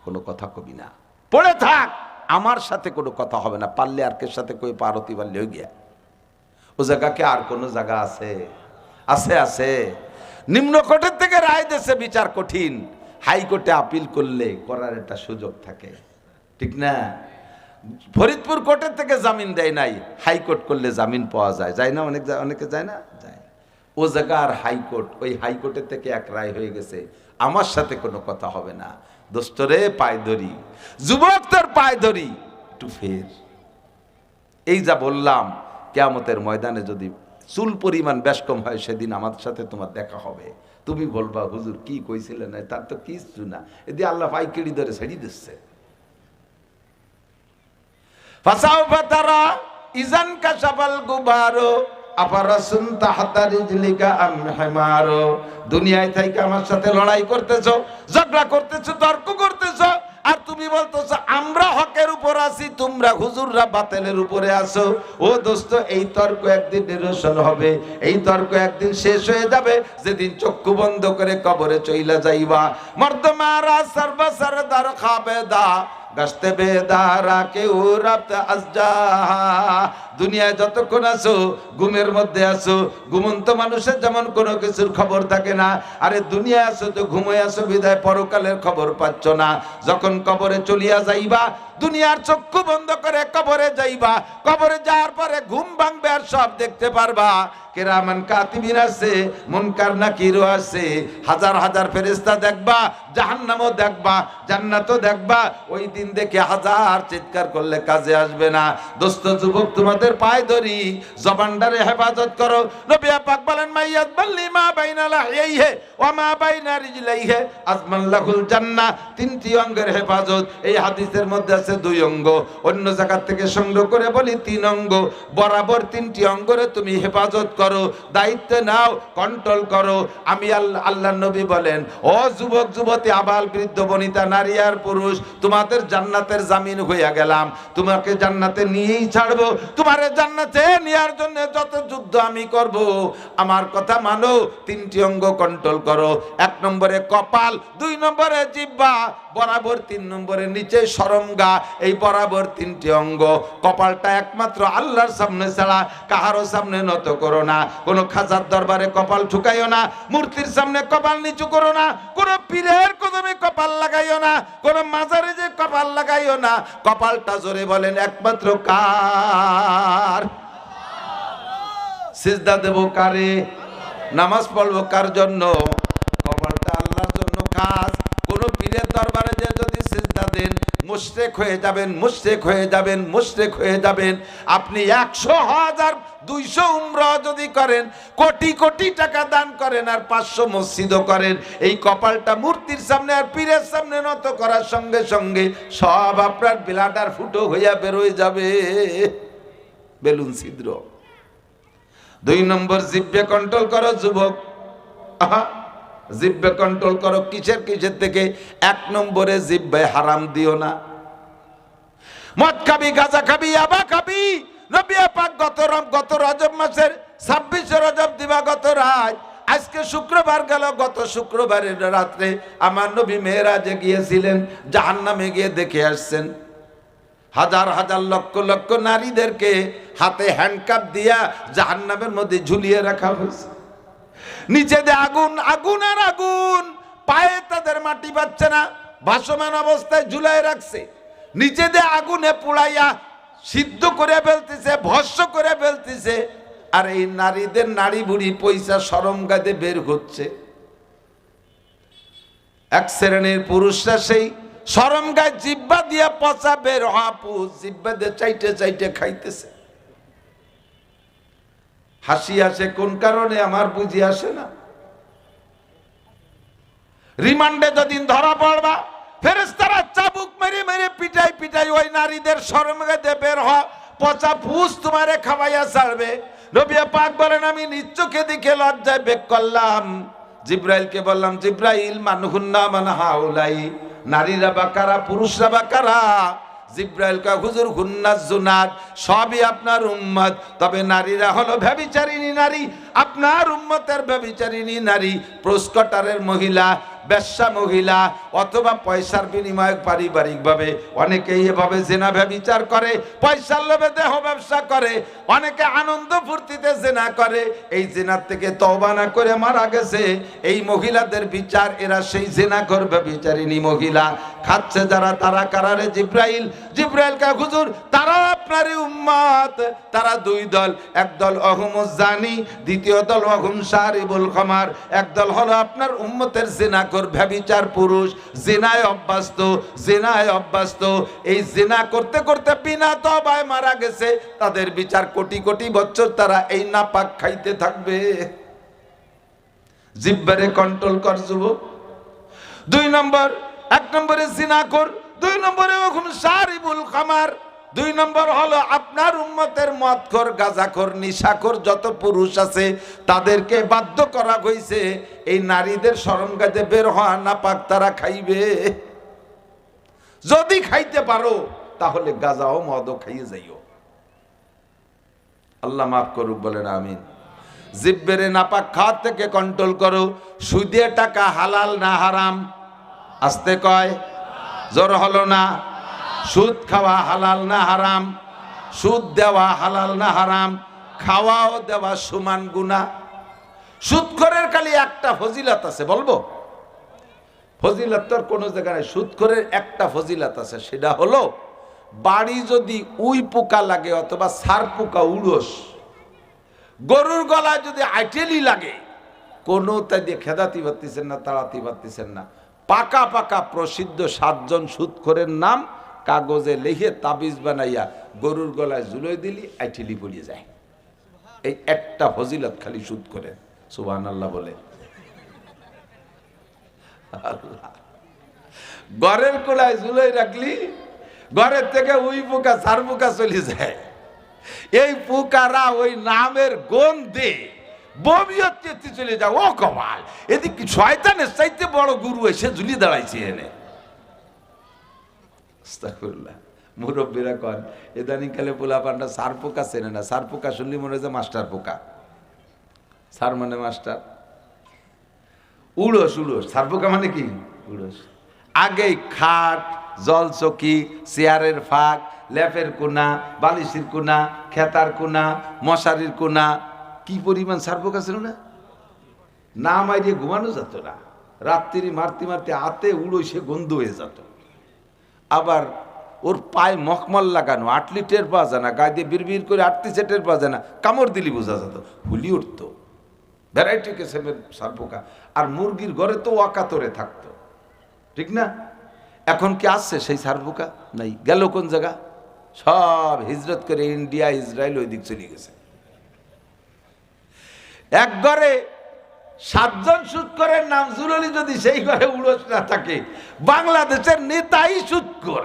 কোনো কথা কবি না, পড়ে থাক, আমার সাথে কোনো কথা হবে না, পারলে আর কে সাথে কই পারতি পারলে হয়ে গিয়া। ও জায়গাকে আর কোনো জায়গা আছে? আছে, আছে। নিম্ন কোর্টের থেকে রায় দেশে বিচার কঠিন, হাইকোর্টে আপিল করলে করার একটা সুযোগ থাকে, ঠিক না? ফরিদপুর কোর্টের থেকে জামিন দেয় নাই, হাইকোর্ট করলে জামিন পাওয়া যায়, যায় না? অনেকে যায় না, যায়। ও জায়গার হাইকোর্ট, ওই হাইকোর্টের থেকে এক রায় হয়ে গেছে, আমার সাথে কোনো কথা হবে না। দোস্তরে পায় ধরি, যুবক তোর পায় ধরি, একটু ফের। এই যা বললাম, কিয়ামতের ময়দানে যদি চুল পরিমাণ বেশকম হয়, সেদিন আমার সাথে তোমার দেখা হবে, তুমি বলবা হুজুর কি কইছিলেন, তার তো কিছু না, এদি আল্লাহ পাইকিড়ি ধরে ছেড়ে দিচ্ছে। ফাসাউফা তারা ইজান কাশাফাল গুবারো আফারাসুন তাহতা রিজলিকা আম হিমারো। দুনিয়ায় থাইকা আমার সাথে লড়াই করতেছো, ঝগড়া করতেছো, তর্ক করতেছো, আর তুমি বলতেছো আমরা হকের উপর আছি, তোমরা হুজুররা বাতিলের উপরে আছো। ও দোস্ত, এই তর্ক একদিন নিরসন হবে, এই তর্ক একদিন শেষ হয়ে যাবে, যেদিন চক্ষু বন্ধ করে কবরে চইলা যাইবা। মর্দমারা সর্বা সরদার খাবেদা গশতে বেদারা কেউ রাত আজজা। দুনিয়ায় যতক্ষণ আছো ঘুমের মধ্যে আছো, ঘুমন্ত মানুষের যেমন কোনো কিছুর খবর থাকে না, আরে দুনিয়ায় আছো তো ঘুমোয় আছো বিদায় পরকালের খবর পাচ্ছ না। যখন কবরে চলিয়া যাইবা, দুনিয়ার চক্ষু বন্ধ করে কবরে যাইবা, কবরে যাওয়ার পরে ঘুম ভাঙবে আর সব দেখতে পারবা। কিরামান কাতিবিন আছে, মুনকার নাকিরও আছে, হাজার হাজার ফেরেশতা দেখবা, জাহান্নামও দেখবা, জান্নাতও দেখবা। ওই দিন দেখে হাজার চিৎকার করলে কাজে আসবে না। দোস্ত যুবক, তোমাদের পায়ে ধরি, জবানটারে হেফাজত করো। নবী পাক বলেন মাইয়াত বাল্লি মা বাইনা লাহিয়াইহি ওয়া মা বাইনা রিজলাইহি আজমাল্লাহুল জান্নাহ। তিনটি অঙ্গের হেফাজত, এই হাদিসের মধ্যে আছে 2 অঙ্গ, অন্য জায়গা থেকে সংগ্রহ করে বলি 3 অঙ্গ। বরাবর 3টি অঙ্গরে তুমি হেফাজত করো, দায়িত্ব নাও, কন্ট্রোল করো। আমি আল্লাহর নবী বলেন, ও যুবক যুবতী, আবাল বৃদ্ধ বনিতা, নারী আর পুরুষ, তোমাদের জান্নাতের জামিন হইয়া গেলাম, তোমাকে জান্নাতে নিয়েই ছাড়বো। তোমারে জান্নাতে নেওয়ার জন্য যত যুদ্ধ আমি করব, আমার কথা মানো, 3টি অঙ্গ কন্ট্রোল করো। 1 নম্বরে কপাল, 2 নম্বরে জিহ্বা, বরাবর 3 নম্বরে নিচে শরমগা। এই বরাবর 3টি অঙ্গ। কপালটা একমাত্র আল্লাহর সামনে ছাড়া কাহারও সামনে নত করো না। কোন খাজার দরবারে কপাল ঠুকাইও না, মূর্তির সামনে কপাল নিচু করো না, কোন পীরের কদমে কপাল লাগাইও না, কোন মাজারে যে কপাল লাগাইও না। কপালটা জোরে বলেন একমাত্র কার? সিজদা দেব কারে? নামাজ পড়বো কার জন্য? কপালটা আল্লাহর জন্য খাস। কোন পীরের দরবারে যে যদি সিজদা দেন, মুশরিক হয়ে যাবেন, মুশরিক হয়ে যাবেন, মুশরিক হয়ে যাবেন। আপনি 100, 1000, 200 উমরা যদি করেন, কোটি কোটি টাকা দান করেন, আর 500 মসজিদও করেন, এই কপালটা মূর্তির সামনে আর পীরের সামনে নত করার সঙ্গে সঙ্গে সব আপনার ব্লাডার ফুটো হইয়া বেরোয় যাবে, বেলুন ছিদ্র। 2 নম্বর জিহ্বা কন্ট্রোল করো যুবক, জিহ্বা কন্ট্রোল করো। কিসের কিসের থেকে? 1 নম্বরে জিহ্বায় হারাম দিও না। মদ খাবি, গাঁজা খাবি, ইয়াবা খাবি। নবী পাক গত রজব মাসের 26 রজব দিবাগত রাত, আজকে শুক্রবার গেল, গত শুক্রবারের রাত্রে আমার নবী মেরাজে গিয়েছিলেন, জাহান্নামে গিয়ে দেখে আসছেন হাজার হাজার লক্ষ লক্ষ নারীদেরকে হাতে হ্যান্ডকাপ দিয়া জাহান্নামের মধ্যে ঝুলিয়ে রাখা হয়েছে। নিচে দিয়ে আগুন, আগুন আর আগুন, পায়ে তাদের মাটি পাচ্ছে না, ভাসমান অবস্থায় ঝুলাই রাখছে। নিচে দিয়ে আগুনে পুড়াইয়া সিদ্ধ করে ফেলতেছে, ভস্ম করে ফেলতেছে। আর এই নারীদের নারী বুড়ি পয়সা শরম গাদে বের হচ্ছে। এক শ্রেণীর পুরুষরা সেই শরম গায়ে জিহ্বা দিয়ে পচা বের হাপু জিহ্বা দিয়ে চাইটে চাইটে খাইতেছে। হাসি আসে কোন কারণে আমার বুঝি আসে না। রিমান্ডে যদিন ধরা পড়বা, ফেরেশতারা চাবুক মেরে মেরে পিটাই পিটাই ওই নারীদের শরম গায়ে বের হ, পচা ফুস তোমারে খাওয়াইয়া ছাড়বে। নবী পাক বলেন, আমি নিজ চোখে দেখে লজ্জায় বেক করলাম। জিব্রাইলকে বললাম, জিব্রাইল মানহুন্না মান হাউলাই, নারীরা বা কারা, পুরুষরা বা কারা? জিব্রাইল কা হুজুর হুন্নাজ জুনাত, সবই আপনার উম্মত, তবে নারীরা হলো ব্যভিচারিণী নারী, আপনার উম্মতের ব্যভিচারিণী নারী, প্রস্কটারের মহিলা। বেশ্যা মহিলা অথবা পয়সার বিনিময়ে পারিবারিকভাবে অনেকেই এভাবে জেনা ব্যভিচার করে, পয়সার লোভে দেহ ব্যবসা করে, অনেকে আনন্দ ফুর্তিতে জেনা করে। এই জেনার থেকে তওবা না করে মারা গেছে। এই মহিলাদের বিচার, এরা সেই জেনা করবে বিচারিনী মহিলা। খাচ্ছে যারা তারা কারারে জিব্রাইল কা হুজুর তারা আপনারই উম্মত। তারা দুই দল, এক দল অহুমুজ জানি, দ্বিতীয় দল অহুম শারিবুল খামার। এক দল হলো আপনার উম্মতের জিনাকর ব্যভিচার পুরুষ, জিনায় অভ্যস্ত। এই জিনা করতে করতে বিনা তওবায় মারা গেছে। তাদের বিচার কোটি কোটি বছর তারা এই নাপাক খাইতে থাকবে। জিহ্বারে কন্ট্রোল কর যুবক। দুই নম্বর, এক নম্বরে জিনাকর, দুই নম্বরে ওখানে শারিবুল খামার, দুই নম্বর হলো আপনার উম্মতের মদখোর, গাঁজাখোর, নিশাখোর যত পুরুষ আছে তাদেরকে বাধ্য করা হয়েছে এই নারীদের শরমগাতে বের হওয়া নাপাক তারা খাইবে। যদি খাইতে পারো তাহলে গাঁজাও মদও খাইয়ে যাইও। আল্লাহ মাফ করুক, বলেন আমিন। জিহ্বারে নাপাক খাওয়ার থেকে কন্ট্রোল করো। সুদে টাকা হালাল না হারাম? আস্তে কয়, জোর হলো না। সুদ খাওয়া হালাল না হারাম? সুদ দেওয়া হালাল না হারাম? খাওয়া ও দেওয়া সমান গুনাহ। সুদখোরের খালি একটা ফজিলত আছে, বলবো? ফজিলত তোর কোনো জায়গায় নাই। সুদখোরের একটা ফজিলত আছে, সেটা হলো বাড়ি যদি উই পোকা লাগে অথবা সার পোকা উড়স, গরুর গলায় যদি আইটেলি লাগে, কোনো তাই দিয়ে খেদাতে পারতেছেন না, তাড়াতে পারতেছেন না। পাকা পাকা প্রসিদ্ধ 7 জন সুদখোরের নাম কাগজে লিখে তাবিজ বানাইয়া গরুর গলায় ঝুলিয়ে দিলি, আইটেলি পড়িয়ে যায়। এই একটা ফজিলত খালি সুদখোরের। সুবহানাল্লাহ বলে। আল্লাহ, ঘরের কোলায় ঝুলাই রাখলি, ঘরের থেকে উই পোকা সার পোকা চলে যায়। এই পোকারা ওই নামের গন্ধে বমিয়ত চেতে চলে যায়। ও কমাল, এদিকে শয়তানের চাইতে বড় গুরু এসে ঝুলি দাঁড়াইছে এনে। আস্তাগফিরুল্লাহ। মুরব্বীরা কন ইদানিং কালে পোলা পান্ডা সার পোকা চেনে না। সার পোকা শুনলি মনে হয় মাস্টার পোকা। সার মানে মাস্টার, উড়স উড়স। সার পোকা মানে কি? উড়স। আগেই খাট, জলচকি, চেয়ারের ফাঁক, লেপের কোনা, বালিশের কোনা, খেতার কোনা, মশারির কোনা, কি পরিমাণ সার পোকা ছিল না? না মাইরে ঘুমানো যেত না। রাত্রি মারতে মারতে হাতে উড়োইসে গন্ধ হয়ে যেত। আবার ওর পায়ে মখমল লাগানো, আটলি টের পাওয়া যায় না, গায়ে দিয়ে বিড়বিড় করে আটতিছে টের পাওয়া যায় না, কামড় দিলি বোঝা যেত, হুলি উঠত। ভ্যারাইটি কিসেমের সার পোকা। আর মুরগির ঘরে তো অকাতরে থাকতো, ঠিক না? এখন কি আসছে সেই সার পোকা? নাই। গেল কোন জায়গা? সব হিজরত করে ইন্ডিয়া, ইসরায়েল ওই দিক চলে গেছে। এক ঘরে 7 জন সুদখোরের নাম জুললি, যদি সেই ঘরে উড়স না থাকে, বাংলাদেশের নেতাই সুদখোর।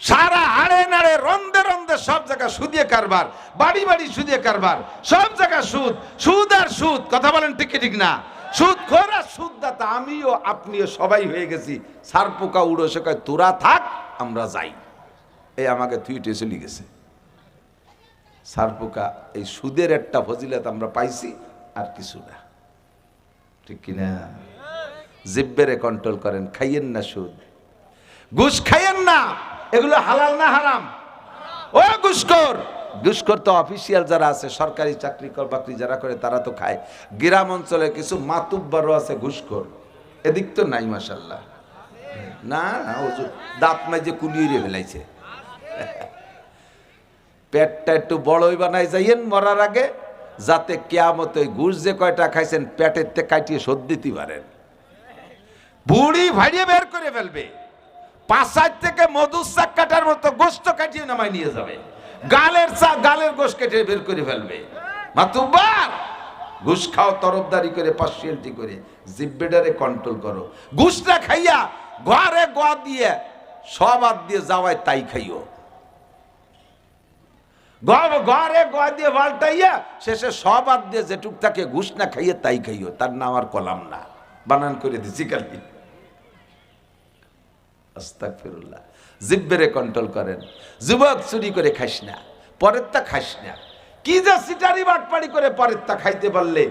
সারা হাড়ে নাড়ে রন্দে রন্দে সব জায়গা সুদিয়ে কারবার, বাড়ি বাড়ি সুদিয়ে কারবার, সব জায়গা সুদ, সুদ আর সুদ। কথা বলেন ঠিক কি ঠিক না? সুদখোর আর সুদদাতা আমিও আপনিও সবাই হয়ে গেছি। সার পোকা উড়সে কয় তোরা থাক, আমরা যাই। এই আমাকে থুইটে চলে গেছে। সার পোকা, এই সুদের একটা ফজিলত আমরা পাইছি, আর কিছু না, ঠিক কিনা? জিহ্বারে কন্ট্রোল করেন, খাইয়েন না সুদ, ঘুষ খাইয়েন না। এগুলো হালাল না হারাম? ও ঘুষখোর! ঘুষখোর তো অফিসিয়াল যারা আছে, সরকারি চাকরি বাকরি যারা করে তারা তো খায়। গ্রাম অঞ্চলে কিছু মাতুব্বারও আছে ঘুষখোর, এদিক তো নাই মাশাআল্লাহ। না না, ও দাঁত মাইজে কুলিয়ে ফেলাইছে। পেটটা একটু বড়ই বানাই যাইয়েন মরার আগে, যাতে কিয়ামতে ঘুষ যে কয়টা খাইছেন পেটের থেকে কাটিয়ে শোধ দিতে পারেন। বুড়ি ভাড়িয়ে বের করে ফেলবে, 5 থেকে মধুর চাক কাটার মতো গোস্ত কাটিয়ে নামাই নিয়ে যাবে। গালের গোস্ত কেটে বের করে ফেলবে। মাতুব্বার, ঘুষ খাও তরফদারি করে, পার্সিয়ালিটি করে। জিহ্বাটারে কন্ট্রোল করো। ঘুষ না খাইয়া ঘরে গোয়া দিয়ে সব আদ দিয়ে যাওয়ায় তাই খাইও। ঘরে গোয়া দিয়ে পাল্টাইয়া শেষে সব আদ দিয়ে যেটুক থাকে ঘুষ না খাইয়ে তাই খাইও। তার নাম আর কলাম না, বানান করে দিছি কালি। আস্তাগফিরুল্লাহ। জিহ্বারে কন্ট্রোল করেন। যুবক, চুরি করে খাইস না, পরেরটা খাইস না। কি যা সিটারি বাটপাড়ি করে পরেরটা খাইতে পারলে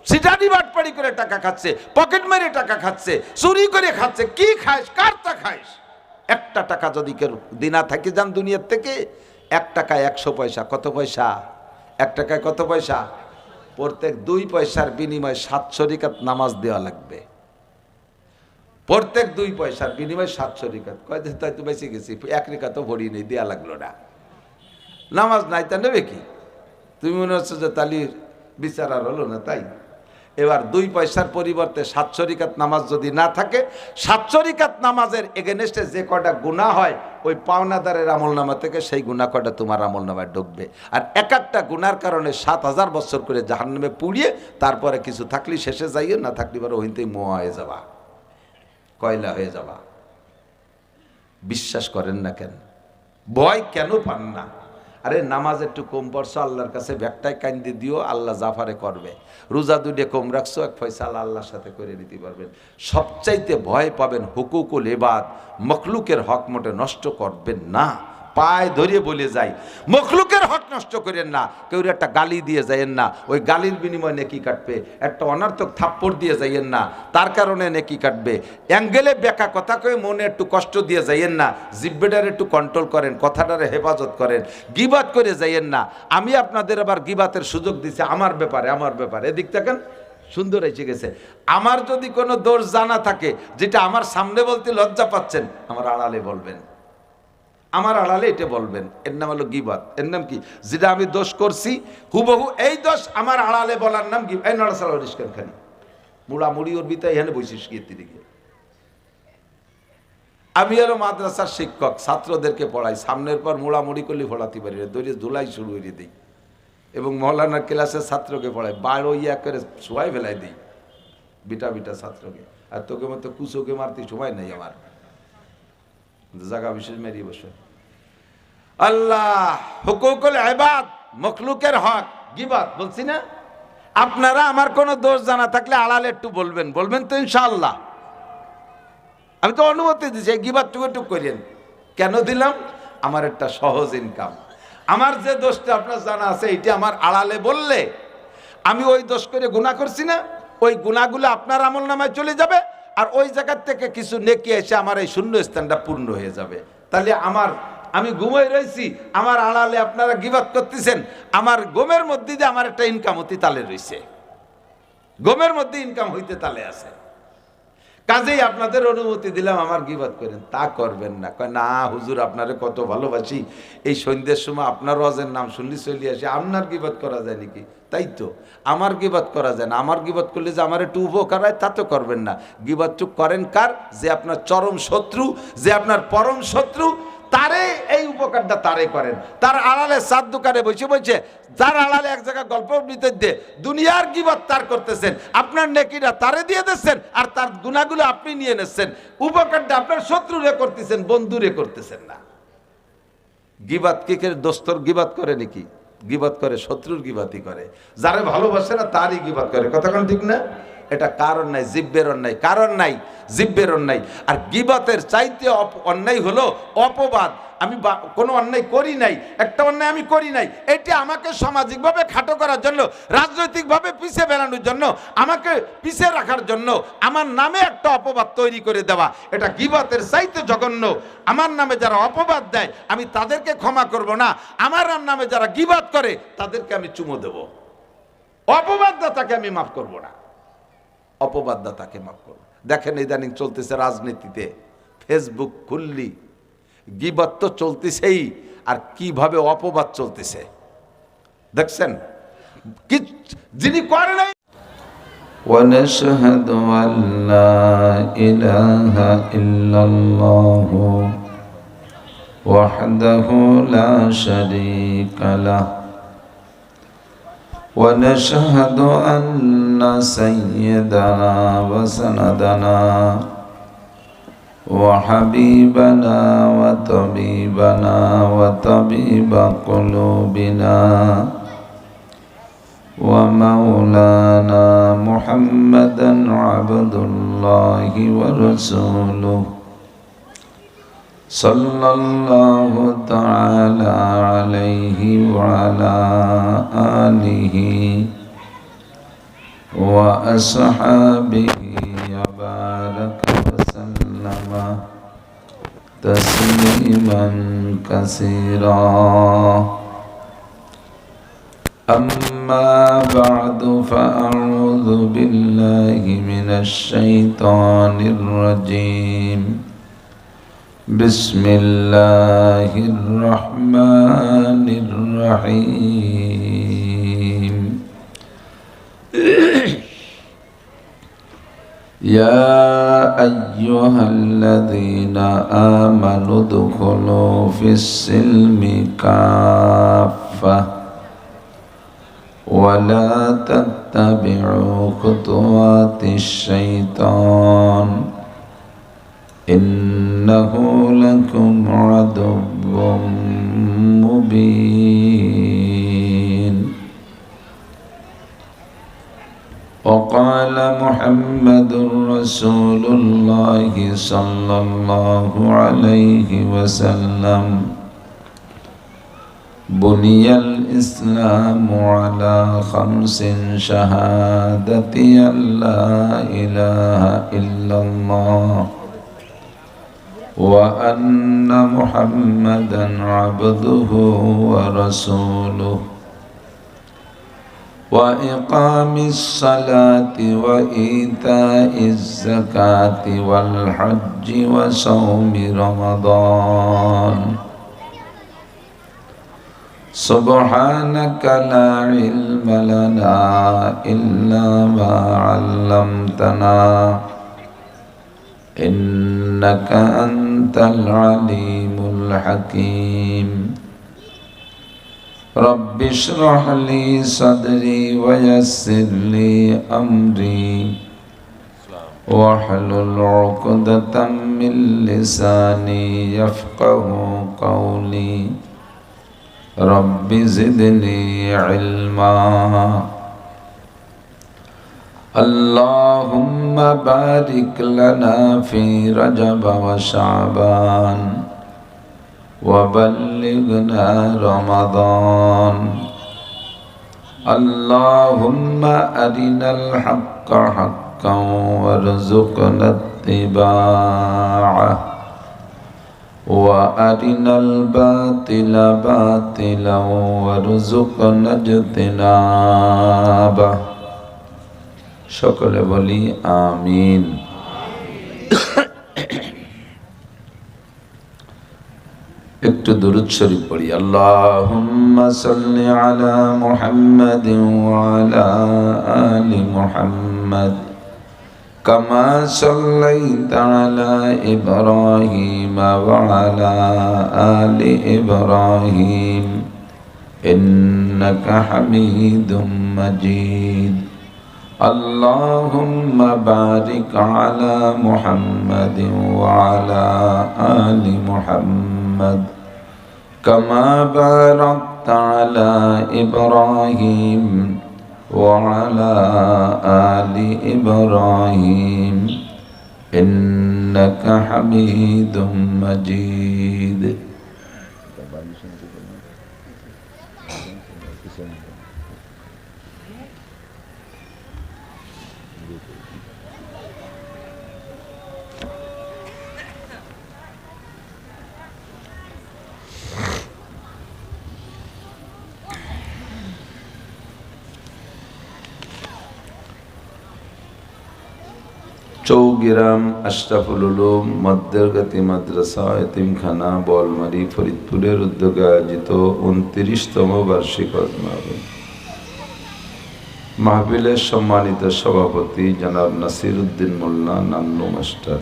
সিটারি বাটপাড়ি করে টাকা খাচ্ছে, পকেট মেরে টাকা খাচ্ছে, চুরি করে খাচ্ছে। কি খাইস, কার তা খাইস? একটা টাকা যদি কেউ দিনা থাকে যান দুনিয়ার থেকে, 1 টাকায় 100 পয়সা। কত পয়সা? 1 টাকায় কত পয়সা? প্রত্যেক 2 পয়সার বিনিময়ে 700 রিকাত নামাজ দেওয়া লাগবে। প্রত্যেক 2 পয়সার বিনিময়ে 700 রিকাত। কয় দিন তাই তো বেঁচে গেছি, 1 রিকাতও ভরি নেই, দেওয়া লাগলো না। নামাজ নাই তা নেবে কি? তুমি মনে হচ্ছে যে তালির বিচার আর হলো না, তাই? এবার 2 পয়সার পরিবর্তে 700 রিকাত নামাজ যদি না থাকে, 700 রিকাত নামাজের এগেনস্টে যে কটা গুনাহ হয়, ওই পাওনাদারের আমলনামা থেকে সেই গুনাহ কটা তোমার আমলনামায় ঢুকবে। আর একটা গুনার কারণে 7000 বছর করে জাহান্নামে পুড়িয়ে তারপরে কিছু থাকলে শেষে যাইও, না থাকলে এবার ওইতেই মোয়া হয়ে যাবা, কয়লা হয়ে যাবা। বিশ্বাস করেন না কেন? ভয় কেন পান না? আরে নামাজ একটু কম পড়ছো, আল্লাহর কাছে ব্যাগটাই কান্দে দিও, আল্লাহ জাফারে করবে। রোজা 2 কম রাখছো, 1 ফয়সালা আল্লাহর সাথে করে নিতে পারবেন। সবচাইতে ভয় পাবেন হুকুকুল ইবাদ, মখলুকের হক মোটে নষ্ট করবেন না। পায়ে ধরিয়ে বলে যাই, মখলুকের হক নষ্ট করেন না। কেউ একটা গালি দিয়ে যাইয়েন না, ওই গালির বিনিময়ে নেকি কাটবে। একটা অনার্থক থাপ্পড় দিয়ে যাইয়েন না, তার কারণে নেকি কাটবে। অ্যাঙ্গেলে বেকা কথা কয়ে মনে একটু কষ্ট দিয়ে যাইয়েন না, জিব্বেটারে একটু কন্ট্রোল করেন, কথাটারে হেফাজত করেন। গিবাত করে যাইয়েন না। আমি আপনাদের আবার গিবাতের সুযোগ দিছি আমার ব্যাপারে, আমার ব্যাপারে। এদিক দেখেন, সুন্দর এসে গেছে। আমার যদি কোনো দোষ জানা থাকে, যেটা আমার সামনে বলতে লজ্জা পাচ্ছেন, আমার আড়ালে বলবেন, আমার আড়ালে এটা বলবেন। এর নাম হলো গিবাত। এর নাম কি? যেটা আমি দোষ করছি হুবহু এই দোষ আমার আড়ালে বলার নাম গিবাত। এই নড়াচড়া পরিষ্কার খানি মুড়ামুড়ি ওর ভিতরে এখানে বসিস গিয়ে দিকে। আমি হলো মাদ্রাসার শিক্ষক, ছাত্রদেরকে পড়াই। সামনের পর মুড়ামুড়ি করলে পড়াতে পারি না, দৌড়ে ধুলাই শুরু করে দিই। এবং মৌলানার ক্লাসের ছাত্রকে পড়াই, বারো ইয়া করে শোয়াই ফেলাই দিই বিটা বিটা ছাত্রকে। আর তোকে মতো কুচোকে মারতে সময় নেই আমার, জায়গা বিশেষ মেরিয়ে বসে। আল্লাহ হুকুকুল ইবাদ, মখলুকের হক, গিবাত বলছি না? আপনারা আমার কোনো দোষ জানা থাকলে আড়ালে একটু বলবেন, বলবেন তো ইনশাআল্লাহ। আমি তো অনুমতি দিচ্ছি, গিবাত টুকু করেন। কেন দিলাম? আমার একটা সহজ ইনকাম। আমার যে দোষটা আপনার জানা আছে, এইটা আমার আড়ালে বললে আমি ওই দোষ করে গুনাহ করছি না, ওই গুনাহগুলো আপনার আমলনামায় চলে যাবে। আর ওই জায়গার থেকে কিছু নেকি এসে আমার এই শূন্য স্থানটা পূর্ণ হয়ে যাবে। তাহলে আমি ঘুমাই রয়েছি, আমার আড়ালে আপনারা গিবাত করতেছেন, আমার গমের মধ্যে দিয়ে আমার একটা ইনকাম হতে তালে রয়েছে, গমের মধ্যে ইনকাম হইতে তালে আছে। কাজেই আপনাদের অনুমতি দিলাম আমার গিবাত করেন। তা করবেন না। কয় না হুজুর, আপনারে কত ভালোবাসি, এই সন্ধ্যের সময় আপনার ওয়াজের নাম শুনলি চলে আসে, আপনার গিবাত করা যায় নাকি? তাই তো, আমার গিবাত করা যায় না। আমার গিবাত করলে যে আমার একটু উপকার হয়, তা তো করবেন না। গিবাত চুপ করেন কার? যে আপনার চরম শত্রু, যে আপনার পরম শত্রু, তারে এই উপকারটা তারে করেন। তার আড়ালে সাত দোকানে বসে বসে, যার আড়ালে এক জায়গায় গল্প নিতে দিয়ে দুনিয়ার গিবাত তার করতেছেন, আপনার নেকিটা তারে দিয়ে দিচ্ছেন, আর তার গুনাহগুলো আপনি নিয়ে নিচ্ছেন। উপকারটা আপনার শত্রুরে করতেছেন, বন্ধুরে করতেছেন না। গিবাত কি করে? দোস্তর গিবাত করে নাকি? গিবাত করে, শত্রুর গিবাতই করে। যারে ভালোবাসে না তারই গিবাত করে। কথা কোন ঠিক না? এটা কারণ নাই, জিব্বের অন্যায়, কারণ নাই, জিব্বের অন্যায়। আর গিবাতের চাইতে অন্যায় হলো অপবাদ। আমি কোনো অন্যায় করি নাই, একটা অন্যায় আমি করি নাই, এটি আমাকে সামাজিকভাবে খাটো করার জন্য, রাজনৈতিকভাবে পিছিয়ে বেড়ানোর জন্য, আমাকে পিছিয়ে রাখার জন্য আমার নামে একটা অপবাদ তৈরি করে দেওয়া, এটা গিবাতের চাইতে জঘন্য। আমার নামে যারা অপবাদ দেয় আমি তাদেরকে ক্ষমা করব না, আমার নামে যারা গিবাত করে তাদেরকে আমি চুমো দেব। অপবাদদাতাকে আমি মাফ করব না, অপবাদদাতাকে মাফ করব। দেখেন ইদানিং চলতেছে রাজনীতিতে, ফেসবুক খুললি গিবত তো চলতেছেই, আর কিভাবে অপবাদ চলতেছে দেখছেন। কি যিনি করে নাই। ونشهد أن لا إله إلا الله وحده لا شريك له ونشهد أن سيدنا وسندنا وحبيبنا وطبيبنا وطبيب قلوبنا ومولانا محمدا عبد الله ورسوله صلى الله تعالى عليه وعلى آله وأصحابه وبارك وسلم تسليما كثيرا. أما بعد فأعوذ بالله من الشيطان الرجيم. بسم الله الرحمن الرحيم. يا أيها الذين آمنوا ادخلوا في السلم كافة ولا تتبعوا خطوات الشيطان إنه لكم عدو مبين. وقال محمد رسول الله صلى الله عليه وسلم بني الإسلام على 5 شهادة أن لا إله إلا الله وأن محمدا عبده ورسوله وإقام الصلاة وإيتاء الزكاة والحج وصوم رمضان. سبحانك لا علم لنا إلا ما علمتنا إنك أنت العليم الحكيم. رب اشرح لي صدري ويسر لي أمري واحلل عقدة من لساني يفقه قولي. رب زدني علما. اللهم بارك لنا في رجب وشعبان وبلغنا رمضان. اللهم أرنا الحق حقا وارزقنا اتباعه وأرنا الباطل باطلا وارزقنا اجتنابه. সকলে বলি আমিন। একটু দুরূদ শরীফ পড়ি। আল্লাহুম্মা সাল্লি আলা মুহাম্মাদিন ওয়া আলা আলি মুহাম্মাদ কামা সাল্লাইতা আলা ইব্রাহিম ওয়া আলা আলি ইব্রাহিম ইন্নাকা হামিদুম মাজিদ। اللهم بارك على محمد وعلى آل محمد كما باركت على إبراهيم وعلى آل إبراهيم إنك حميد مجيد. চৌগ্রাম আশরাফুল উলুম মধ্যগতি মাদ্রাসা এতিমখানা বলমারি ফরিদপুরের উদ্যোগে আয়োজিত 29তম বার্ষিক মাহফিল। মাহফিলের সম্মানিত সভাপতি জনাব নাসির উদ্দিন মোল্লা নান্নু মাস্টার,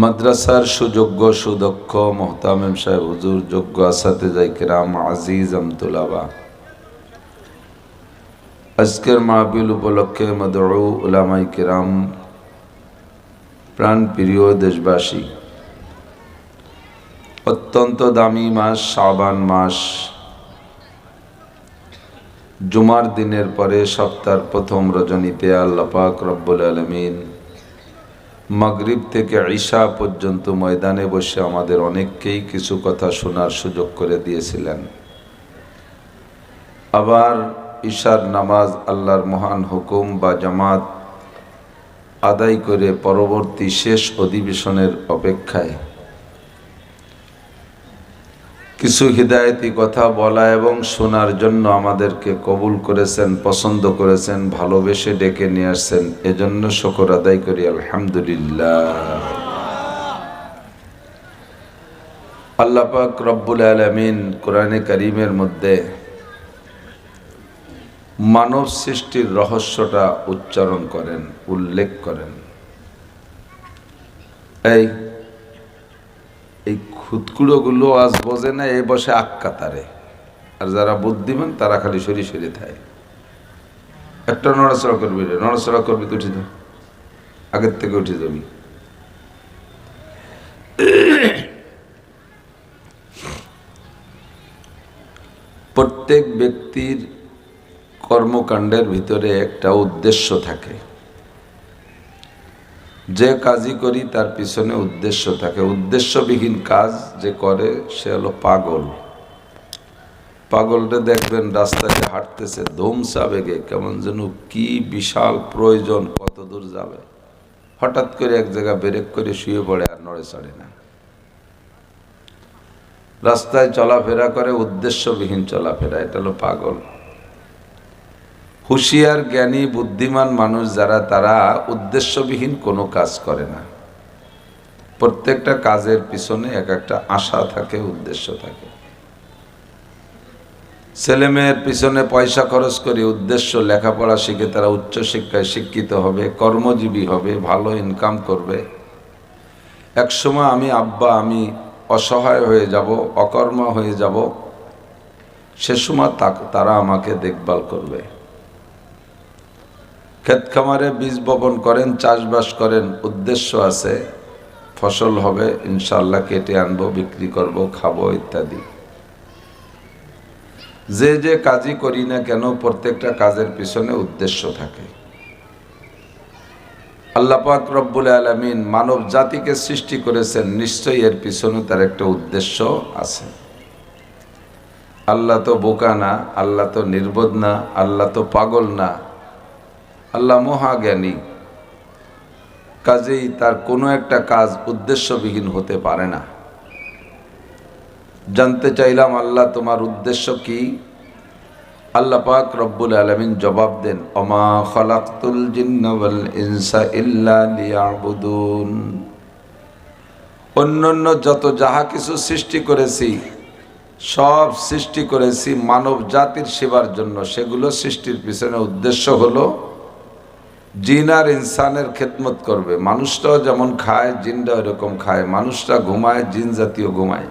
মাদ্রাসার সুযোগ্য সুদক্ষ মোহতামিম সাহেব হুজুর, যোগ্য আসাতেজায়ে কিরাম, আজিজ আমতুলাবা, আজকের মাহফিল উপলক্ষে মদউ উলামায়ে কিরাম, প্রাণ প্রিয় দেশবাসী, অত্যন্ত দামি মাস শাবান মাস, জুমার দিনের পরে সপ্তাহের প্রথম রজনীতে আল্লাহ পাক রব্বুল আলামিন মাগরিব থেকে ঈশা পর্যন্ত ময়দানে বসে আমাদের অনেককেই কিছু কথা শোনার সুযোগ করে দিয়েছিলেন। আবার ঈশার নামাজ আল্লাহর মহান হুকুম বা জামাত আদায় করে পরবর্তী শেষ অধিবেশনের অপেক্ষায় কিছু হিদায়তি কথা বলা এবং শোনার জন্য আমাদেরকে কবুল করেছেন, পছন্দ করেছেন, ভালোবেসে ডেকে নিয়ে আসছেন। এজন্য শুকর আদায় করি আলহামদুলিল্লাহ। আল্লাহ পাক রব্বুল আলামিন কোরআনে কারীমের মধ্যে মানব সৃষ্টির রহস্যটা উচ্চারণ করেন, উল্লেখ করেন। এই খুদকুড়োগুলো আজ বোঝে না, এই বসে আক্কাতারে, আর যারা বুদ্ধিমান তারা খালি সরি সরি থাকে। একটা নড়াচড়া করবি রে, নড়াচড়া করবি তো উঠি তো, আগের থেকে উঠে যাবি। প্রত্যেক ব্যক্তির কর্মকাণ্ডের ভিতরে একটা উদ্দেশ্য থাকে। যে কাজই করি তার পিছনে উদ্দেশ্য থাকে। উদ্দেশ্যবিহীন কাজ যে করে সে হলো পাগল। পাগলটা দেখবেন রাস্তায় হাঁটতেছে ধুমসা বেগে, কেমন যেন কি বিশাল প্রয়োজন, কত দূর যাবে, হঠাৎ করে এক জায়গায় ব্রেক করে শুয়ে পড়ে, আর নড়ে চড়ে না। রাস্তায় চলাফেরা করে উদ্দেশ্যবিহীন চলাফেরা, এটা হলো পাগল। হুঁশিয়ার জ্ঞানী বুদ্ধিমান মানুষ যারা, তারা উদ্দেশ্যবিহীন কোনো কাজ করে না। প্রত্যেকটা কাজের পিছনে এক একটা আশা থাকে, উদ্দেশ্য থাকে। ছেলে মেয়ের পিছনে পয়সা খরচ করে উদ্দেশ্য লেখাপড়া শিখে তারা উচ্চশিক্ষায় শিক্ষিত হবে, কর্মজীবী হবে, ভালো ইনকাম করবে। একসময় আমি অসহায় হয়ে যাব, অকর্মা হয়ে যাব, সে সময় তারা আমাকে দেখভাল করবে। ক্ষেত খামারে বীজ বপন করেন, চাষবাস করেন, উদ্দেশ্য আছে, ফসল হবে, ইনশাআল্লাহ কেটে আনবো, বিক্রি করব, খাবো ইত্যাদি। যে যে কাজই করি না কেন প্রত্যেকটা কাজের পিছনে উদ্দেশ্য থাকে। আল্লাহ পাক রব্বুল আলামিন মানব জাতিকে সৃষ্টি করেছেন, নিশ্চয়ই এর পিছনে তার একটা উদ্দেশ্য আছে। আল্লাহ তো বোকা না, আল্লাহ তো নির্বোধ না, আল্লাহ তো পাগল না, আল্লাহ মহাজ্ঞানী। কাজেই তার কোনো একটা কাজ উদ্দেশ্যবিহীন হতে পারে না। জানতে চাইলাম, আল্লাহ তোমার উদ্দেশ্য কি? আল্লাহ পাক রব্বুল আলামিন জবাব দেন, ওমা খালাকতুল জিন্না ওয়াল ইনসা ইল্লা লিয়াবুদুন। অন্যান্য যত যাহা কিছু সৃষ্টি করেছি, সব সৃষ্টি করেছি মানব জাতির সেবার জন্য। সেগুলো সৃষ্টির পিছনে উদ্দেশ্য হলো জিন আর ইনসানের খেদমত করবে। মানুষটাও যেমন খায়, জিনটাও এরকম খায়। মানুষটা ঘুমায়, জিন জাতীয় ঘুমায়।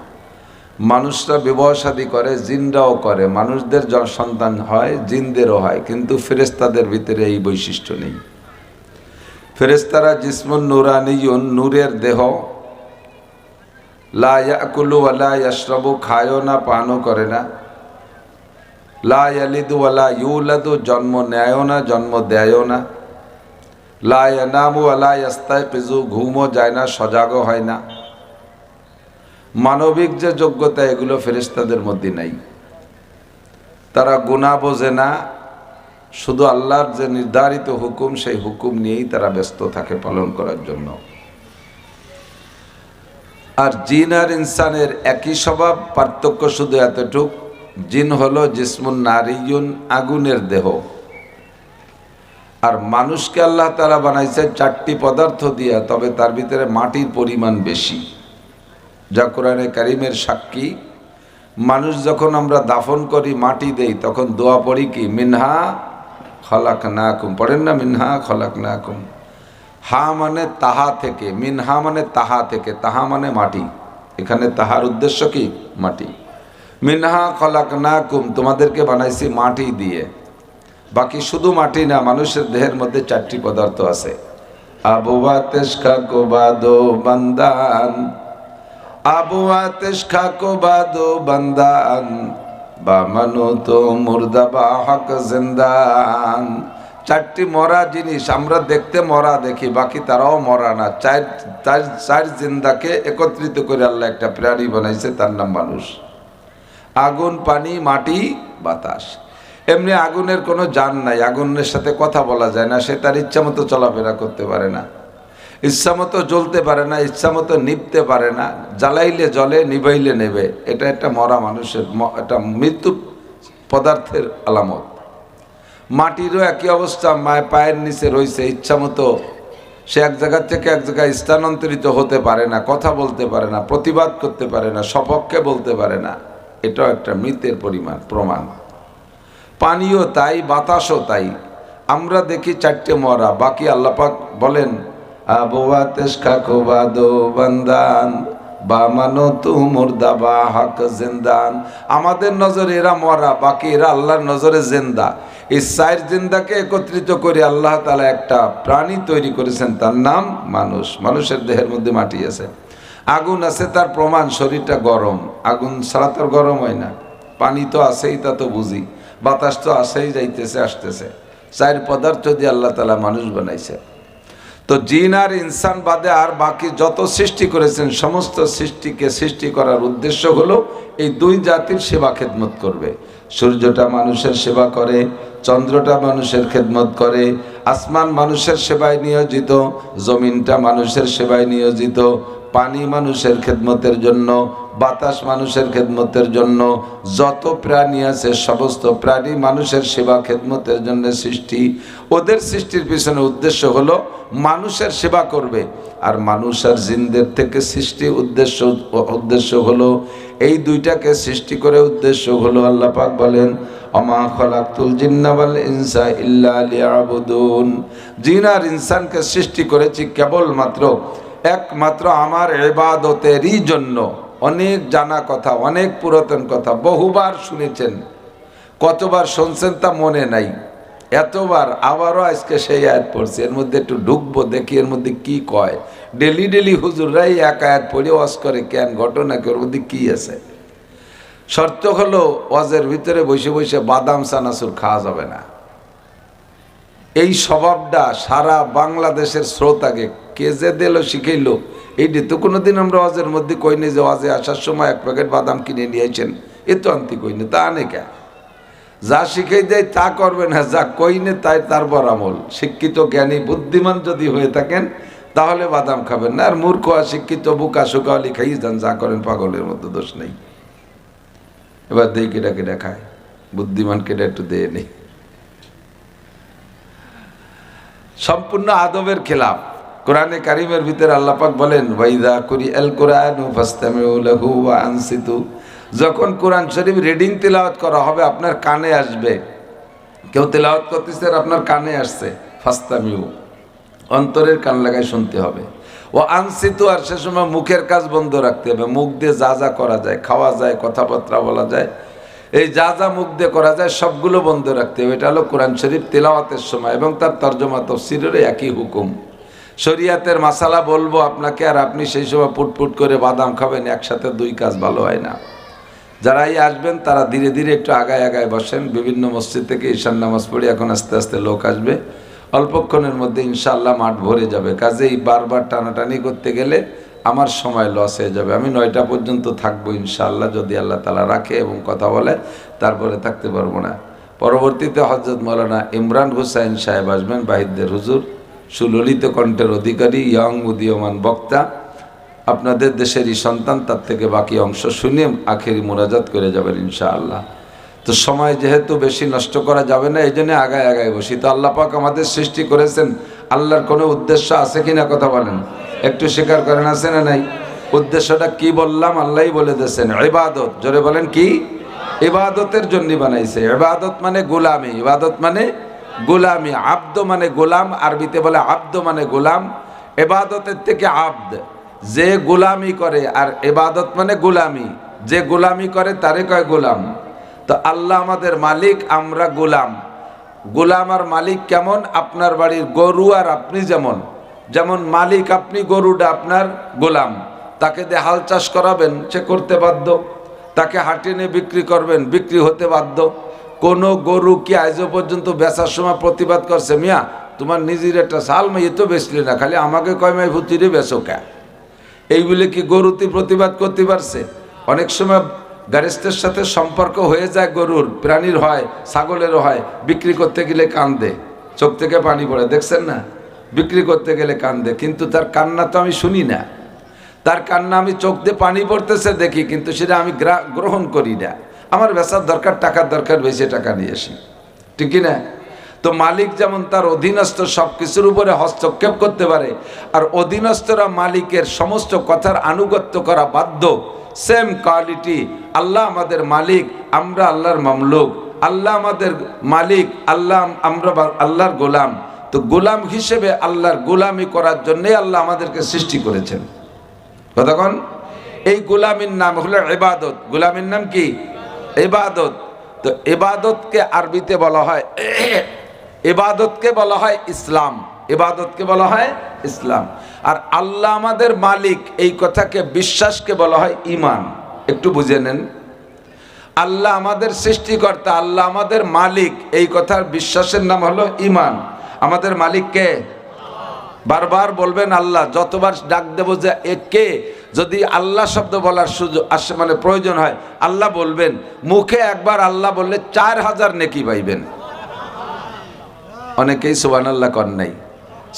মানুষরা বিবাহ শাদী করে, জিনরাও করে। মানুষদের সন্তান হয়, জিনদেরও হয়, কিন্তু ফেরেশতাদের ভিতরে এই বৈশিষ্ট্য নেই। ফেরেশতারা জিসমুন নুরানিয়ুন, নূরের দেহ। লা ইয়াকুলু ওয়া লা ইয়াশরাবু, খায়ও না, পানও করে না। লা ইয়ালিদু ওয়া লা ইউলাদু, জন্ম নেয়ও না, জন্ম দেয়ও না। লা ইয়ানামু ওয়া লা ইয়াস্তায়কিজু, ঘুমও যায় না, সজাগও হয় না। মানবিক যে যোগ্যতা, এগুলো ফেরেশতাদের মধ্যে নাই। তারা গুনাহ বোঝে না, শুধু আল্লাহর যে নির্ধারিত হুকুম, সেই হুকুম নিয়েই তারা ব্যস্ত থাকে পালন করার জন্য। আর জিন আর ইনসানের একই স্বভাব, পার্থক্য শুধু এতটুক, জিন হলো জিসমুন নারিয়ুন, আগুনের দেহ। আর মানুষকে আল্লাহ তাআলা বানাইছে চারটি পদার্থ দিয়া, তবে তার ভিতরে মাটির পরিমাণ বেশি, যা কোরআনে কারীমের সাক্ষী। মানুষ যখন আমরা দাফন করি, মাটি দেই, তখন দোয়া পড়ি কি? মিনহা খলাকনাকুম, পড়েন না? মিনহা খলাকনাকুম। হা মানে তাহা থেকে, মিনহা মানে তাহা থেকে, তাহা মানে মাটি। এখানে তাহার উদ্দেশ্য কি? মাটি। মিনহা খলাকনাকুম, তোমাদেরকে বানাইছি মাটি দিয়ে। বাকি শুধু মাটি না, মানুষের দেহের মধ্যে চারটি পদার্থ আছে। আবু আতেশ খাকো বাদো বান্দান, আবু আতেশ খাকো বাদো বান্দান, বা মানো তো মুর্দা বা হক জিন্দান। চারটি মরা জিনিস, আমরা দেখতে মরা দেখি, বাকি তারাও মরা না। চার জিন্দাকে একত্রিত করে আল্লাহ একটা প্রাণী বানাইছে, তার নাম মানুষ। আগুন, পানি, মাটি, বাতাস। এমনি আগুনের কোনো জান নাই, আগুনের সাথে কথা বলা যায় না, সে তার ইচ্ছা মতো চলাফেরা করতে পারে না, ইচ্ছা মতো জ্বলতে পারে না, ইচ্ছা মতো নিভতে পারে না, জ্বালাইলে জ্বলে নিভাইলে নেবে। এটা একটা মরা মানুষের, এটা মৃত্যু পদার্থের আলামত। মাটিরও একই অবস্থা, মায়ের পায়ের নিচে রয়েছে, ইচ্ছা মতো সে এক জায়গা থেকে এক জায়গায় স্থানান্তরিত হতে পারে না, কথা বলতে পারে না, প্রতিবাদ করতে পারে না, সপক্ষে বলতে পারে না। এটাও একটা মৃতের প্রমাণ। পানিও তাই, বাতাসও তাই। আমরা দেখি চারটে মরা, বাকি আল্লাহ পাক বলেন আবওয়া তেশকা কোবাদো বান্দান বা মানো তু মুর্দা বা হক জিন্দান। আমাদের নজরে এরা মরা, বাকি এরা আল্লাহর নজরে জিন্দা। এই চার জিন্দাকে একত্রিত করে আল্লাহ তাআলা একটা প্রাণী তৈরি করেছেন, তার নাম মানুষ। মানুষের দেহের মধ্যে মাটি আছে, আগুন আছে, তার প্রমাণ শরীরটা গরম। আগুন ছাড়া তো গরম হয় না। পানি তো আছেই, তা তো বুঝি। বাতাস তো আসেই, যাইতেছে আসতেছে। চার পদার্থ দিয়ে আল্লাহ তাআলা মানুষ বানাইছে। তো জিন আর ইনসান বাদে আর বাকি যত সৃষ্টি করেছেন, সমস্ত সৃষ্টিকে সৃষ্টি করার উদ্দেশ্য হলো এই দুই জাতির সেবা খেদমত করবে। সূর্যটা মানুষের সেবা করে, চন্দ্রটা মানুষের খেদমত করে, আসমান মানুষের সেবায় নিয়োজিত, জমিনটা মানুষের সেবায় নিয়োজিত, পানি মানুষের খেদমতের জন্য, বাতাস মানুষের খেদমতের জন্য, যত প্রাণী আছে সমস্ত প্রাণী মানুষের সেবা খেদমতের জন্য সৃষ্টি। ওদের সৃষ্টির পিছনে উদ্দেশ্য হলো মানুষের সেবা করবে। আর মানুষ আর জিনদের থেকে সৃষ্টি উদ্দেশ্য হলো এই দুইটাকে সৃষ্টি করে উদ্দেশ্য হলো আল্লাহ পাক বলেন অমা খলাকতুল জিন্না ওয়াল ইনসা ইল্লা লিয়াবুদুন। জিন আর ইনসানকে সৃষ্টি করেছি কেবলমাত্র একমাত্র আমার ইবাদতেরই জন্য। অনেক জানা কথা, অনেক পুরাতন কথা, বহুবার শুনেছেন, কতবার শুনছেন তা মনে নাই, এতবার আবারও আজকে সেই আয়াত পড়ছি। এর মধ্যে একটু ঢুকবো, দেখি এর মধ্যে কি কয়। ডেলি ডেলি হুজুররাই এক আয়াত পড়ে ওয়াজ করে, কেন ঘটনা কি, ওর মধ্যে কি আছে? শর্ত হলো ওয়াজের ভিতরে বসে বসে বাদাম চানাচুর খাওয়া যাবে না। এই স্বভাবটা সারা বাংলাদেশের শ্রোতাকে কে যে দিল শিখাইলো, এইটি তো কোনোদিন আমরা ওয়াজের মধ্যে কইনি যে ওয়াজে আসার সময় এক প্যাকেট বাদাম কিনে নিয়েছেন, এ তো আনতে কইনি, তা আনে কে? যা শিখাই দেয় তা করবে না, যা কইনে তাই তার বরামল। শিক্ষিত জ্ঞানী বুদ্ধিমান যদি হয়ে থাকেন তাহলে বাদাম খাবেন না। আর মূর্খ অশিক্ষিত বুকা শুকাওয়ালি খাই যান, যা করেন পাগলের মধ্যে দোষ নেই। এবার দেই কেটা কেটা খায়, বুদ্ধিমান কেটা একটু দিয়ে নেই। সম্পূর্ণ আদবের খেলাফ। কোরআনে কারিমের ভিতরে আল্লাহ পাক বলেন ওয়াইদা কুরি আল কুরআনু ফাসতামিউ লাহু ওয়া আনসিতু। যখন কোরআন শরীফ রিডিং তেলাওয়াত করা হবে আপনার কানে আসবে, কেউ তেলাওয়াত করতেছে আর আপনার কানে আসছে, ফাসতামিউ, অন্তরের কান লাগায় শুনতে হবে। ওয়া আনসিতু, আর সে সময় মুখের কাজ বন্ধ রাখতে হবে। মুখ দিয়ে যা যা করা যায়, খাওয়া যায়, কথাবার্তা বলা যায়, এই যা যা মুখ দিয়ে করা যায় সবগুলো বন্ধ রাখতে হবে। এটা হলো কোরআন শরীফ তেলাওয়াতের সময়, এবং তার তর্জমা তাফসীরের একই হুকুম। শরিয়াতের মাসালা বলবো আপনাকে, আর আপনি সেই সময় পুটপুট করে বাদাম খাবেন, একসাথে দুই কাজ ভালো হয় না। যারাই আসবেন তারা ধীরে ধীরে একটু আগায় আগায় বসেন। বিভিন্ন মসজিদ থেকে ঈশান নামাজ পড়ে এখন আস্তে আস্তে লোক আসবে, অল্পক্ষণের মধ্যে ইনশাআল্লাহ মাঠ ভরে যাবে। কাজেই বারবার টানাটানি করতে গেলে আমার সময় লস হয়ে যাবে। আমি 9টা পর্যন্ত থাকবো ইনশাআল্লাহ, যদি আল্লাহ তাআলা রাখে এবং কথা বলে, তারপরে থাকতে পারবো না। পরবর্তীতে হযরত মাওলানা ইমরান হুসাইন সাহেব আসবেন, বাহিরদের হুজুর, সুললিত কণ্ঠের অধিকারী, ইয়ং উদীয়মান বক্তা, আপনাদের দেশেরই সন্তান। তার থেকে বাকি অংশ শুনে আখেরি মোনাজাত করে যাবেন ইনশাআল্লাহ। তো সময় যেহেতু বেশি নষ্ট করা যাবে না, এই জন্য আগায় আগায় বসি। তো আল্লাহ পাক আমাদের সৃষ্টি করেছেন, আল্লাহর কোনো উদ্দেশ্য আছে কিনা কথা বলেন, একটু স্বীকার করেন, আছে না নাই? উদ্দেশ্যটা কি বললাম? আল্লাহই বলে দিয়েছেন ইবাদত। জোরে বলেন কি? ইবাদতের জন্য বানাইছে। ইবাদত মানে গোলামি, ইবাদত মানে গোলামি, আব্দ মানে গোলাম, আরবিতে বলে আব্দ মানে গোলাম। ইবাদতের থেকে আব্দ, যে গোলামি করে, আর ইবাদত মানে গোলামি, যে গোলামি করে তারে কয় গোলাম। তো আল্লাহ আমাদের মালিক, আমরা গোলাম। গোলাম আর মালিক কেমন? আপনার বাড়ির গরু আর আপনি যেমন, যেমন মালিক আপনি, গরুটা আপনার গোলাম। তাকে দিয়ে হাল চাষ করাবেন, সে করতে বাধ্য। তাকে হাটে নিয়ে বিক্রি করবেন, বিক্রি হতে বাধ্য। কোনো গরু কি আজও পর্যন্ত বেচার সময় প্রতিবাদ করছে, মিয়া তোমার নিজের একটা সাল মাই তো বেচলি না, খালি আমাকে কয় মাই ভুতিরে বেচো কে? এই বলে কি গরুতে প্রতিবাদ করতে পারছে? অনেক সময় গ্যারেস্টের সাথে সম্পর্ক হয়ে যায়, গরুর প্রাণীর হয়, ছাগলেরও হয়, বিক্রি করতে গেলে কান্দে, চোখ থেকে পানি পড়ে, দেখছেন না? বিক্রি করতে গেলে কান্দে, কিন্তু তার কান্না তো আমি শুনি না, তার কান্না আমি চোখ দিয়ে পানি পড়তেছে দেখি, কিন্তু সেটা আমি গ্রহণ করি না। আমার বেচার দরকার, টাকার দরকার, বেশি টাকা নিয়ে আসি, ঠিক কি না? তো মালিক যেমন তার অধীনস্থ সব কিছুর উপরে হস্তক্ষেপ করতে পারে, আর অধীনস্থরা মালিকের সমস্ত কথার আনুগত্য করা বাধ্য, সেম কোয়ালিটি আল্লাহ আমাদের মালিক, আমরা আল্লাহর মামলুক। আল্লাহ আমাদের মালিক, আল্লাহ আমরা আল্লাহর গোলাম। তো গোলাম হিসেবে আল্লাহর গোলামি করার জন্যই আল্লাহ আমাদেরকে সৃষ্টি করেছেন। কতক্ষণ? এই গোলামির নাম হলো ইবাদত। গোলামির নাম কি? ইবাদত। তো ইবাদতকে আরবিতে বলা হয়, ইবাদতকে বলা হয় ইসলাম। ইবাদতকে বলা হয় ইসলাম। আর আল্লাহ আমাদের মালিক, এই কথাকে, বিশ্বাসকে বলা হয় ঈমান। একটু বুঝে নেন, আল্লাহ আমাদের সৃষ্টিকর্তা, আল্লাহ আমাদের মালিক, এই কথার বিশ্বাসের নাম হলো ঈমান। আমাদের মালিককে বারবার বলবেন আল্লাহ, যতবার ডাক দেব যে কে, যদি আল্লাহ শব্দ বলার সুযোগ আসে, মানে প্রয়োজন হয়, আল্লাহ বলবেন। মুখে একবার আল্লাহ বললে 4000 নেকি পাইবেন। অনেকেই সুবহানাল্লাহ কর নাই।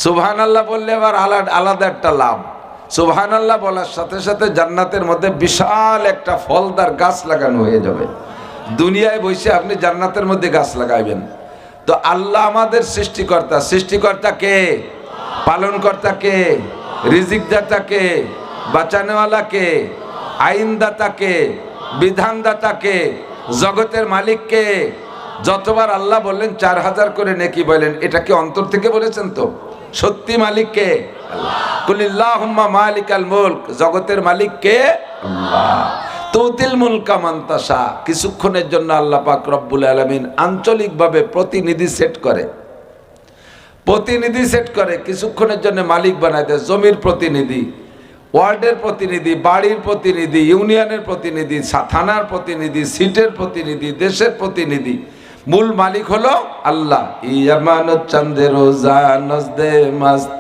সুবহানাল্লাহ বললে আবার আলাদা একটা লাভ। সুবহানাল্লাহ বলার সাথে সাথে জান্নাতের মধ্যে বিশাল একটা ফলদার গাছ লাগানো হয়ে যাবে। দুনিয়ায় বসে আপনি জান্নাতের মধ্যে গাছ লাগাইবেন। তো আল্লাহ আমাদের সৃষ্টিকর্তা। সৃষ্টিকর্তা কে? পালনকর্তা কে? রিজিকদাতা কে? বাঁচানোওয়ালা কে? আইনদাতা কে? বিধানদাতা কে? জগতের মালিক কে? যতবার আল্লাহ বললেন 4000 করে নেকি বলেন, এটা কি অন্তর থেকে বলেছেন? তো সত্যি মালিক কে? আল্লাহ। কুলিল্লাহুম্মা মালিকাল মুলক, জগতের মালিক কে? আল্লাহ। তুতিল মুলকা মান তাশা। কিছুক্ষণের জন্য আল্লাহ পাক রব্বুল আলামিন আঞ্চলিকভাবে প্রতিনিধি সেট করে, প্রতিনিধি সেট করে, কিছুক্ষণের জন্য মালিক বানায় দেয়। জমির প্রতিনিধি, ওয়ার্ডের প্রতিনিধি, বাড়ির প্রতিনিধি, ইউনিয়নের প্রতিনিধি, থানার প্রতিনিধি, সিটের প্রতিনিধি, দেশের প্রতিনিধি। মূল মালিক হলো আল্লাহ। ইয়ামানুত চাঁদে রোজা নজদে মাস্ত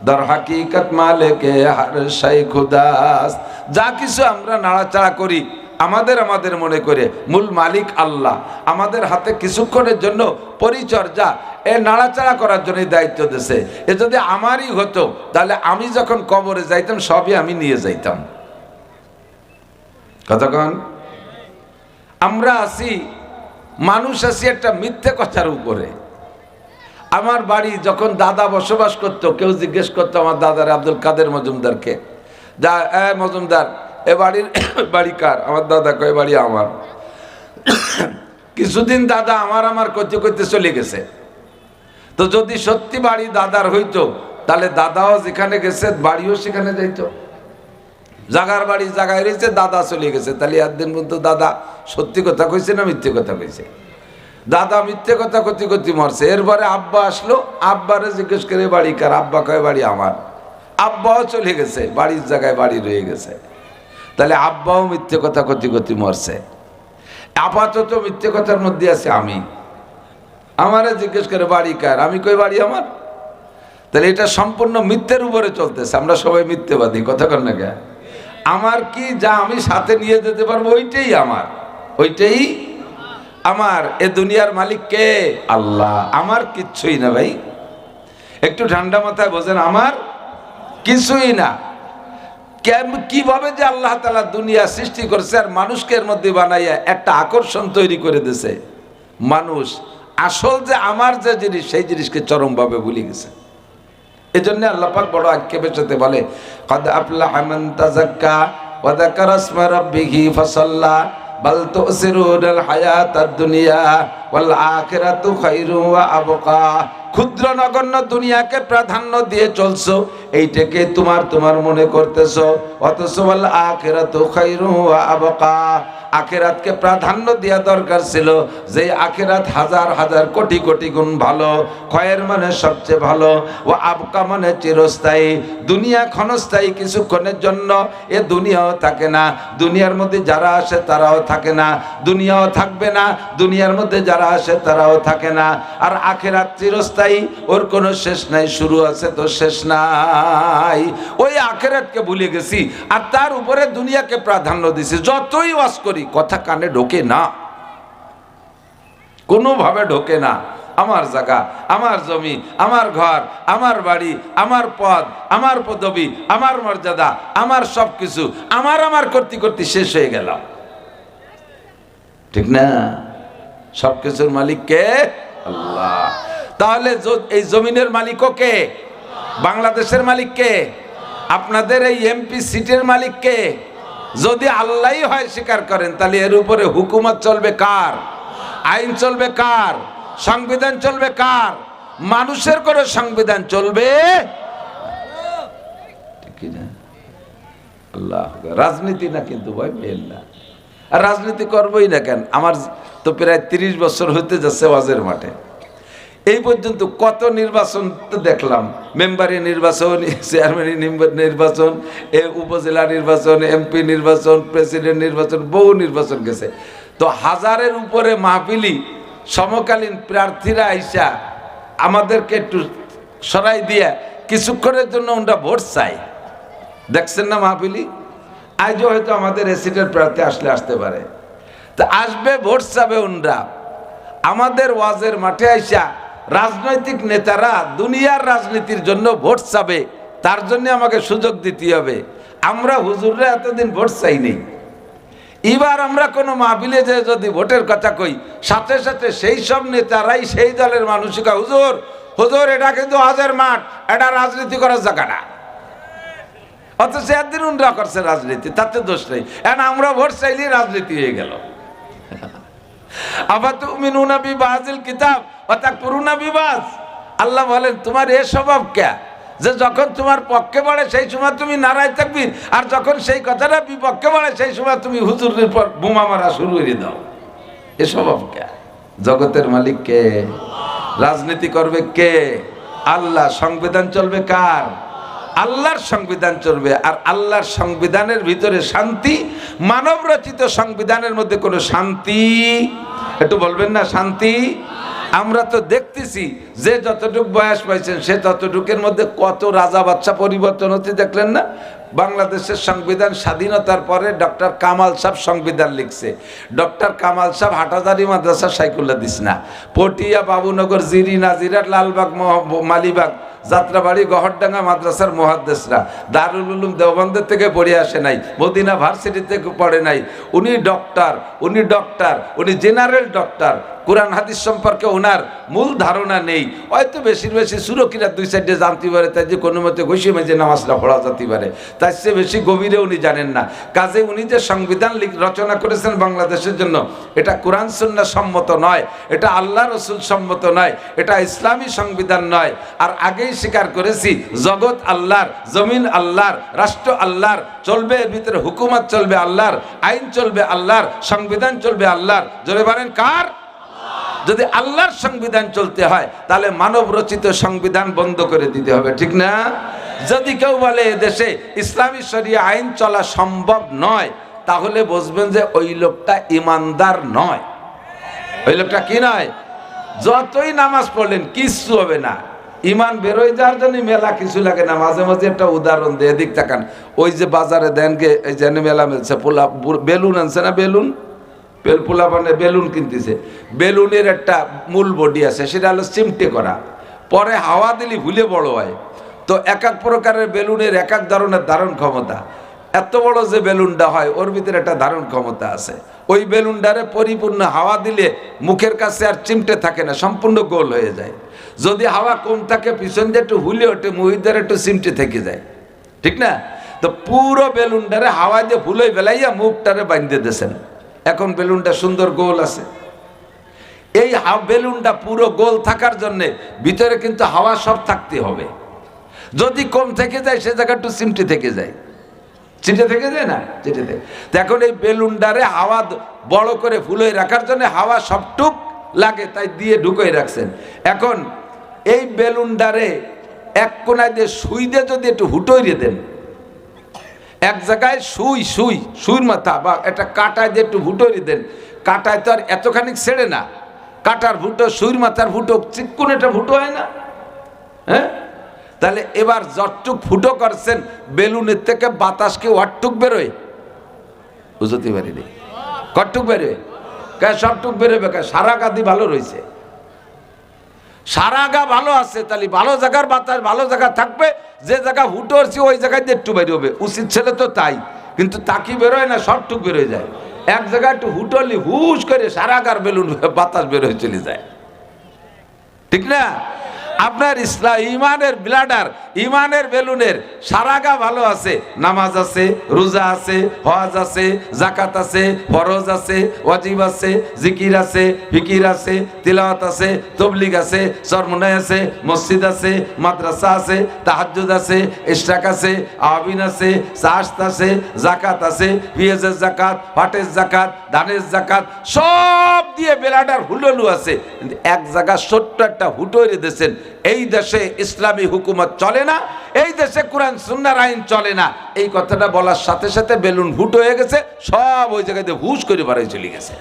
দর হাকিকত মালিকে হর শাই খুদাস। যা কিছু আমরা নাড়াচাড়া করি আমাদের মনে করে, মূল মালিক আল্লাহ। আমাদের হাতে কিছুক্ষণের জন্য পরিচর্যা, এ নাড়াচাড়া করার জন্য দায়িত্ব দিয়েছে। এ যদি আমারই হতো, তাহলে আমি যখন কবরে যাইতাম সবই আমি নিয়ে যাইতাম। কতক্ষণ? আমরা আছি, মানুষ আছি একটা মিথ্যে কথার উপরে। আমার বাড়ি যখন দাদা বসবাস করতো, কেউ জিজ্ঞেস করতো আমার দাদার, আব্দুল কাদের মজুমদারকে, যা মজুমদার এ বাড়ির বাড়ি কার? আমার দাদা কয় বাড়ি আমার। কিছুদিন দাদা আমার করতে করতে চলে গেছে। তো যদি সত্যি বাড়ি দাদার হইতো, তাহলে দাদাও যেখানে গেছে বাড়িও সেখানে যাইতো। জাগার বাড়ি জাগায় রয়েছে, দাদা চলে গেছে, তাহলে একদিন পর্যন্ত দাদা সত্যি কথা কইছে না মিথ্যে কথা কইছে? দাদা মিথ্যে কথা করতে করতে মরছে। এরপরে আব্বা আসলো, আব্বারে জিজ্ঞেস করে বাড়ি কার? আব্বা কয় বাড়ি আমার। আব্বাও চলে গেছে, বাড়ির জায়গায় বাড়ি রয়ে গেছে। তাহলে আব্বাও মিথ্যে কথা করতে করতে মরছে। আপাতত মিথ্যে কথার মধ্যে আছে আমি। আমারে জিজ্ঞেস করে বাড়ি কার? আমি কই বাড়ি আমার। তাহলে এটা সম্পূর্ণ মিথ্যের উপরে চলতেছে। আমরা সবাই মিথ্যেবাদী, কথা কর না কে? আমার কি যা আমি সাথে নিয়ে যেতে পারবো ওইটাই আমার, ওইটাই আমার। এ দুনিয়ার মালিক কে? আল্লাহ। আমার কিচ্ছুই না ভাই, একটু ঠান্ডা মাথায় বোঝেন, আমার কিছুই না। কিভাবে যে আল্লাহ তাআলা দুনিয়া সৃষ্টি করছে আর মানুষকে এর মধ্যে বানাইয়া একটা আকর্ষণ তৈরি করে দিয়েছে। মানুষ আসল যে আমার যে জিনিস, সেই জিনিসকে চরমভাবে ভুলে গেছে। এজন্য আল্লাহ পাক বড় আক্ষেপের সাথে বলে, কদ আফলাহা মান তাযাক্কা ওয়া যাকারা ইসমা রাব্বিহি ফাসাল্লা বাল তুসিরুনাল হায়াতাদ দুনিয়া ওয়াল আখিরাতু খায়রুন ওয়া আবকা। ক্ষুদ্র নগণ্য দুনিয়াকে প্রাধান্য দিয়ে চলছো, এইটাকে তোমার মনে করতেছো। অথচ ওয়াল আখিরাতু খায়রুন ওয়া আবকা, আখিরাতকে প্রাধান্য দেওয়া দরকার ছিল। যে আখিরাত হাজার হাজার কোটি কোটি গুণ ভালো। খয়ের মানে সবচেয়ে ভালো, ও আবকা মানে চিরস্থায়ী। দুনিয়া ক্ষণস্থায়ী, কিছুক্ষণের জন্য। এ দুনিয়াও থাকে না, দুনিয়ার মধ্যে যারা আসে তারাও থাকে না, দুনিয়াও থাকবে না। দুনিয়ার মধ্যে যারা যারা আসে তারাও থাকে না। আর আখিরাত চিরস্থায়ী, ওর কোনো শেষ নাই, শুরু আছে তো শেষ নাই। ওই আখিরাতকে ভুলে গেছি আর তার উপরে দুনিয়াকে প্রাধান্য দিছি। যতই ওয়াজ করি কথা কানে ঢোকে না, কোনোভাবে ঢোকে না। আমার জায়গা, আমার জমি, আমার ঘর, আমার বাড়ি, আমার পদ, আমার পদবি, আমার মর্যাদা, আমার সবকিছু আমার করতে করতে শেষ হয়ে গেল, ঠিক না? সবকিছুর মালিক কে? আল্লাহ। তাহলে এই জমিনের মালিকও কে? বাংলাদেশের মালিক কে? আপনাদের এই এমপি সিটের মালিক কে? যদি আল্লাহই হয় স্বীকার করেন, তাহলে এর উপরে হুকুমত চলবে কার? আইন চলবে কার? সংবিধান চলবে কার? মানুষের করে সংবিধান চলবে, ঠিক না? আল্লাহ। রাজনীতি না কিন্তু ভাই, মেল না। আর রাজনীতি করবোই না কেন? আমার তো প্রায় 30 বছর হইতে যাচ্ছে ওয়াজের মাঠে। এই পর্যন্ত কত নির্বাচন তো দেখলাম, মেম্বারি নির্বাচন, চেয়ারম্যান নির্বাচন, উপজেলা নির্বাচন, এমপি নির্বাচন, প্রেসিডেন্ট নির্বাচন, বহু নির্বাচন গেছে। তো হাজারের উপরে মাহফিলি সমকালীন প্রার্থীরা আইসা আমাদেরকে একটু সরাই দিয়া কিছুক্ষণের জন্য ওরা ভোট চাই। দেখছেন না মাহফিলি? আজও হয়তো আমাদের এসিটের প্রার্থী আসতে পারে, তা আসবে, ভোট চাবে ওনরা। আমাদের ওয়াজের মাঠে আইসা রাজনৈতিক নেতারা দুনিয়ার রাজনীতির জন্য ভোট চাবে, তার জন্য আমাকে সুযোগ দিতে হবে। আমরা হুজুররা এতদিন ভোট চাইনি। এবার আমরা কোনো মাহফিলে যে যদি ভোটের কথা কই, সাথে সাথে সেই সব নেতারাই সেই দলের মানুষকে, হুজুর হুজুর এটা কিন্তু ওয়াজের মাঠ, এটা রাজনীতি করার জায়গা না। অথচ একদিন উনরা করছে রাজনীতি, তাতে দোষ নেই। এখন আমরা ভোট চাইলে রাজনীতি হয়ে গেল। আবার তুমিনুনা বিবাযিল কিতাব ওয়া তাকফুরুনা বিবায। আল্লাহ বলেন তোমার এ স্বভাব কে, যে যখন তোমার পক্ষে বলে সেই সময় তুমি নারায় তাকবীর, আর যখন সেই কথাটা বিপক্ষে বলে সেই সময় তুমি হুজুরের পর বোমা মারা শুরু করে দাও। এ স্বভাব কে? জগতের মালিক কে? রাজনীতি করবে কে? আল্লাহ। সংবিধান চলবে কার? আল্লাহর সংবিধান চলবে। আর আল্লাহর সংবিধানের ভিতরে শান্তি, মানব রচিত সংবিধানের মধ্যে কোনো শান্তি, একটু বলবেন না শান্তি? আমরা তো দেখতেছি যে যতটুক বয়স পাইছেন সে ততটুকের মধ্যে কত রাজা বাচ্চা পরিবর্তন হচ্ছে, দেখলেন না? বাংলাদেশের সংবিধান স্বাধীনতার পরে ডক্টর কামাল সাহেব সংবিধান লিখছে। ডক্টর কামাল সাহেব হাটাজারি মাদ্রাসা সাইকুল্লা দিস না, পটিয়া, বাবুনগর, জিরি, নাজিরাট, লালবাগ, মালিবাগ, যাত্রাবাড়ি, গহরডাঙ্গা মাদ্রাসার মুহাদ্দিসরা, দারুল উলুম দেওবন্দের থেকে পড়ে আসে নাই, মদিনা ভার্সিটি থেকে পড়ে নাই। উনি ডক্টর, উনি জেনারেল ডক্টর। কোরআন হাদিস সম্পর্কে ওনার মূল ধারণা নেই। হয়তো বেশি সুরকিরা 2 সাইডে জানতে পারে, তাই যে কোনো মতে ঘষি মেজে নামাজটা পড়া যেতে পারে, তার চেয়ে বেশি গভীরে উনি জানেন না। কাজে উনি যে সংবিধান রচনা করেছেন বাংলাদেশের জন্য, এটা কোরআন সুন্নাহ সম্মত নয়, এটা আল্লাহ রসুল সম্মত নয়, এটা ইসলামী সংবিধান নয়। আর আগেই স্বীকার করেছি, জগৎ আল্লাহর, জমিন আল্লাহর, রাষ্ট্র আল্লাহর, চলবে এর ভিতরে হুকুমত চলবে আল্লাহর, আইন চলবে আল্লাহর, সংবিধান চলবে আল্লাহর। জোরে বলেন কার? যদি আল্লাহর সংবিধান চলতে হয় তাহলে মানব রচিত সংবিধান বন্ধ করে দিতে হবে, ঠিক না? যদি কেউ বলে দেশে ইসলামী শরিয়া আইন চলা সম্ভব নয়, তাহলে বুঝবেন যে ওই লোকটা ইমানদার নয়। ওই লোকটা কি নয়? যতই নামাজ পড়লেন কিচ্ছু হবে না। ইমান বেরোয় যাওয়ার জন্য মেলা কিছু লাগে না। মাঝে মাঝে একটা উদাহরণ দিয়ে এদিক তাকান, ওই যে বাজারে দেন গে, এই যে মেলা মিলছে, পোলা বেলুন আনছে না, বেলুন পোলা মানে বেলুন কিনতেছে, বেলুনের একটা মূল বডি আছে, সেটা হলো চিমটে করা, পরে হাওয়া দিলে ভুলে বড় হয়। তো এক এক প্রকারের বেলুনের এক এক ধরনের ধারণ ক্ষমতা। এত বড় যে বেলুনটা হয় ওর ভিতরে একটা ধারণ ক্ষমতা আছে। ওই বেলুনটারে পরিপূর্ণ হাওয়া দিলে মুখের কাছে আর চিমটে থাকে না, সম্পূর্ণ গোল হয়ে যায়। যদি হাওয়া কম থাকে পিছন দিয়ে একটু হুলে ওঠে, মুহিদের একটু চিমটে থেকে যায়, ঠিক না? তো পুরো বেলুনটারে হাওয়া দিয়ে ভুলে বেলাইয়া মুখটারে বাঁধতে দিয়েছেন। এখন বেলুনটা সুন্দর গোল আছে। এই বেলুনটা পুরো গোল থাকার জন্য ভিতরে কিন্তু হাওয়া সব থাকতে হবে। যদি কম থেকে যায় সে জায়গা একটু চিমটে থেকে যায়, চিমটে থেকে যায় না, চিমটে থেকে। এখন এই বেলুনটারে হাওয়া বড় করে ফুলে রাখার জন্য হাওয়া সবটুক লাগে, তাই দিয়ে ঢুকিয়ে রাখছেন। এখন এই বেলুনটারে এক কোনায় দিয়ে সুই দিয়ে যদি একটু হুটোইয়ে দেন, এক জায়গায় সুইর মাথা বা একটা কাটায় দিয়ে একটু হুটোইয়ে দেন, কাটায় তো আর এতখানি ছেড়ে না, কাটার ফুটো, সুইর মাথার ফুটো, চিক্কুন এটা ফুটো হয় না? হ্যাঁ, তাহলে এবার যতটুক ফুটো করছেন বেলুনের থেকে বাতাস কি ওয়াটটুক বেরোয়? বুঝতে পারিনি। কটটুক বেরোয়? কে সবটুক বেরোবে? কে সারা গাদি ভালো রয়েছে, সারা গা ভালো আছে, তাহলে ভালো জায়গার বাতাস ভালো জায়গা থাকবে। যে জায়গা ফুটো হচ্ছে ওই জায়গায় দিয়ে একটু বেরোবে, উচিত ছেলে তো তাই, কিন্তু তাকি বেরোয় না, সবটুক বেরোয় যায়। এক জায়গায় একটু হুটলি হুশ করে সারা গার বেলুন বাতাস বেরোয় চলে যায়, ঠিক না? আপনার ইসলাম ইমানের ব্লাডার, ইমানের বেলুনের সারাগা ভালো আছে, নামাজ আছে, রোজা আছে, হজ আছে, জাকাত আছে, ফরজ আছে, ওয়াজিব আছে, জিকির আছে, ফিকির আছে, তিলাওয়াত আছে, তবলিগ আছে, চরমনাই আছে, মসজিদ আছে, মাদ্রাসা আছে, তাহাজ্জুদ আছে, ইশরাক আছে, আবিন আছে, চাষত আছে, জাকাত আছে, পেঁয়াজের জাকাত, পাটের জাকাত, ধানের জাকাত, সব দিয়ে বেলাডার হুললু আছে। কিন্তু এক জায়গা ছোট্ট একটা হুটোরে দিয়েছেন, এই দেশে ইসলামী হুকুমত চলে না, এই দেশে কোরআন সুন্নাহর আইন চলে না। এই কথাটা বলার সাথে সাথে বেলুন ফুটো হয়ে গেছে, সব ওই জায়গাতে হুশ করে বাড়াই চলে গেছে।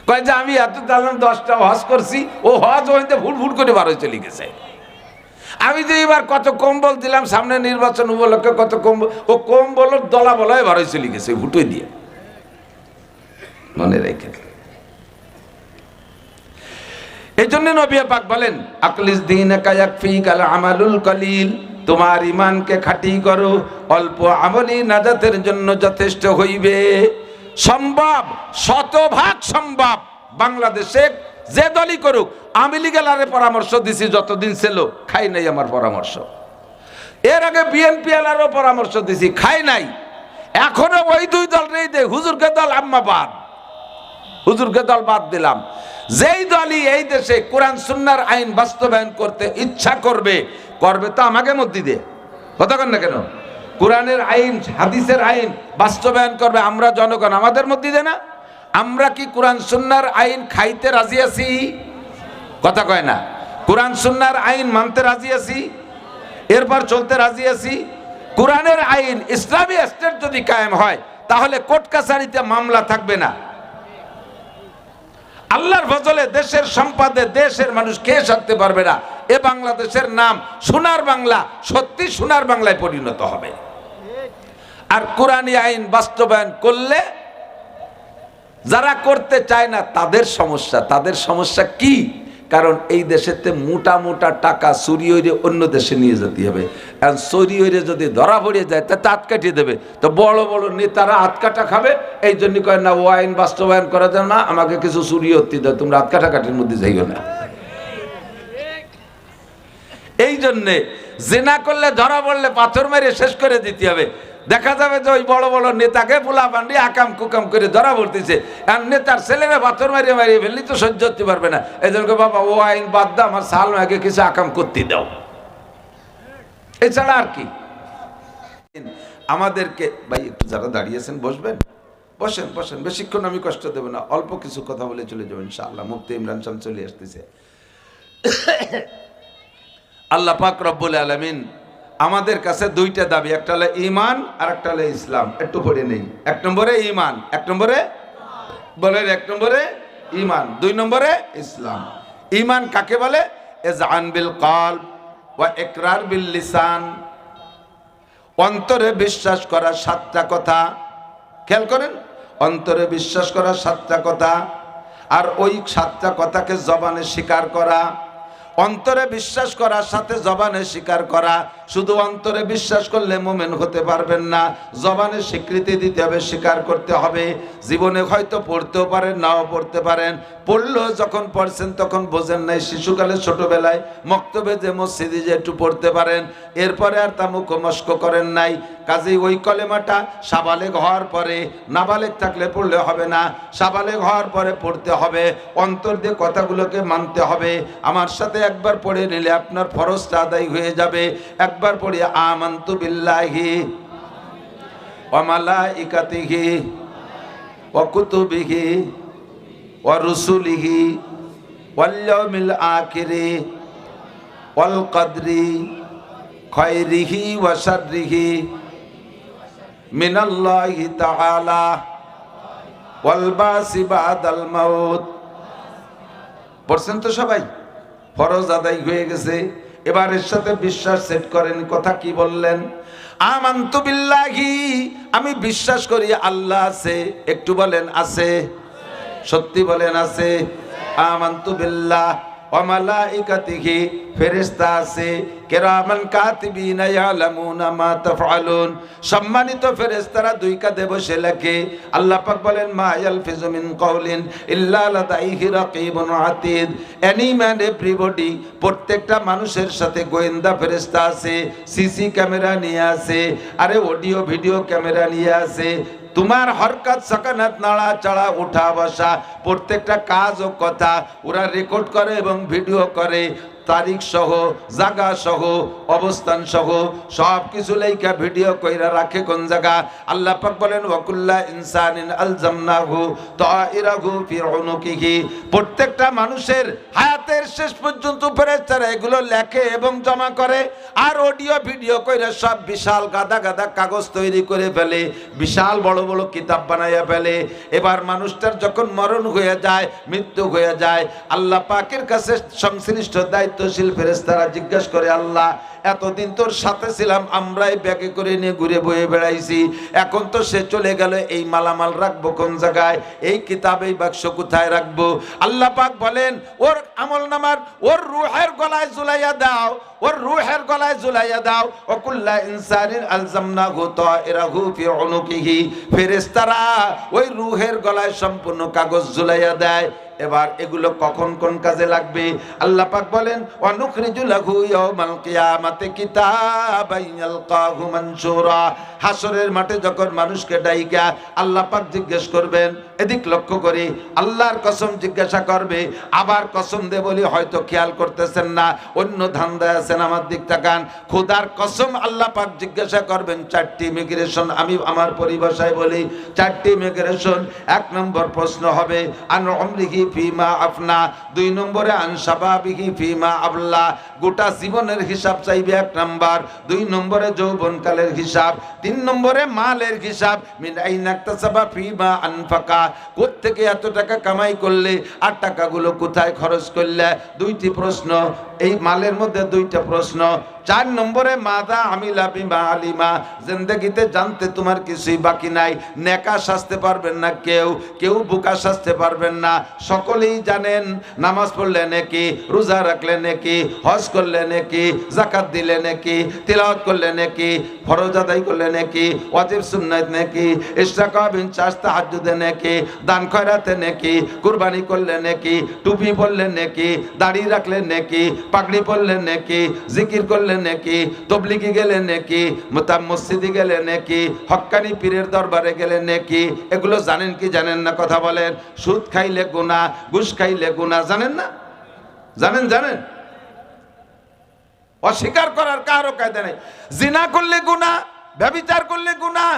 কয় যে আমি এত জানলাম 10টা হজ করছি, ও হজ হইতে ফুট ফুট করে বাড়াই চলে গেছে। আমি যে এবার কত কম্বল দিলাম সামনে নির্বাচন উপলক্ষে, কত কম্বল, ও কম্বলের দলা বলায় বাড়াই চলে গেছে ফুটোই দিয়ে। মনে রেখে এই জন্য নবী পাক বলেন, আকলিস দীনাকা ইয়াকফিকাল আমালুল কলিল, তোমার ঈমানকে খাঁটি করো, অল্প আমলই নাজাতের জন্য যথেষ্ট হইবে। সম্ভব, শতভাগ সম্ভব। বাংলাদেশে যে দলই করুক, আমি লীগেলারে পরামর্শ দিছি যতদিন ছিল, খাই নাই আমার পরামর্শ। এর আগে বিএনপি এলারও পরামর্শ দিছি, খাই নাই। এখনো ওই দুই দল রেই দে, হুজুরকে দল আম্মা বাদ, হুজুরকে দল বাদ দিলাম। যেই দলই এই দেশে কোরআন সুন্নাহর আইন বাস্তবায়ন করতে ইচ্ছা করবে, করবে তো আমাকে মসজিদে, কথা কন না কেন? কোরআনের আইন, হাদিসের আইন বাস্তবায়ন করবে আমরা জনগণ, আমাদের মসজিদে না? আমরা কি কোরআন সুন্নাহর আইন খাইতে রাজি আছি? কথা কয় না। কোরআন সুন্নাহর আইন মানতে রাজি আছি, এরপর চলতে রাজি আছি। কোরআনের আইন, ইসলামী স্টেট যদি কায়েম হয়, তাহলে কোর্ট কাছারিতে মামলা থাকবে না। আল্লাহর ফজলে দেশের সম্পদে দেশের মানুষ খেয়ে থাকতে পারবে না। এ বাংলাদেশের নাম সোনার বাংলা, সত্যি সোনার বাংলায় পরিণত হবে। আর কোরআনী আইন বাস্তবায়ন করলে যারা করতে চায় না তাদের সমস্যা। তাদের সমস্যা কি? কারণ এই দেশেতে মোটা মোটা টাকা চুরি হইরে অন্য দেশে নিয়ে যেতে হবে। কারণ চুরি হইরে যদি ধরা পড়ে যায় তা হাত কাটিয়ে দেবে, তো বড় বড় নেতারা হাত কাটা খাবে। এই জন্য কয় না, ও আইন বাস্তবায়ন করা যায় না, আমাকে কিছু চুরি হতে দেয়, তোমরা হাত কাটাকাটির মধ্যে যাইও না। এই জন্যে জেনা করলে ধরা পড়লে পাথর মেরে শেষ করে দিতে হবে। দেখা যাবে যে ওই বড় বড় নেতাকে পোলা বান্ডি আকাম কুকাম করে ধরা পড়তেছে, আর নেতার ছেলেরা পাথর মারিয়ে মারিয়ে ফেললি তো সহ্য করতে পারবে না। এই জন্য বাবা ও আইন বাদ দাও, আমার সাল আগে কিছু আকাম করতে দাও, এছাড়া আর কি। আমাদেরকে ভাই একটু যারা দাঁড়িয়েছেন বসবেন, বসেন বসেন, বেশিক্ষণ আমি কষ্ট দেব না, অল্প কিছু কথা বলে চলে যাবো ইনশাআল্লাহ। মুফতি ইমরান সাহেব চলে আসতেছে। আল্লাহ পাক রব্বুল আলামিন আমাদের কাছে দুইটা দাবি, একটা হলো ঈমান আর একটা হলো ইসলাম। একটু পড়ে নেই। 1 নম্বরে ঈমান, 1 নম্বরে বলেন, 1 নম্বরে ঈমান, 2 নম্বরে ইসলাম। ঈমান কাকে বলে? ইযআন বিল কলব ওয়া ইকরার বিল লিসান, অন্তরে বিশ্বাস করা 7টা কথা। খেয়াল করেন, অন্তরে বিশ্বাস করা 7টা কথা, আর ওই 7টা কথাকে জবানে স্বীকার করা। অন্তরে বিশ্বাস করার সাথে জবানে স্বীকার করা। শুধু অন্তরে বিশ্বাস করলে মুমিন হতে পারবেন না, জবানে স্বীকৃতি দিতে হবে, স্বীকার করতে হবে। জীবনে হয়তো পড়তেও পারেন, নাও পড়তে পারেন, পড়লেও যখন পড়ছেন তখন বোঝেন নাই। শিশুকালে ছোটবেলায় মক্তবে যে মসজিদে যে একটু পড়তে পারেন, এরপরে আর তা মুখমস্ক করেন নাই। কাজেই ওই কলেমাটা সাবালেগ হওয়ার পরে, নাবালেগ থাকলে পড়লে হবে না, সাবালেগ হওয়ার পরে পড়তে হবে। অন্তর দিয়ে কথাগুলোকে মানতে হবে। আমার সাথে একবার পড়ে নিলে আপনার ফরজটা আদায় হয়ে যাবে। একবার পড়ি আমানতু বিল্লাহি ওয়া মালাইকাতিহি ওয়া কুতুবিহি ওয়া রুসুলিহি ওয়াল ইয়াউমিল আখিরি ওয়াল কদরি খায়রিহি ওয়া শাররিহি মিনাল্লাহি তাআলা ওয়াল বাসি বাদাল মাউত। পড়ছেন তো সবাই? ফরজ আদায় হয়ে গেছে, এবার এর সাথে বিশ্বাস সেট করেন। কথা কি বললেন? আমানতু বিল্লাহি, আমি বিশ্বাস করি আল্লাহ আছে। একটু বলেন আছে, সত্যি বলেন আছে। আমানতু বিল্লাহ ওয়া মালাইকাতিহি, ফেরেশতা আছে, কিরামান কাতিবিনা ইয়ালামুনা মা তাফআলুন, সম্মানিত ফেরেশতারা দুই কাঁধে বসে লেখে। আল্লাহ পাক বলেন মা ইয়ালফিজু মিন কাউলিন ইল্লা লাদাইহি রাকিবুন আতীদ। এনি ম্যান এভরিবডি, প্রত্যেকটা মানুষের সাথে গোয়েন্দা ফেরেশতা আছে, সিসি ক্যামেরা নিয়ে আছে, আরে অডিও ভিডিও ক্যামেরা নিয়ে আছে। তোমার হরকত সাকানাত, নাড়া চাড়া, উঠা বসা, প্রত্যেকটা কাজ ও কথা ওরা রেকর্ড করে এবং ভিডিও করে, তারিখ সহ, জায়গা সহ, অবস্থান সহ সব কিছু লেখা ভিডিও কইরা রাখে। কোন জায়গা? আল্লাহ পাক বলেন ওয়াকুল্লা ইনসানিন আলজামনাহু তাইরাহু ফি উনুকিহি। প্রত্যেকটা মানুষের হায়াতের শেষ পর্যন্ত ফেরেশতারা এগুলো লেখে এবং জমা করে, আর অডিও ভিডিও কইরা সব বিশাল গাদা গাদা কাগজ তৈরি করে ফেলে, বিশাল বড় বড় কিতাব বানাইয়া ফেলে। এবার মানুষটার যখন মরণ হয়ে যায়, মৃত্যু হয়ে যায়, আল্লাহ পাকের কাছে সংশ্লিষ্ট দায়িত্বশীল ফেরেশতারা জিজ্ঞাসা করে, আল্লাহ এতদিন তোর সাথে ছিলাম, আমরাই ব্যাগে করে নিয়ে ঘুরে বয়ে বেড়াইছি, এখন তো সে চলে গেল, এই মালামাল রাখবো কোন জায়গায়? এই কিতাব, এই বাক্স কোথায় রাখবো? আল্লাহ পাক বলেন ওর আমল নামার, ওর রূহের গলায় ঝুলাইয়া দাও, ওর রূহের গলায় ঝুলাইয়া দাও। ওয়াকুল্লা ইনসানিন আলজামনাহু তাইরাহু ফি উনুকিহি। ফেরেশতারা ওই রূহের গলায় সম্পূর্ণ কাগজ ঝুলাইয়া দেয়। এবার এগুলো কখন কোন কাজে লাগবে? আল্লাহ পাক বলেন ওয়ানুখরিজু লাহু ইয়াওমাল কিয়ামাতি কিতাবান ইয়ালকাহু মানশুরা। হাসরের মাঠে যখন মানুষকে ডাইকা আল্লাহ পাক জিজ্ঞেস করবেন, এদিক লক্ষ্য করে আল্লাহর কসম জিজ্ঞাসা করবে, আবার কসম দে বলি হয়তো খেয়াল করতেছেন না, অন্য ধান্দায় আছেন, আমার দিক তাকান। খোদার কসম আল্লাহ পাক জিজ্ঞাসা করবেন চারটি ইমিগ্রেশন, আমি আমার পরিভাষায় বলি চারটি ইমিগ্রেশন। এক নম্বর প্রশ্ন হবে আন উমরিহি ফিমা আফনা, দুই নম্বরে আন শাবাবিহি ফিমা আবলা, গোটা জীবনের হিসাব চাইবে এক নাম্বার, দুই নম্বরে যৌবনকালের হিসাব, তিন নম্বরে মালের হিসাব মিন আইনা ইকতাসাবা ফিমা আনফাকা, কোত্থেকে এত টাকা কামাই করলে আর টাকাগুলো কোথায় খরচ করলে। দুইটি প্রশ্ন, এই মালের মধ্যে দুইটা প্রশ্ন। চার নম্বরে মাদা আমিলা বিমা আলিমা, জিন্দেগিতে জানতে তোমার কিছুই বাকি নাই, নেকা সাজতে পারবেন না কেউ, কেউ বোকা সাজতে পারবেন না, সকলেই জানেন। নামাজ পড়লে নেকি, রোজা রাখলে নেকি, হজ করলে নেকি, যাকাত দিলে নেকি, তিলাওয়াত করলে নেকি, ফরজ আদায় করলে নেকি, ওয়াজিব সুন্নাত নেকি, ইশরাকা বিন চাষ তাহাজ্জুদে নেকি, দান খয়রাতে নেকি, কুরবানি করলে নেকি, টুপি পরলে নেকি, দাড়ি রাখলে নেকি, পাগড়ি পরলে নেকি, জিকির করলে নেকি, তবলিগে গেলে নেকি, মসজিদে গেলে নেকি, হক্কানি পীরের দরবারে গেলে নেকি। এগুলো জানেন কি জানেন না? কথা বলেন। সুদ খাইলে গুনাহ, ঘুষ খাইলে গুনাহ, জানেন না? জানেন? জানেন? অস্বীকার করার কারো কায়দা নেই। জিনা করলে গুনাহ, ব্যভিচার করলে গুনাহ,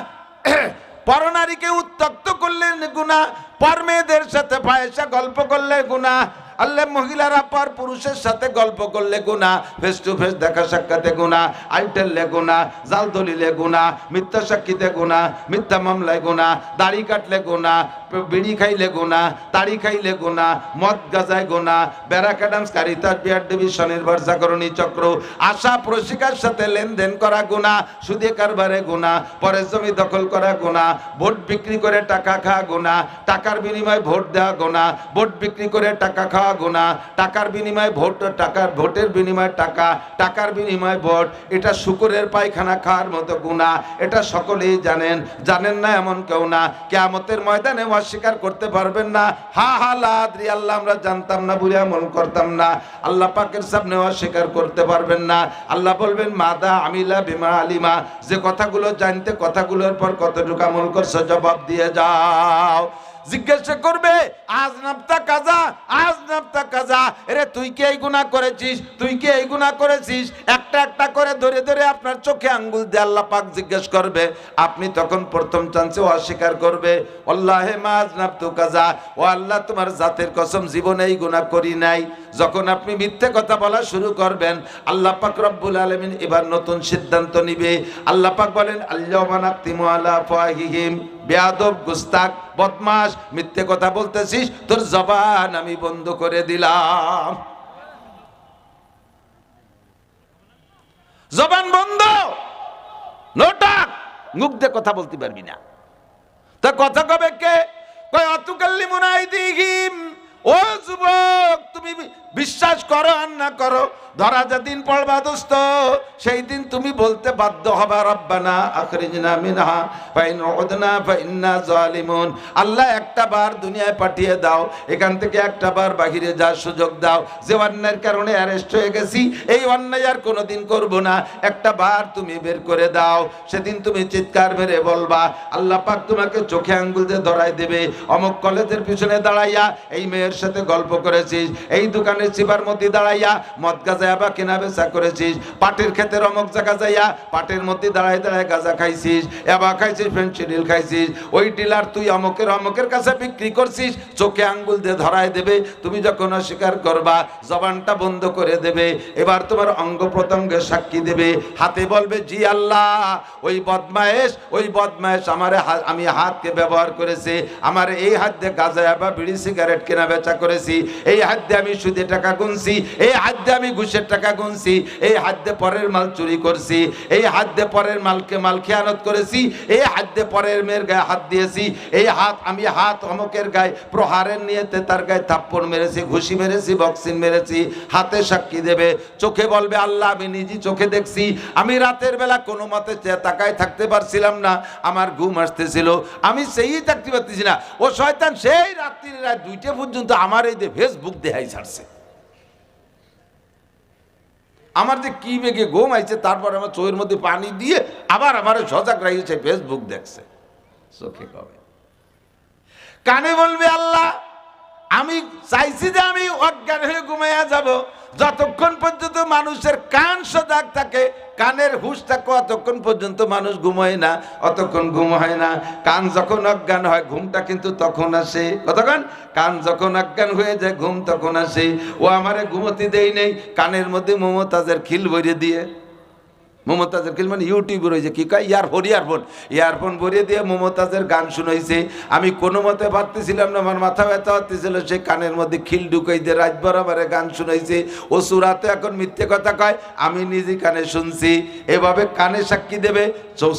পরনারীকে উত্ত্যক্ত করলে গুনাহ, পর মেয়েদের সাথে ফাহিশা গল্প করলে গুনাহ, আল্লাহ মহিলারা পর পুরুষের সাথে গল্প করলে গুনাহ, ফেস টু ফেস দেখা সাক্ষাতে গুনাহ, আইটেললে গুনাহ, জাল দলিলে গুনাহ, মিথ্যা সাক্ষীতে গুনাহ, মিথ্যা মামলায় গুনাহ, দাড়ি কাটলে গুনাহ, বিড়ি খাইলে গুনাহ, তাড়ি খাইলে গুনাহ, মদ গাজায় গুনাহ, ব্যারাক অ্যাডামস কারিতাস বিয়ার দেবী স্বনির্ভর জাগরণী চক্র, আশা প্রশিকার সাথে লেনদেন করা গুনাহ, সুদে কারবারে গুনাহ, পরের জমি দখল করা গুনাহ, ভোট বিক্রি করে টাকা খাওয়া গুনাহ, টাকার বিনিময়ে ভোট দেওয়া গুনাহ, ভোট বিক্রি করে টাকা খাওয়া গুনাহ, টাকার বিনিময়ে ভোট, টাকার ভোটের বিনিময়ে টাকা, টাকার বিনিময়ে ভোট, এটা শুকরের পায়খানা খাওয়ার মতো গুনাহ। এটা সকলেই জানেন। জানেন না এমন কেউ না। কিয়ামতের ময়দানে অস্বীকার করতে পারবেন না। হা হা লা আদ্রি, আল্লাহ আমরা জানতাম না, বুঝে আমল করতাম না। আল্লাহ পাকের সামনে অস্বীকার করতে পারবেন না। আল্লাহ বলবেন মাদা আমিলা বিমা আলিমা, যে কথাগুলো জানতে, কথাগুলোর পর কতটুকু আমল করছো জবাব দিয়ে যাও। জিজ্ঞাসা করবে আজ নাফতা কাজা, আজ নাফতা কাজা, এরে তুই কি এই গুনাহ করেছিস, তুই কি এই গুনাহ করেছিস, একটা একটা করে ধরে ধরে আপনার চোখে আঙ্গুল দিয়ে আল্লাহ পাক জিজ্ঞেস করবে। আপনি তখন প্রথম চান্সে অস্বীকার করবে, আল্লাহে মা আজ নাফতু কাজা, ও আল্লাহ তোমার জাতের কসম জীবনে এই গুনাহ করি নাই। যখন আপনি মিথ্যে কথা বলা শুরু করবেন, আল্লাহ পাক রব্বুল আলামিন এবার নতুন সিদ্ধান্ত নিবে। আল্লাহ পাক বলেন আল-ইয়াওমা নাখতিমু আলা আফওয়াহিহিম, বেয়াদব, গুস্তাখ, বদমাশ, মিথ্যে কথা বলতেছিস, তোর জবান আমি বন্ধ করে দিলাম। জবান বন্ধ, নোটাক, মুখ দিয়ে কথা বলতে পারবি না। তা কথা কবে কে? কয় অতুকাল্লিমুনা আইদিহিম। ও যুবক, তুমি বিশ্বাস করো আর না করো, ধরা যেদিন পড়বা দোস্ত, সেই দিন তুমি বলতে বাধ্য হবা রব্বানা আখরিজনা মিনহা ফাইন উদনা ফাইন্না জালিমুন। আল্লাহ একটা বার দুনিয়ায় পাঠিয়ে দাও, এখান থেকে একটা বার বাহিরে যাওয়ার সুযোগ দাও। যে অন্যায়ের কারণে অ্যারেস্ট হয়ে গেছি, এই অন্যায় আর কোনোদিন করব না, একটা বার তুমি বের করে দাও। সেদিন তুমি চিৎকার মেরে বলবা, আল্লাহ পাক তোমাকে চোখে আঙ্গুল দিয়ে ধরাই দেবে, অমুক কলেজের পিছনে দাঁড়াইয়া এই মেয়ের সাথে গল্প করেছিস, এই দোকানের চিপার মধ্যে দাঁড়াইয়া মদ গাঁজা বা কেনা বেচা করেছিস, পাটের ক্ষেতের অমুক জায়গা যাইয়া পাটের মধ্যে দাঁড়ায় দাঁড়ায় গাঁজা খাইছিস, এবা খাইছিস, ফেন্সিডিল খাইছিস, ওই ডিলার তুই অমুকের কাছে বিক্রি করছিস, চোখে আঙ্গুল দিয়ে ধরায় দেবে। তুমি যখন অস্বীকার করবা, জবানটা বন্ধ করে দেবে। এবার তোমার অঙ্গ প্রত্যঙ্গের সাক্ষী দেবে, হাতে বলবে জি আল্লাহ, ওই বদমায়েশ আমি হাতকে ব্যবহার করেছে, আমার এই হাত দিয়ে গাঁজা বা বিড়ি সিগারেট কেনা বেচা করেছি, এই হাত দিয়ে আমি সুদে টাকা গুনছি, এই হাত দিয়ে আমি ঘুষের টাকা গুনছি, এই হাত দিয়ে পরের মাল চুরি করছি, এই হাত দিয়ে পরের মাল খেয়ানত করেছি, এই হাত দিয়ে পরের মেয়ের গায়ে হাত দিয়েছি, আমি হাত অমুকের গায়ে প্রহারের নিয়েতে তার গায়ে থাপ্পড় মেরেছি, ঘুষি মেরেছি, বক্সিং মেরেছি। হাতে সাক্ষী দেবে, চোখে বলবে আল্লাহ আমি নিজে চোখে দেখছি, আমি রাতের বেলা কোনো মতে তাকায় থাকতে পারছিলাম না, আমার ঘুম আসতেছিল, আমি সেই থাকতে পারতেছি না। ও শয়তান সেই রাত্রির রাত 2টা পর্যন্ত আমার এই যে ফেসবুক দেখাই ছাড়ছে, আমার যে কি বেগে ঘুম আইছে, তারপর আমার চোখের মধ্যে পানি দিয়ে আবার আমার সজাগ রাখছে, ফেসবুক দেখছে। চোখে কবে, কানে বলবে আল্লাহ আমি চাইছি যে আমি অজ্ঞান হয়ে ঘুমাইয়া যাব, যতক্ষণ পর্যন্ত মানুষের কান সজাগ থাকে, কানের হুঁশ থাকে, অতক্ষণ পর্যন্ত মানুষ ঘুমায় না, অতক্ষণ ঘুম হয় না। কান যখন অজ্ঞান হয়, ঘুমটা কিন্তু তখন আসে। কতক্ষণ? কান যখন অজ্ঞান হয়ে যায়, ঘুম তখন আসে। ও আমারে ঘুমোতে দেই নেই, কানের মধ্যে মমতাজের খিল ভরে দিয়ে, মমতাজের খিল মানে ইউটিউবে রয়েছে, কি কয় ইয়ারফোন ভরিয়ে দিয়ে মমতাজের গান শুনাইছে। আমি কোনো মতে পারতেছিলাম না, আমার মাথা ব্যথা হতেছিল, সে কানের মধ্যে খিল ঢুকাই দিয়ে রাত বরাবরে গান শুনাইছে। ও সুরাতে এখন মিথ্যে কথা কয়, আমি নিজে কানে শুনছি। এভাবে কানে সাক্ষী দেবে,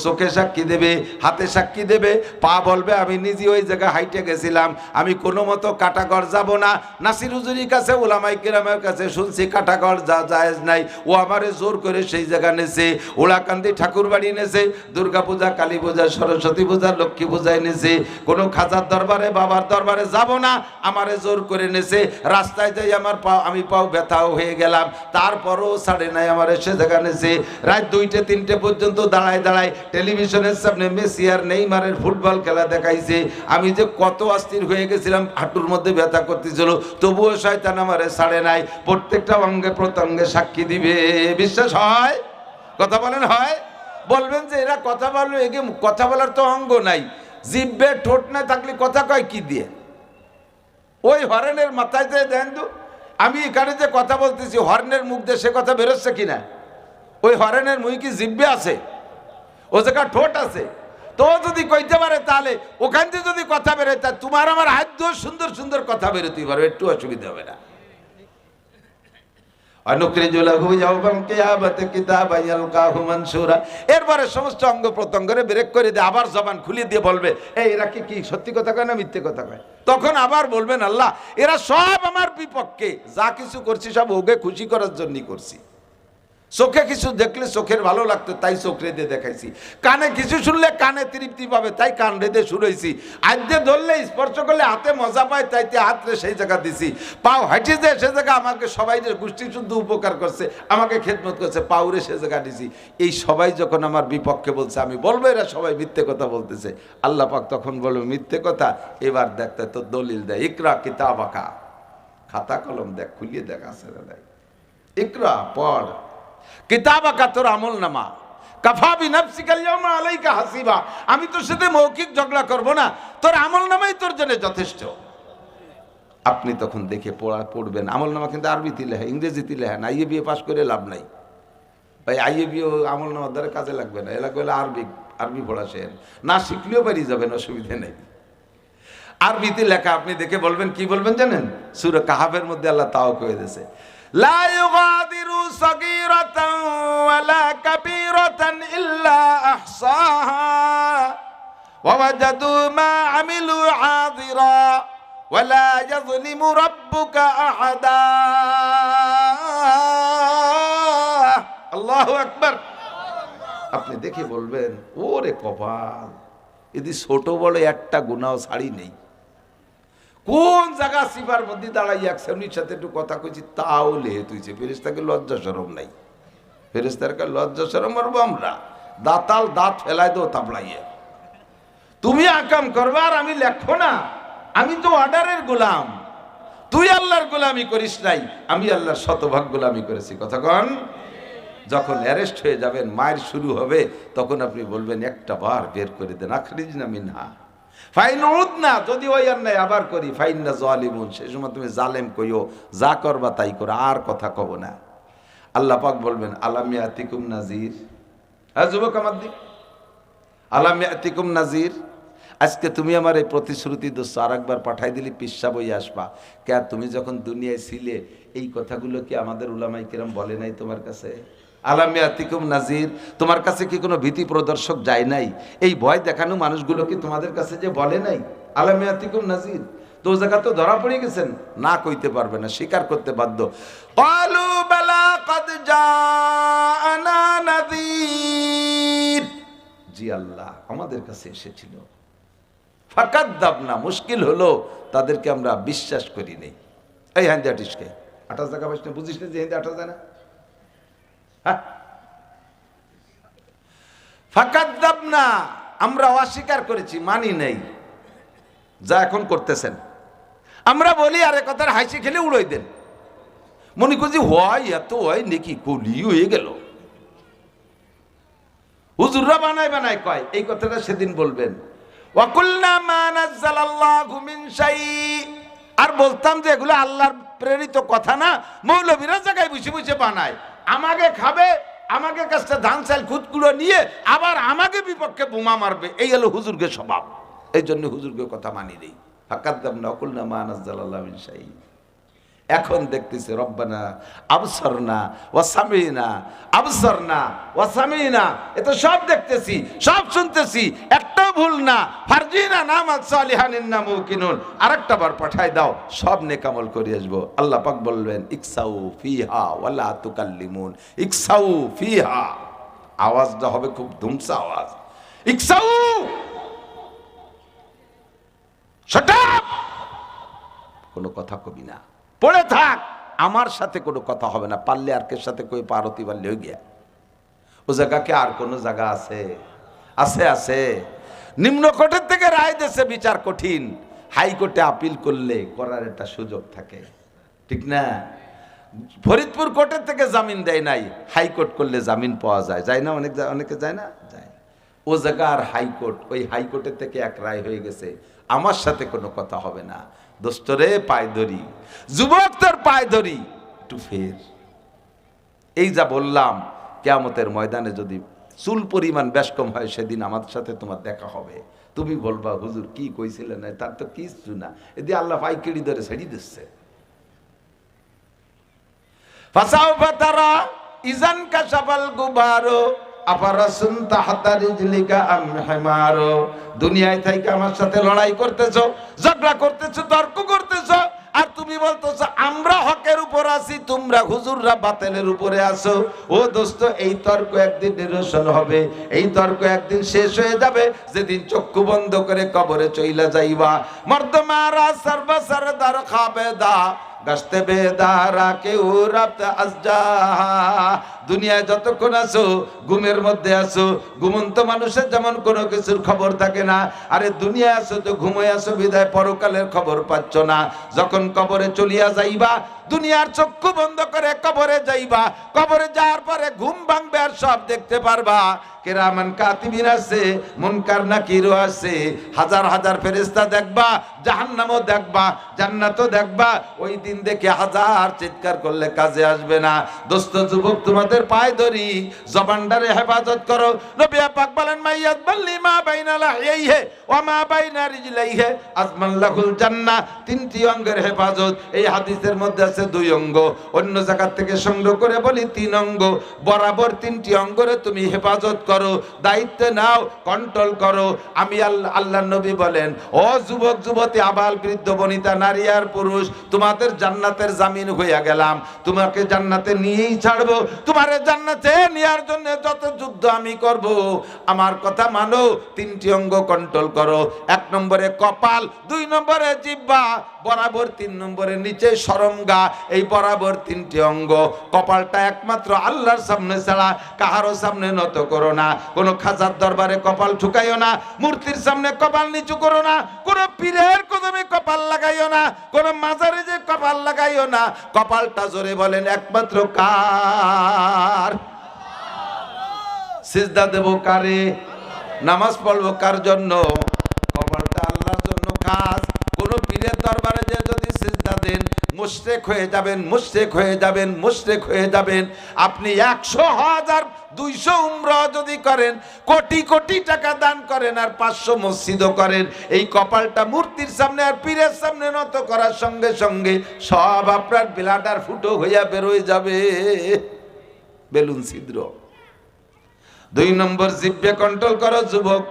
চোখে সাক্ষী দেবে, হাতে সাক্ষী দেবে, পা বলবে আমি নিজে ওই জায়গায় হাইটে গেছিলাম, আমি কোনো মতো কাটাগড় যাব না। নাসির হুজুরির কাছে, ওলামাই কেরামের কাছে শুনছি কাটাগড় জায়েজ নাই, ও আমারে জোর করে সেই জায়গা নেছে। ওলাকান্দি ঠাকুর বাড়ি এনেছে, দুর্গা পূজা, কালী পূজা, সরস্বতী পূজা, লক্ষ্মী পূজা এনেছে। কোনো খাজার দরবারে, বাবার দরবারে যাব না, আমারে জোর করে নেছে। রাস্তায় যাই আমার আমি পাও ব্যথাও হয়ে গেলাম, তারপরও ছাড়ে নাই, আমার সে জায়গা নেছে। রাত 2টে 3টে পর্যন্ত দাঁড়ায় দাঁড়ায় টেলিভিশনের সামনে মেসি আর নেইমারের ফুটবল খেলা দেখাইছে। আমি যে কত অস্থির হয়ে গেছিলাম, হাঁটুর মধ্যে ব্যথা করতেছিল, তবুও শয়তান আমারে ছাড়ে নাই। প্রত্যেকটা অঙ্গে প্রত্যঙ্গে সাক্ষী দিবে। বিশ্বাস হয়? কথা বলেন হয়? বলবেন যে এরা কথা বলবে, একে কথা বলার তো অঙ্গ নাই, জিভে ঠোঁট না থাকলে কথা কয় কি দিয়ে? ওই হরেনের মাথায় যে দেন তো, আমি এখানে যে কথা বলতেছি, হরেনের মুখ দিয়ে সে কথা বেরোচ্ছে কিনা? ওই হরেনের মুখ কি জিভে আছে? ও জায়গা ঠোঁট আছে? তো যদি কইতে পারে, তাহলে ওখান থেকে যদি কথা বেরোয়, তা তোমার আমার হাত দিয়ে সুন্দর সুন্দর কথা বেরোতেই পারো, একটু অসুবিধা হবে না। এরপরে সমস্ত অঙ্গ প্রত্যঙ্গরে ব্রেক করে দিয়ে আবার জবান খুলে দিয়ে বলবে, এরা কি সত্যি কথা কয় না মিথ্যে কথা কয়? তখন আবার বলবেন আল্লাহ এরা সব আমার বিপক্ষে, যা কিছু করছি সব ওকে খুশি করার জন্যই করছি। চোখে কিছু দেখলে চোখের ভালো লাগতো, তাই চোখ রেঁধে দেখাইছি। কানে কিছু শুনলে কানে তৃপ্তি পাবে, তাই কান রেঁধে শুনেছি। আজকে ধরলে স্পর্শ করলে হাতে মজা পায়, তাইতে হাতরে সেই জায়গা দিছি। পাও হাঁটি যে সে জায়গা আমাকে সবাই গোষ্ঠী শুদ্ধ উপকার করছে, আমাকে খেদমত করছে, পাউরে সে জায়গা দিছি। এই সবাই যখন আমার বিপক্ষে বলছে, আমি বলবো এরা সবাই মিথ্যে কথা বলতেছে। আল্লাহ পাক তখন বলবো মিথ্যে কথা, এবার দেখতে তো দলিল দেয়, ইকরা কিতাবাকা, খাতা কলম দেখ, খুলিয়ে দেখ আছে না, দেখ ইকরা পড়, কিতাবাকা তোর আমল নামা, কাফা বিনাফসিকা আল-ইয়াওমা আলাইকা হাসিবা। আমি তোর সাথে মৌখিক ঝগড়া করব না, তোর আমল নামাই তোর জন্য যথেষ্ট। আপনি তখন দেখে পড়বেন। আমলনামা কিন্তু আরবিতে লেখা, ইংরেজিতে লেখা না। আইএ বিএ পাশ করে লাভ নাই ভাই, আইএ বিএ আমলনামার দ্বারা কাজে লাগবে না। এ লাগবে আরবি পড়া শেখেন, না শিখলেও পারি যাবেন, অসুবিধা নেই। আরবিতে লেখা আপনি দেখে বলবেন, কি বলবেন জানেন? সূরা কাহাফের মধ্যে আল্লাহ তাও কয়ে দিয়েছে, লা ইউগাদিরু সাগীরাতান ওয়ালা কাবীরাতান ইল্লা আহসাহা ওয়া ওয়াজাদু মা আমিলু হাদিরা ওয়ালা ইয়াযলিমু রাব্বুকা আহাদা। আল্লাহু আকবার। আপনি দেখে বলবেন, ওরে কপাল, এদি ছোট বড় একটা গুনাহ ছাড়ি নেই। কোন জায়গা সিবার মধ্যে দাঁড়াই এক শ্রেণীর সাথে একটু কথা কইছি, তাও লেহে তুইছে। ফেরেশতাকে লজ্জা শরম নাই। ফেরেশতার কা লজ্জা শরম মারবো আমরা? দাঁতাল দাঁত ফেলাই দো তাবলাইয়ে। তুমি আকাম করবা আর আমি লেখো না? আমি তো অর্ডারের গোলাম। তুই আল্লাহর গোলামি করিস নাই, আমি আল্লাহর শতভাগ গোলামি করেছি। কথা কন। যখন অ্যারেস্ট হয়ে যাবেন, মায়ের শুরু হবে, তখন আপনি বলবেন, একটা বার বের করে দেন, আখরিজনা মিনহা ফাইন উদনা, যদি ওই অন্যায় আবার করি ফাইন্না জালিমুন, সেই সময় তুমি জালেম কইও, যা করবা তাই করো, আর কথা কব না। আল্লাহ পাক বলবেন, আলাম ইয়াতিকুম নাজির। হ্যাঁ যুবক আমার দিক, আলাম ইয়াতিকুম নাজির। আজকে তুমি আমার এই প্রতিশ্রুতি দোষ আর একবার পাঠাই দিলি, পিসা বই আসবা। কে তুমি যখন দুনিয়ায় ছিলে এই কথাগুলো কি আমাদের উলামায়ে কেরাম বলে নাই তোমার কাছে? আলাম ইয়াতিকুম নাজির, তোমার কাছে কি কোনো ভীতি প্রদর্শক যায় নাই? এই ভয় দেখানো মানুষগুলো কি তোমাদের কাছে যে বলে নাই আলাম ইয়াতিকুম নাজির? তো জায়গা তো ধরা পড়ে গেছেন, না কইতে পারবে না, স্বীকার করতে বাধ্য। ক্বালু বালা ক্বাদ জাআনা নাযীর, জি আল্লাহ আমাদের কাছে এসেছিল। ফাকাদ্দাবনা, মুশকিল হলো তাদেরকে আমরা বিশ্বাস করি নাই। এই হান্দি আটিসকে 28 টাকা পাইছ না, বুঝিস না যে হিন্দি 28 যায় না? ফাকাদ্দাবনা, আমরা অস্বীকার করেছি, মানি নাই। যা এখন করতেছেন আমরা বলি, আরে কথার হাসি খেলে উড়াই দেন, মনে করছি হয় এত হয় নাকি, কলি হয়ে গেল। হুজুররা বানায় বানায় কয় এই কথাটা সেদিন বলবেন, ওয়াকুলনা মা নাযালাল্লাহু মিন শাই, আর বলতাম যে এগুলো আল্লাহর প্রেরিত কথা না, মৌলবীরা জায়গায় বসে বসে বানায়, আমাকে খাবে, আমাকে কাছে ধান চাল খুদকুড়ো নিয়ে আবার আমাকে বিপক্ষে বোমা মারবে। এই হলো হুজুরকে স্বভাব। এই জন্য হুজুরকে কথা মানি নেই। ফাকাদ্দাবনা ওয়াকুলনা মা নাযালাল্লাহু মিন শাই। এখন দেখতেছে রব্বানা আবসারনা ওয়া সামিনা, আবসারনা ওয়া সামিনা, এ তো সব দেখতেছি, সব শুনতেছি, একটাও ভুল না। ফারজিনা নামাত সালিহান ইন্না মুকিনুন, আরেকটা বার পাঠাই দাও, সব নেক আমল করে আসবো। আল্লাহ পাক বলবেন, ইকসাউ ফিহা ওয়ালা তুকাল্লিমুন। ইকসাউ ফিহা, আওয়াজটা হবে খুব ধুমসা আওয়াজ। ইকসাউ, শাট আপ, কোনো কথা কবি না, পড়ে থাক, আমার সাথে কোনো কথা হবে না। পারলে আর কের সাথে কই পারতি পারলে হয়ে গিয়া। ও জায়গাকে আর কোনো জায়গা আছে? আছে, আছে। নিম্ন কোর্টের থেকে রায় দেশে বিচার কঠিন, হাইকোর্টে আপিল করলে করার একটা সুযোগ থাকে, ঠিক না? ফরিদপুর কোর্টের থেকে জামিন দেয় নাই, হাইকোর্ট করলে জামিন পাওয়া যায়, যায় না? অনেকে যায় না, যায়। ও জায়গা আর হাইকোর্ট, ওই হাইকোর্টের থেকে এক রায় হয়ে গেছে, আমার সাথে কোনো কথা হবে না। দোস্তরে পায় ধরি, যুবক তোর পায় ধরি, একটু ফের। এই যা বললাম, কিয়ামতের ময়দানে যদি চুল পরিমাণ বেশ কম হয়, সেদিন আমার সাথে তোমার দেখা হবে। তুমি বলবা, হুজুর কি কইছিলেন, তার তো কিছু না, এদি আল্লাহ পাইকিড়ি ধরে ছেড়ি দিচ্ছে। ফাসাউফা তারা ইজান কাশাফাল গুবারো আফারাসুন তাহতা রিজলিকা আম হিমারো। দুনিয়ায় থাইকা আমার সাথে লড়াই করতেছো, ঝগড়া করতেছো, তর্ক করতেছো, আর তুমি বলতেছো আমরা হকের উপর আছি, তোমরা হুজুররা বাতিলের উপরে আছো। ও দোস্ত, এই তর্ক একদিন নিরসন হবে, এই তর্ক একদিন শেষ হয়ে যাবে, যেদিন চক্ষু বন্ধ করে কবরে চইলা যাইবা। মর্দমারা সর্ব সরদার খাবেদা গস্তে বেদারা কেউ রাত আজজা। দুনিয়ায় যতক্ষণ আছো ঘুমের মধ্যে আছো, ঘুমন্ত মানুষের যেমন কোনো কিছুর খবর থাকে না, আরে দুনিয়ায় আছো তো ঘুমোয় আছো বিদায় পরকালের খবর পাচ্ছ না। যখন কবরে চলিয়া যাইবা, দুনিয়ার চক্ষু বন্ধ করে কবরে যাইবা, কবরে যাওয়ার পরে ঘুম ভাঙবে আর সব দেখতে পারবা। কিরামান কাতিবিন আছে, মুনকার নাকিরও আছে, হাজার হাজার ফেরেশতা দেখবা, জাহান্নামও দেখবা, জান্নাতও দেখবা। ওই দিন দেখে হাজার চিৎকার করলে কাজে আসবে না। দোস্ত যুবক, তোমাদের পায়ে ধরি, জবানটারে হেফাজত করো। নবী পাক বলেন, মাইয়াত বাল্লি মা বাইনা লাহিয়াইহি ওয়া মা বাইনা রিজলাইহি আজমান লাহুল জান্নাহ। তিনটি অঙ্গের হেফাজত, এই হাদিসের মধ্যে আছে 2 অঙ্গ, অন্য জায়গা থেকে সংগ্রহ করে বলি 3 অঙ্গ। বরাবর 3টি অঙ্গরে তুমি হেফাজত করো, দায়িত্ব নাও, কন্ট্রোল করো। আমি আল্লাহ নবী বলেন, ও যুবক যুবতী, আবাল বৃদ্ধ বনিতা, নারী আর পুরুষ, তোমাদের জান্নাতের জামিন হইয়া গেলাম, তোমাকে জান্নাতে নিয়েই ছাড়বো। তোমারে জান্নাতে নেওয়ার জন্য যত যুদ্ধ আমি করব, আমার কথা মানো, 3টি অঙ্গ কন্ট্রোল করো। 1 নম্বরে কপাল, 2 নম্বরে জিহ্বা, বরাবর 3 নম্বরে নিচে শরমগা। এই বরাবর 3টি অঙ্গ। কপালটা একমাত্র আল্লাহর সামনে ছাড়া কাহারও সামনে নত করো না। কোনো খাজার দরবারে কপাল ঠুকাইও না, মূর্তির সামনে কপাল নিচু করো না, কোনো পীরের কদমে কপাল লাগাইও না, কোনো মাজারে যে কপাল লাগাইও না। কপালটা জোরে বলেন একমাত্র কার? সিজদা দেব কারে? নামাজ পড়বো কার জন্য? কপালটা আল্লাহর জন্য খাস। কোন পীরের দরবারে যে যদি সিজদা দেন, মুশরিক হয়ে যাবেন, মুশরিক হয়ে যাবেন, মুশরিক হয়ে যাবেন। আপনি 100,000 200 উমরা যদি করেন, কোটি কোটি টাকা দান করেন, আর 500 মসজিদও করেন, এই কপালটা মূর্তির সামনে আর পীরের সামনে নত করার সঙ্গে সঙ্গে সব আপনার ব্লাডার ফুটো হইয়া বের হয়ে যাবে, বেলুন ছিদ্র। 2 নম্বর, জিহ্বা কন্ট্রোল করো যুবক।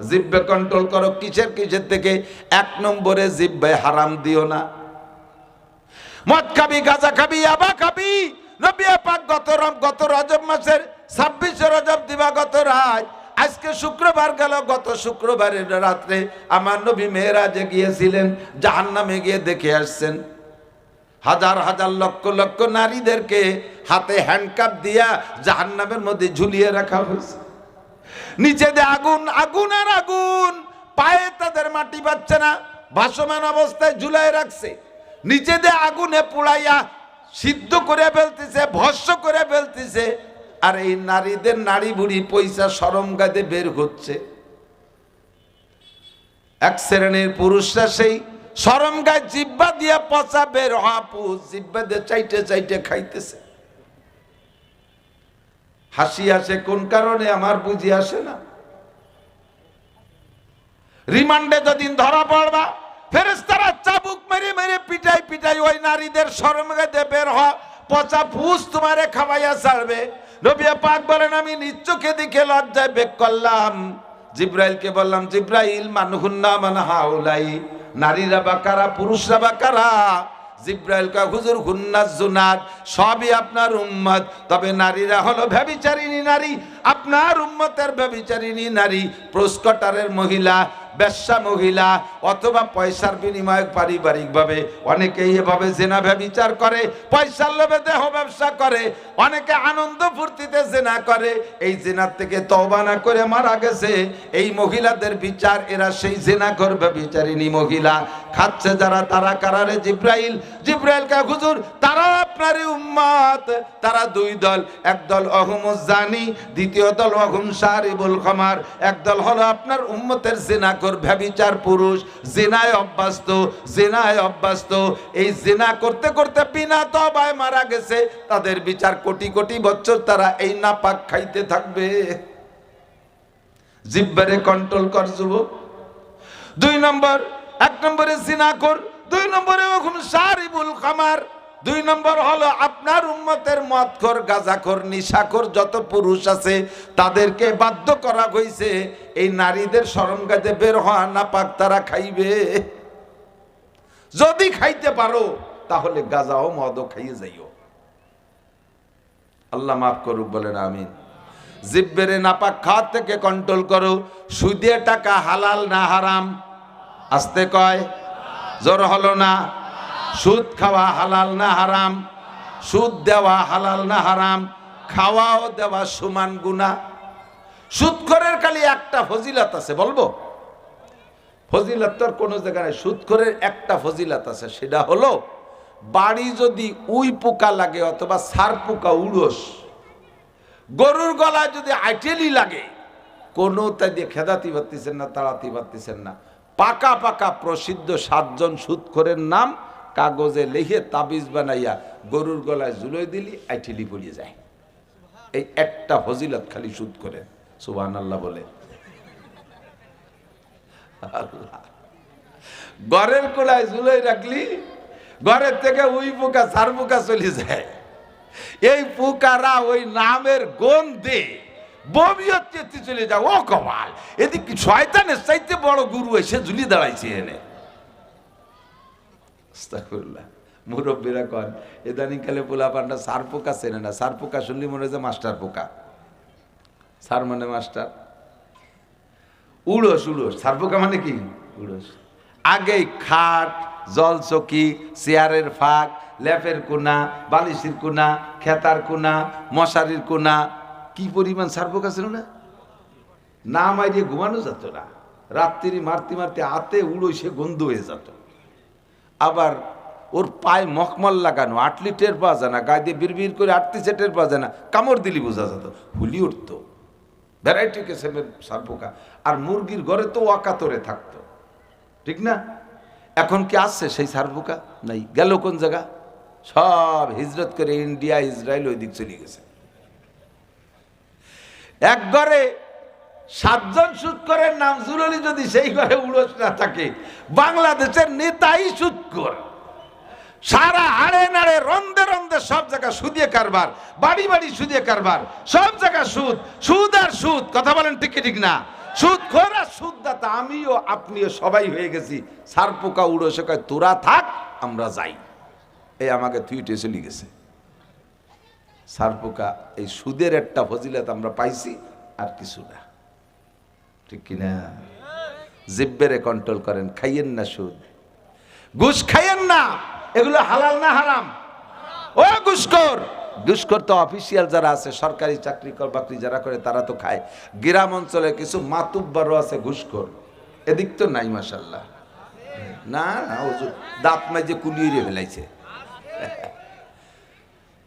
জিহ্বা কন্ট্রোল করো। কিসের কিসের থেকে? 1 নম্বরে জিহ্বায় হারাম দিও না। মদ খাবি, গাঁজা খাবি, ইয়াবা খাবি। নবী পাক গত রজব মাসের 26 রজব দিবাগত রাত, আজকে শুক্রবার গেল, গত শুক্রবারের রাত্রে আমার নবী মেরাজে গিয়েছিলেন, জাহান্নামে গিয়ে দেখে আসছেন হাজার হাজার লক্ষ লক্ষ নারীদেরকে হাতে হ্যান্ডকাপ দিয়া জাহান্নামের মধ্যে ঝুলিয়ে রাখা হয়েছে। নিচে দিয়ে আগুন, আগুন আর আগুন, পায়ে তাদের মাটি পাচ্ছে না, ভাসমান অবস্থায় ঝুলাই রাখছে। নিচে দিয়ে আগুনে পুড়াইয়া সিদ্ধ করে ফেলতেছে, ভস্ম করে ফেলতেছে। আর এই নারীদের নারী বুড়ি পয়সা শরম গায়ে বের হচ্ছে। এক শ্রেণীর পুরুষরা সেই শরম গায়ে জিহ্বা দিয়ে পচা বের হাপু জিহ্বা দিয়ে চাইটে চাইটে খাইতেছে। হাসি আসে কোন কারণে আমার বুঝি আসে না। রিমান্ডে যদিন ধরা পড়বা, ফেরেশতারা চাবুক মেরে মেরে পিটাই পিটাই ওই নারীদের শরম গায়ে বের হওয়া পচা ফুস তোমারে খাওয়াইয়া ছাড়বে। নবী পাক বলেন, আমি নিজ চোখে দেখে লজ্জায় বেক করলাম। জিব্রাইলকে বললাম, জিব্রাইল, মানহুন্না মান হাউলাই, নারীরা বা কারা, পুরুষরা বা কারা? জিব্রাইল কা হুজুর হুন্নাজ জুনাত, সবই আপনার উম্মত, তবে নারীরা হলো ব্যভিচারিণী নারী। আপনার উম্মতের ব্যভিচারিণী নারী প্রস্কটারের মহিলা, বেশ্যা মহিলা, অথবা পয়সার বিনিময়ে পারিবারিকভাবে অনেকেই এভাবে জেনা ব্যভিচার করে, পয়সার লোভে দেহ ব্যবসা করে, অনেকে আনন্দ ফুর্তিতে জেনা করে। এই জেনার থেকে তওবা না করে মারা গেছে। এই মহিলাদের বিচার, এরা সেই জেনাখোর ব্যভিচারিণী মহিলা। খাচ্ছে যারা, তারা কারারে? জিব্রাইল, জিব্রাইল কা হুজুর, তারা আপনারই উম্মত। তারা 2 দল, এক দল অহুমুজ জানি, দ্বিতীয় দল অহুম শারিবুল খামার। এক দল হলো আপনার উম্মতের জেনাখোর ব্যভিচার পুরুষ, জেনায় অভ্যস্ত, জেনায় অভ্যস্ত। এই জেনা করতে করতে বিনা তওবায় মারা গেছে। তাদের বিচার, কোটি কোটি বছর তারা এই নাপাক খাইতে থাকবে। জিহ্বারে কন্ট্রোল কর যুবক। 2 নম্বর, 1 নম্বরে জিনাখোর, 2 নম্বরে ওরকম শারিবুল খামার, 2 নম্বর হলো আপনার উম্মতের মদখোর, গাঁজাখোর, নিশাখোর যত পুরুষ আছে তাদেরকে বাধ্য করা হয়েছে এই নারীদের শরম গায়ে বের হওয়া নাপাক তারা খাইবে। যদি খাইতে পারো তাহলে গাঁজাও মদও খাইয়ে যাইও। আল্লাহ মাফ করুক, বলেন আমিন। জিহ্বের নাপাক খাওয়া থেকে কন্ট্রোল করো। সুদে টাকা হালাল না হারাম? আস্তে কয়, জোর হলো না। সুদ খাওয়া হালাল না হারাম? সুদ দেওয়া হালাল না হারাম? খাওয়াও দেওয়া সমান গুনাহ। সুদখোরের খালি একটা ফজিলত আছে, বলবো? ফজিলত তো কোনো জায়গায় নেই। সুদখোরের একটা ফজিলত আছে, সেটা হলো বাড়ি যদি উই পোকা লাগে অথবা সার পোকা উড়স, গরুর গলায় যদি আইটেলি লাগে, কোনোটা দিয়ে খেদাতে পারতেছেন না, তাড়াতে পারতেছেন না। পাকা পাকা প্রসিদ্ধ 7 জন সুদখোরের নাম কাগজে লিখে তাবিজ বানাইয়া গরুর গলায় ঝুলোই দিলি আইটেলি পড়িয়ে যায়। এই একটা ফজিলত খালি সুদখোরের, সুবহানাল্লাহ বলে। আল্লাহ, ঘরের কোলায় ঝুলোই রাখলি, ঘরের থেকে উই পোকা সার পোকা চলে যায়। এই পোকারা ওই নামের গন্ধে বমি হচ্ছে চলে যায়। ও কমাল, এদিকে শয়তানের চাইতে বড় গুরু এসে ঝুলি দাঁড়াইছে এনে। আস্তাগফিরুল্লাহ। মুরব্বীরা কন ইদানিং কালে পোলা পান্ডা সার পোকা চেনে না। সার পোকা শুনলি মনে হয় যে মাস্টার পোকা। সার মানে মাস্টার, উড়স উড়স। সার পোকা মানে কি? উড়স। আগেই খাট, জলচকি, চেয়ারের ফাঁক, ল্যাপের কোনা, বালিশের কোনা, খেতার কোনা, মশারির কোনা, কি পরিমাণ সার পোকা ছিল না? না মারিয়ে ঘুমানো যেত না। রাত্রি মারতে মারতে হাতে উড়ো সে গন্ধ হয়ে যেত। আবার ওর পায়ে মখমল লাগানো, আটলি টের পাওয়া যায় না, গায়ে দিয়ে বিড়বিড় করে আটতিছে টের পাওয়া যায় না, কামড় দিলি বোঝা যেত, হুলি উঠতো। ভ্যারাইটি কিসেমের সার পোকা। আর মুরগির ঘরে তো ওয়াকাতরে থাকতো, ঠিক না? এখন কি আসছে সেই সার পোকা? নাই। গেল কোন জায়গা? সব হিজরত করে ইন্ডিয়া, ইসরায়েল ওই দিক চলে গেছে। এক ঘরে 7 জন সুদখোরের নাম জুললি যদি সেই ঘরে উড়স না থাকে, বাংলাদেশের নেতাই সুদখোর। সারা হাড়ে নাড়ে রন্দে রন্দে সব জায়গা সুদে কারবার, বাড়ি বাড়ি সুদে কারবার, সব জায়গা সুদ, সুদ আর সুদ। কথা বলেন ঠিক ঠিক না? সুদখোর আর সুদদাতা আমিও আপনিও সবাই হয়ে গেছি। সার পোকা উড়সে কয় তোরা থাক আমরা যাই, এই আমাকে থুইটে চলে গেছে। সার পোকা এই সুদের একটা ফজিলত আমরা পাইছি, আর কিছু না, ঠিক কিনা? জিব্বেরে কন্ট্রোল করেন, খাইয়েন না সুদ, ঘুষ খাইয়েন না। এগুলো হালাল না হারাম? ও ঘুষখোর! ঘুষখোর তো অফিসিয়াল যারা আছে, সরকারি চাকরি বাকরি যারা করে তারা তো খায়। গ্রাম অঞ্চলে কিছু মাতুব্বারও আছে ঘুষখোর, এদিক তো নাই মাশাআল্লাহ। না না, হুজুর দাঁত মাইজে কুলিয়ে ফেলাইছে।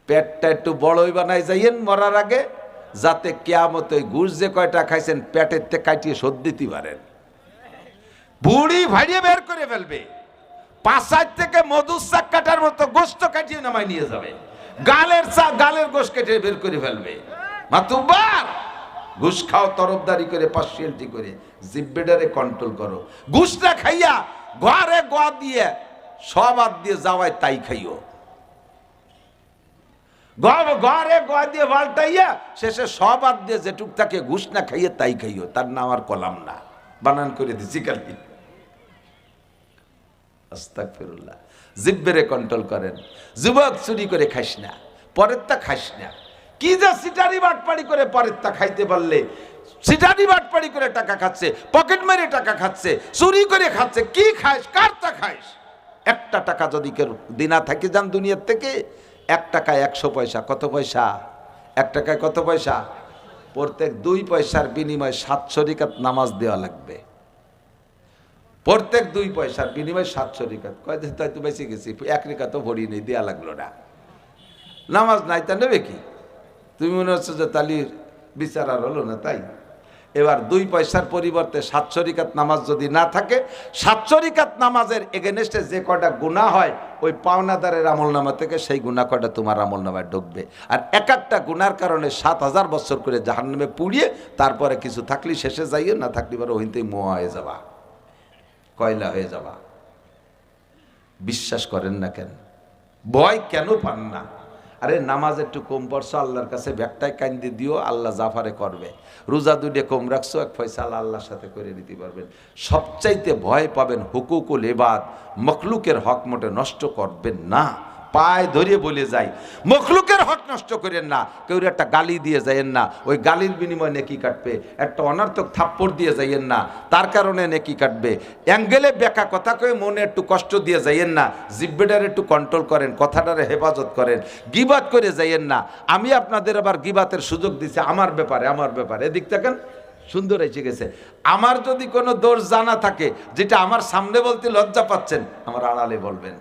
পেটটা একটু বড়ই বানাই যাইয়েন মরার আগে, যাতে কিয়ামত ওই ঘুষ যে কয়টা খাইছেন পেটের থেকে কাটিয়ে শোধ দিতে পারেন। বুড়ি ভাড়িয়ে বের করে ফেলবে, পাশার থেকে মধুর চাক কাটার মতো গোস্ত কাটিয়ে নামাই নিয়ে যাবে, গালের গোশ কেটে বের করে ফেলবে। মাতুব্বার, ঘুষ খাও তরফদারি করে, পার্সিয়ালিটি করে, জিব্বেডারে কন্ট্রোল করো। ঘুষটা খাইয়া ঘরে গোয়া দিয়ে সব আদ দিয়ে যাওয়ায় তাই খাইও। ঘরে গোয়া দিয়ে পাল্টাইয়া শেষে সব আদ দিয়ে যেটুক তাকে ঘুষ না খাইয়ে তাই খাইও। তার নাম আর কলাম না, বানান করে দিছি কালি। আস্তাগফিরুল্লাহ। জিব্বেরে কন্ট্রোল করেন। যুবক, চুরি করে খাইস না, পরেরটা খাইস না। কি যে সিটারি বাটপাড়ি করে পরেরটা খাইতে পারলে, সিটারি বাটপাড়ি করে টাকা খাচ্ছে, পকেট মেরে টাকা খাচ্ছে, চুরি করে খাচ্ছে, কি খাইস, কারটা খাইস? একটা টাকা যদি কেউ দিনা থাকে যান দুনিয়ার থেকে, 1 টাকায় 100 পয়সা। কত পয়সা? 1 টাকায় কত পয়সা? প্রত্যেক 2 পয়সার বিনিময়ে 700 রিকাত নামাজ দেওয়া লাগবে। প্রত্যেক 2 পয়সার বিনিময়ে 700 রিকাত। কয় দিন তাই তো বেঁচে গেছি, 1 রিকাতও ভরি নেই, দেওয়া লাগলো না। নামাজ নাই তা নেবে কি? তুমি মনে হচ্ছে যে তালির বিচার আর হলো না, তাই? এবার 2 পয়সার পরিবর্তে 700 রিকাত নামাজ যদি না থাকে, 700 রিকাত নামাজের এগেনস্টে যে কয়টা গুনাহ হয়, ওই পাওনাদারের আমলনামা থেকে সেই গুনাহ কয়টা তোমার আমলনামায় ঢুকবে। আর এক একটা গুনার কারণে 7000 বছর করে জাহান্নামে পুড়িয়ে তারপরে কিছু থাকলে শেষে যাইয়ে, না থাকলে পরে ওইতেই মোয়া হয়ে যাবা, কয়লা হয়ে যাবা। বিশ্বাস করেন না কেন? ভয় কেন পান না? আরে নামাজ একটু কম পড়ছো, আল্লাহর কাছে ব্যাগটাই কান্দে দিও, আল্লাহ জাফারে করবে। রোজা 2 কম রাখছো, 1 ফয়সালা আল্লাহর সাথে করে নিতে পারবেন। সবচাইতে ভয় পাবেন হুকুকুল ইবাদ, মখলুকের হক মোটে নষ্ট করবেন না। পায়ে ধরিয়ে বলে যাই, মখলুকের হক নষ্ট করেন না। কেউ একটা গালি দিয়ে যাইয়েন না, ওই গালির বিনিময়ে নেকি কাটবে। একটা অনার্থক থাপ্পড় দিয়ে যাইয়েন না, তার কারণে নেকি কাটবে। অ্যাঙ্গেলে বেকা কথা কয়ে মনে একটু কষ্ট দিয়ে যাইয়েন না। জিব্বেটারে একটু কন্ট্রোল করেন, কথাটারে হেফাজত করেন। গিবাত করে যাইয়েন না। আমি আপনাদের আবার গিবাতের সুযোগ দিচ্ছি আমার ব্যাপারে, এদিক থাকেন, সুন্দর এসে গেছে। আমার যদি কোনো দোষ জানা থাকে, যেটা আমার সামনে বলতে লজ্জা পাচ্ছেন, আমার আড়ালে বলবেন।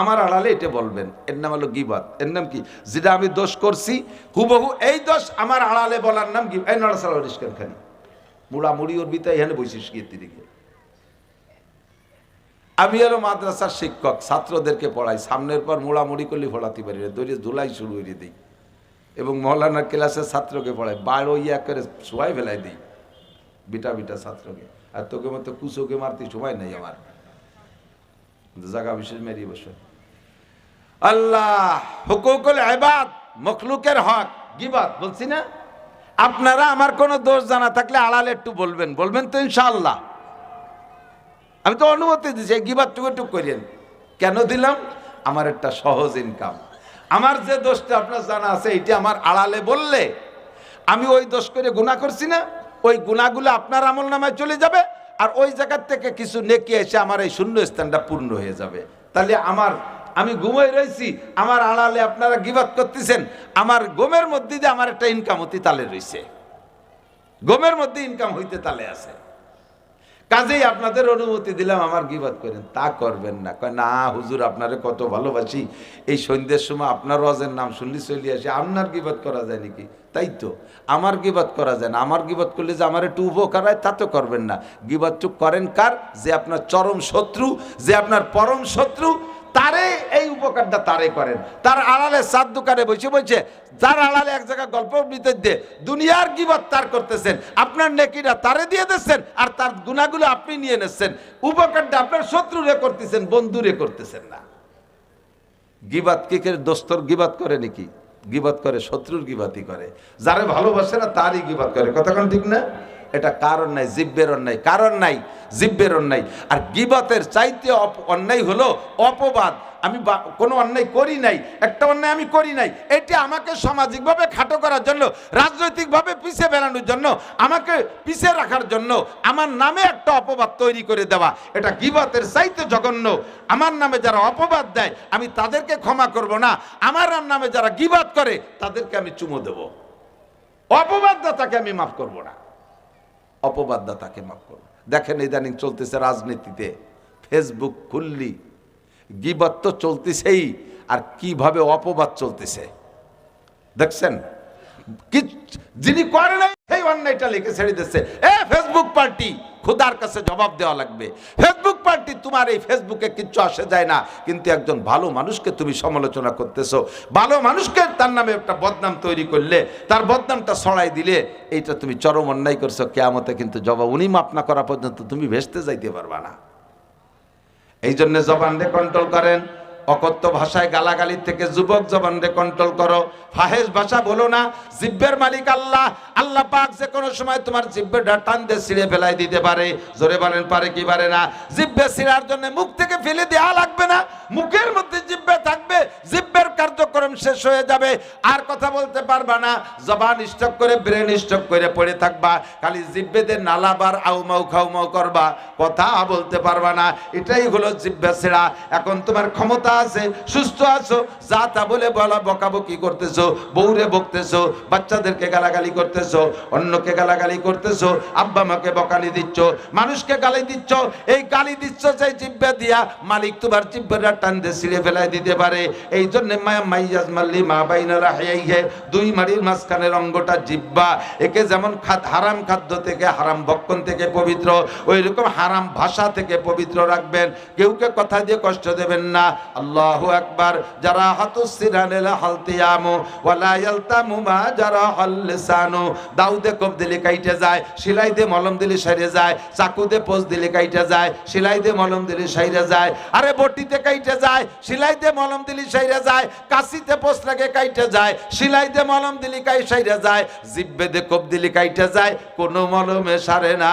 আমার আড়ালে এটা বলবেন, এর নাম হলো গীবত। এর নাম কি? যেটা আমি দোষ করছি হুবহু এই দোষ আমার আড়ালে বলার নাম গীবত। এই নড়াচড়া পরিষ্কার খানি মুড়া মুড়ি ওর ভিতরে এখানে বসিস গিয়ে দিকে। আমি হলো মাদ্রাসার শিক্ষক, ছাত্রদেরকে পড়াই, সামনের পর মুড়ামুড়ি করলে ফোড়াতে পারি না, দৌড়ে ধুলাই শুরু করে দিই। এবং মৌলানার ক্লাসের ছাত্রকে পড়াই, বারো ইয়া করে শোয়াই ফেলাই দিই বিটা বিটা ছাত্রকে। আর তোকে মতো কুচোকে মারতে সময় নেই আমার, জায়গা বিশেষ মেরিয়ে বসে। আল্লাহ হুকুকুল ইবাদ, মখলুকের হক গীবত বলছি না। আপনারা আমার কোনো দোষ জানা থাকলে আড়ালে একটু বলবেন, বলবেন তো ইনশাআল্লাহ। আমি তো অনুমতি দিচ্ছি, গীবত টুকু করেন। কেন দিলাম? আমার একটা সহজ ইনকাম। আমার যে দোষটা আপনার জানা আছে এইটা আমার আড়ালে বললে আমি ওই দোষ করে গুনাহ করছি না, ওই গুনাহগুলো আপনার আমল নামায় চলে যাবে, আর ওই জায়গার থেকে কিছু নেকি এসে আমার এই শূন্য স্থানটা পূর্ণ হয়ে যাবে। তাহলে আমি ঘুমাই রয়েছি, আমার আড়ালে আপনারা গীবত করতেছেন, আমার গমের মধ্যে দিয়ে আমার একটা ইনকাম হতে তালে রয়েছে, গমের মধ্যে ইনকাম হইতে তালে আছে। কাজেই আপনাদের অনুমতি দিলাম আমার গীবত করেন, তা করবেন না। কয় না হুজুর আপনারে কত ভালোবাসি, এই সন্ধ্যের সময় আপনার ওয়াজের নাম শুনলি চলে আসে, আপনার গীবত করা যায় নাকি? তাই তো, আমার গীবত করা যায় না। আমার গীবত করলে যে আমার একটু উপকার হয় তা তো করবেন না। গীবতটুক করেন কার? যে আপনার চরম শত্রু, যে আপনার পরম শত্রু, তারে এই উপকারটা তারে করেন। তার আড়ালে সাত দোকানে বসে বসে, যার আড়ালে এক জায়গায় গল্প বিতর্কে দুনিয়ার গীবত তার করতেছেন, আপনার নেকিটা তারে দিয়ে দিচ্ছেন, আর তার গুনাহগুলো আপনি নিয়ে নিচ্ছেন। উপকারটা আপনার শত্রুরে করতেছেন, বন্ধুরে করতেছেন না। গীবত কি করে? দোস্তর গীবত করে নাকি? গীবত করে শত্রুর গীবতই করে, যারে ভালোবাসে না তারই গীবত করে। কথাক্ষণ ঠিক না? এটা কারণ নাই, জিব্বের অন্যায়, কারণ নাই, জিব্বের অন্যায়। আর গীবতের চাইতে অন্যায় হলো অপবাদ। আমি কোনো অন্যায় করি নাই, একটা অন্যায় আমি করি নাই, এটি আমাকে সামাজিকভাবে খাটো করার জন্য, রাজনৈতিকভাবে পিছিয়ে বেড়ানোর জন্য, আমাকে পিছিয়ে রাখার জন্য আমার নামে একটা অপবাদ তৈরি করে দেওয়া, এটা গীবতের চাইতে জঘন্য। আমার নামে যারা অপবাদ দেয় আমি তাদেরকে ক্ষমা করব না, আমার নামে যারা গীবত করে তাদেরকে আমি চুমো দেব। অপবাদদাতাকে আমি মাফ করব না, অপবাদদাতাকে মাফ করব। দেখেন ইদানিং চলতেছে রাজনীতিতে, ফেসবুক খুললি গীবত তো চলতেছেই, আর কিভাবে অপবাদ চলতেছে দেখছেন। কি যিনি করে নাই সেই অন্যায়টা লিখে ছেড়ে দিচ্ছে। ফেসবুক পার্টি, খোদার কাছে জবাব দেওয়া লাগবে। ফেসবুক পার্টি, তোমার এই ফেসবুকে কিচ্ছু আসে যায় না, কিন্তু একজন ভালো মানুষকে তুমি সমালোচনা করতেছো, ভালো মানুষকে তার নামে একটা বদনাম তৈরি করলে, তার বদনামটা ছড়াই দিলে, এইটা তুমি চরম অন্যায় করছো। কিয়ামতে কিন্তু জবাব উনি মাফ না করা পর্যন্ত তুমি ভেস্তে যাইতে পারবা না। এই জন্য জবানকে কন্ট্রোল করেন। অকথ্য ভাষায় গালাগালির থেকে যুবক জবানকে কন্ট্রোল করো। ফাহেশ ভাষা বলো না। জিব্বের মালিক আল্লাহ। আল্লাহ পাক যে কোনো সময় তোমার জিব্বেটা টান দিয়ে ছিঁড়ে ফেলাই দিতে পারে। জোরে বলেন পারে কি পারে না? জিব্বে ছিঁড়ার জন্য মুখ থেকে ফেলে দেওয়া লাগবে না, মুখের মধ্যে জিব্বে থাকবে, জিব্বের কার্যক্রম শেষ হয়ে যাবে, আর কথা বলতে পারবা না। জবান স্টক করে, ব্রেন স্টক করে পড়ে থাকবা, খালি জিব্বেদের নালাবার আউমাউ খাউমাউ করবা, কথা বলতে পারবা না। এটাই হলো জিব্বে ছিঁড়া। এখন তোমার ক্ষমতা আছে, সুস্থ আছো, যা তা বলে বলা বকাবকি করতেছো, বউরে বকতেছো, বাচ্চাদেরকে গালাগালি করতেছো, অন্যকে গালাগালি করতেছো, আব্বা মাকে বকানি দিচ্ছ, মানুষকে গালি দিচ্ছ। এই গালি দিচ্ছ যে জিব্বা দিয়া, মালিক তোমার জিব্বাটা টান দিয়ে ছিঁড়ে ফেলাই দিতে পারে। এই জন্য মাইয়াজ মাল্লি মা বাইনা রাহিয়াইহে, দুই মাড়ির মাঝখানের অঙ্গটা জিব্বা। একে যেমন হারাম খাদ্য থেকে, হারাম ভক্ষণ থেকে পবিত্র, ওই রকম হারাম ভাষা থেকে পবিত্র রাখবেন। কেউকে কথা দিয়ে কষ্ট দেবেন না। আল্লাহু আকবার। যারা হাতুস সিরানিল হালতিয়ামু ওয়ালা ইয়ালতামু মা যারা হাল লিসানু। দাউদে কোপ দিলে কাইটে যায়, সেলাই দিয়ে মলম দিলে সাইরে যায়, চাকু দিয়ে পোজ দিলে কাইটে যায়, সেলাই দিয়ে মলম দিলে সাইরে যায়, আরে বটিতে কাইটে যায়, সেলাই দিয়ে মলম দিলে সাইরে যায়, কাশিতে পোজ লাগে কাইটে যায়, সেলাই দিয়ে মলম দিলে কাই সাইরে যায়, জিব্বে দিয়ে কোপ দিলে কাইটে যায়, কোনো মলমে সারে না।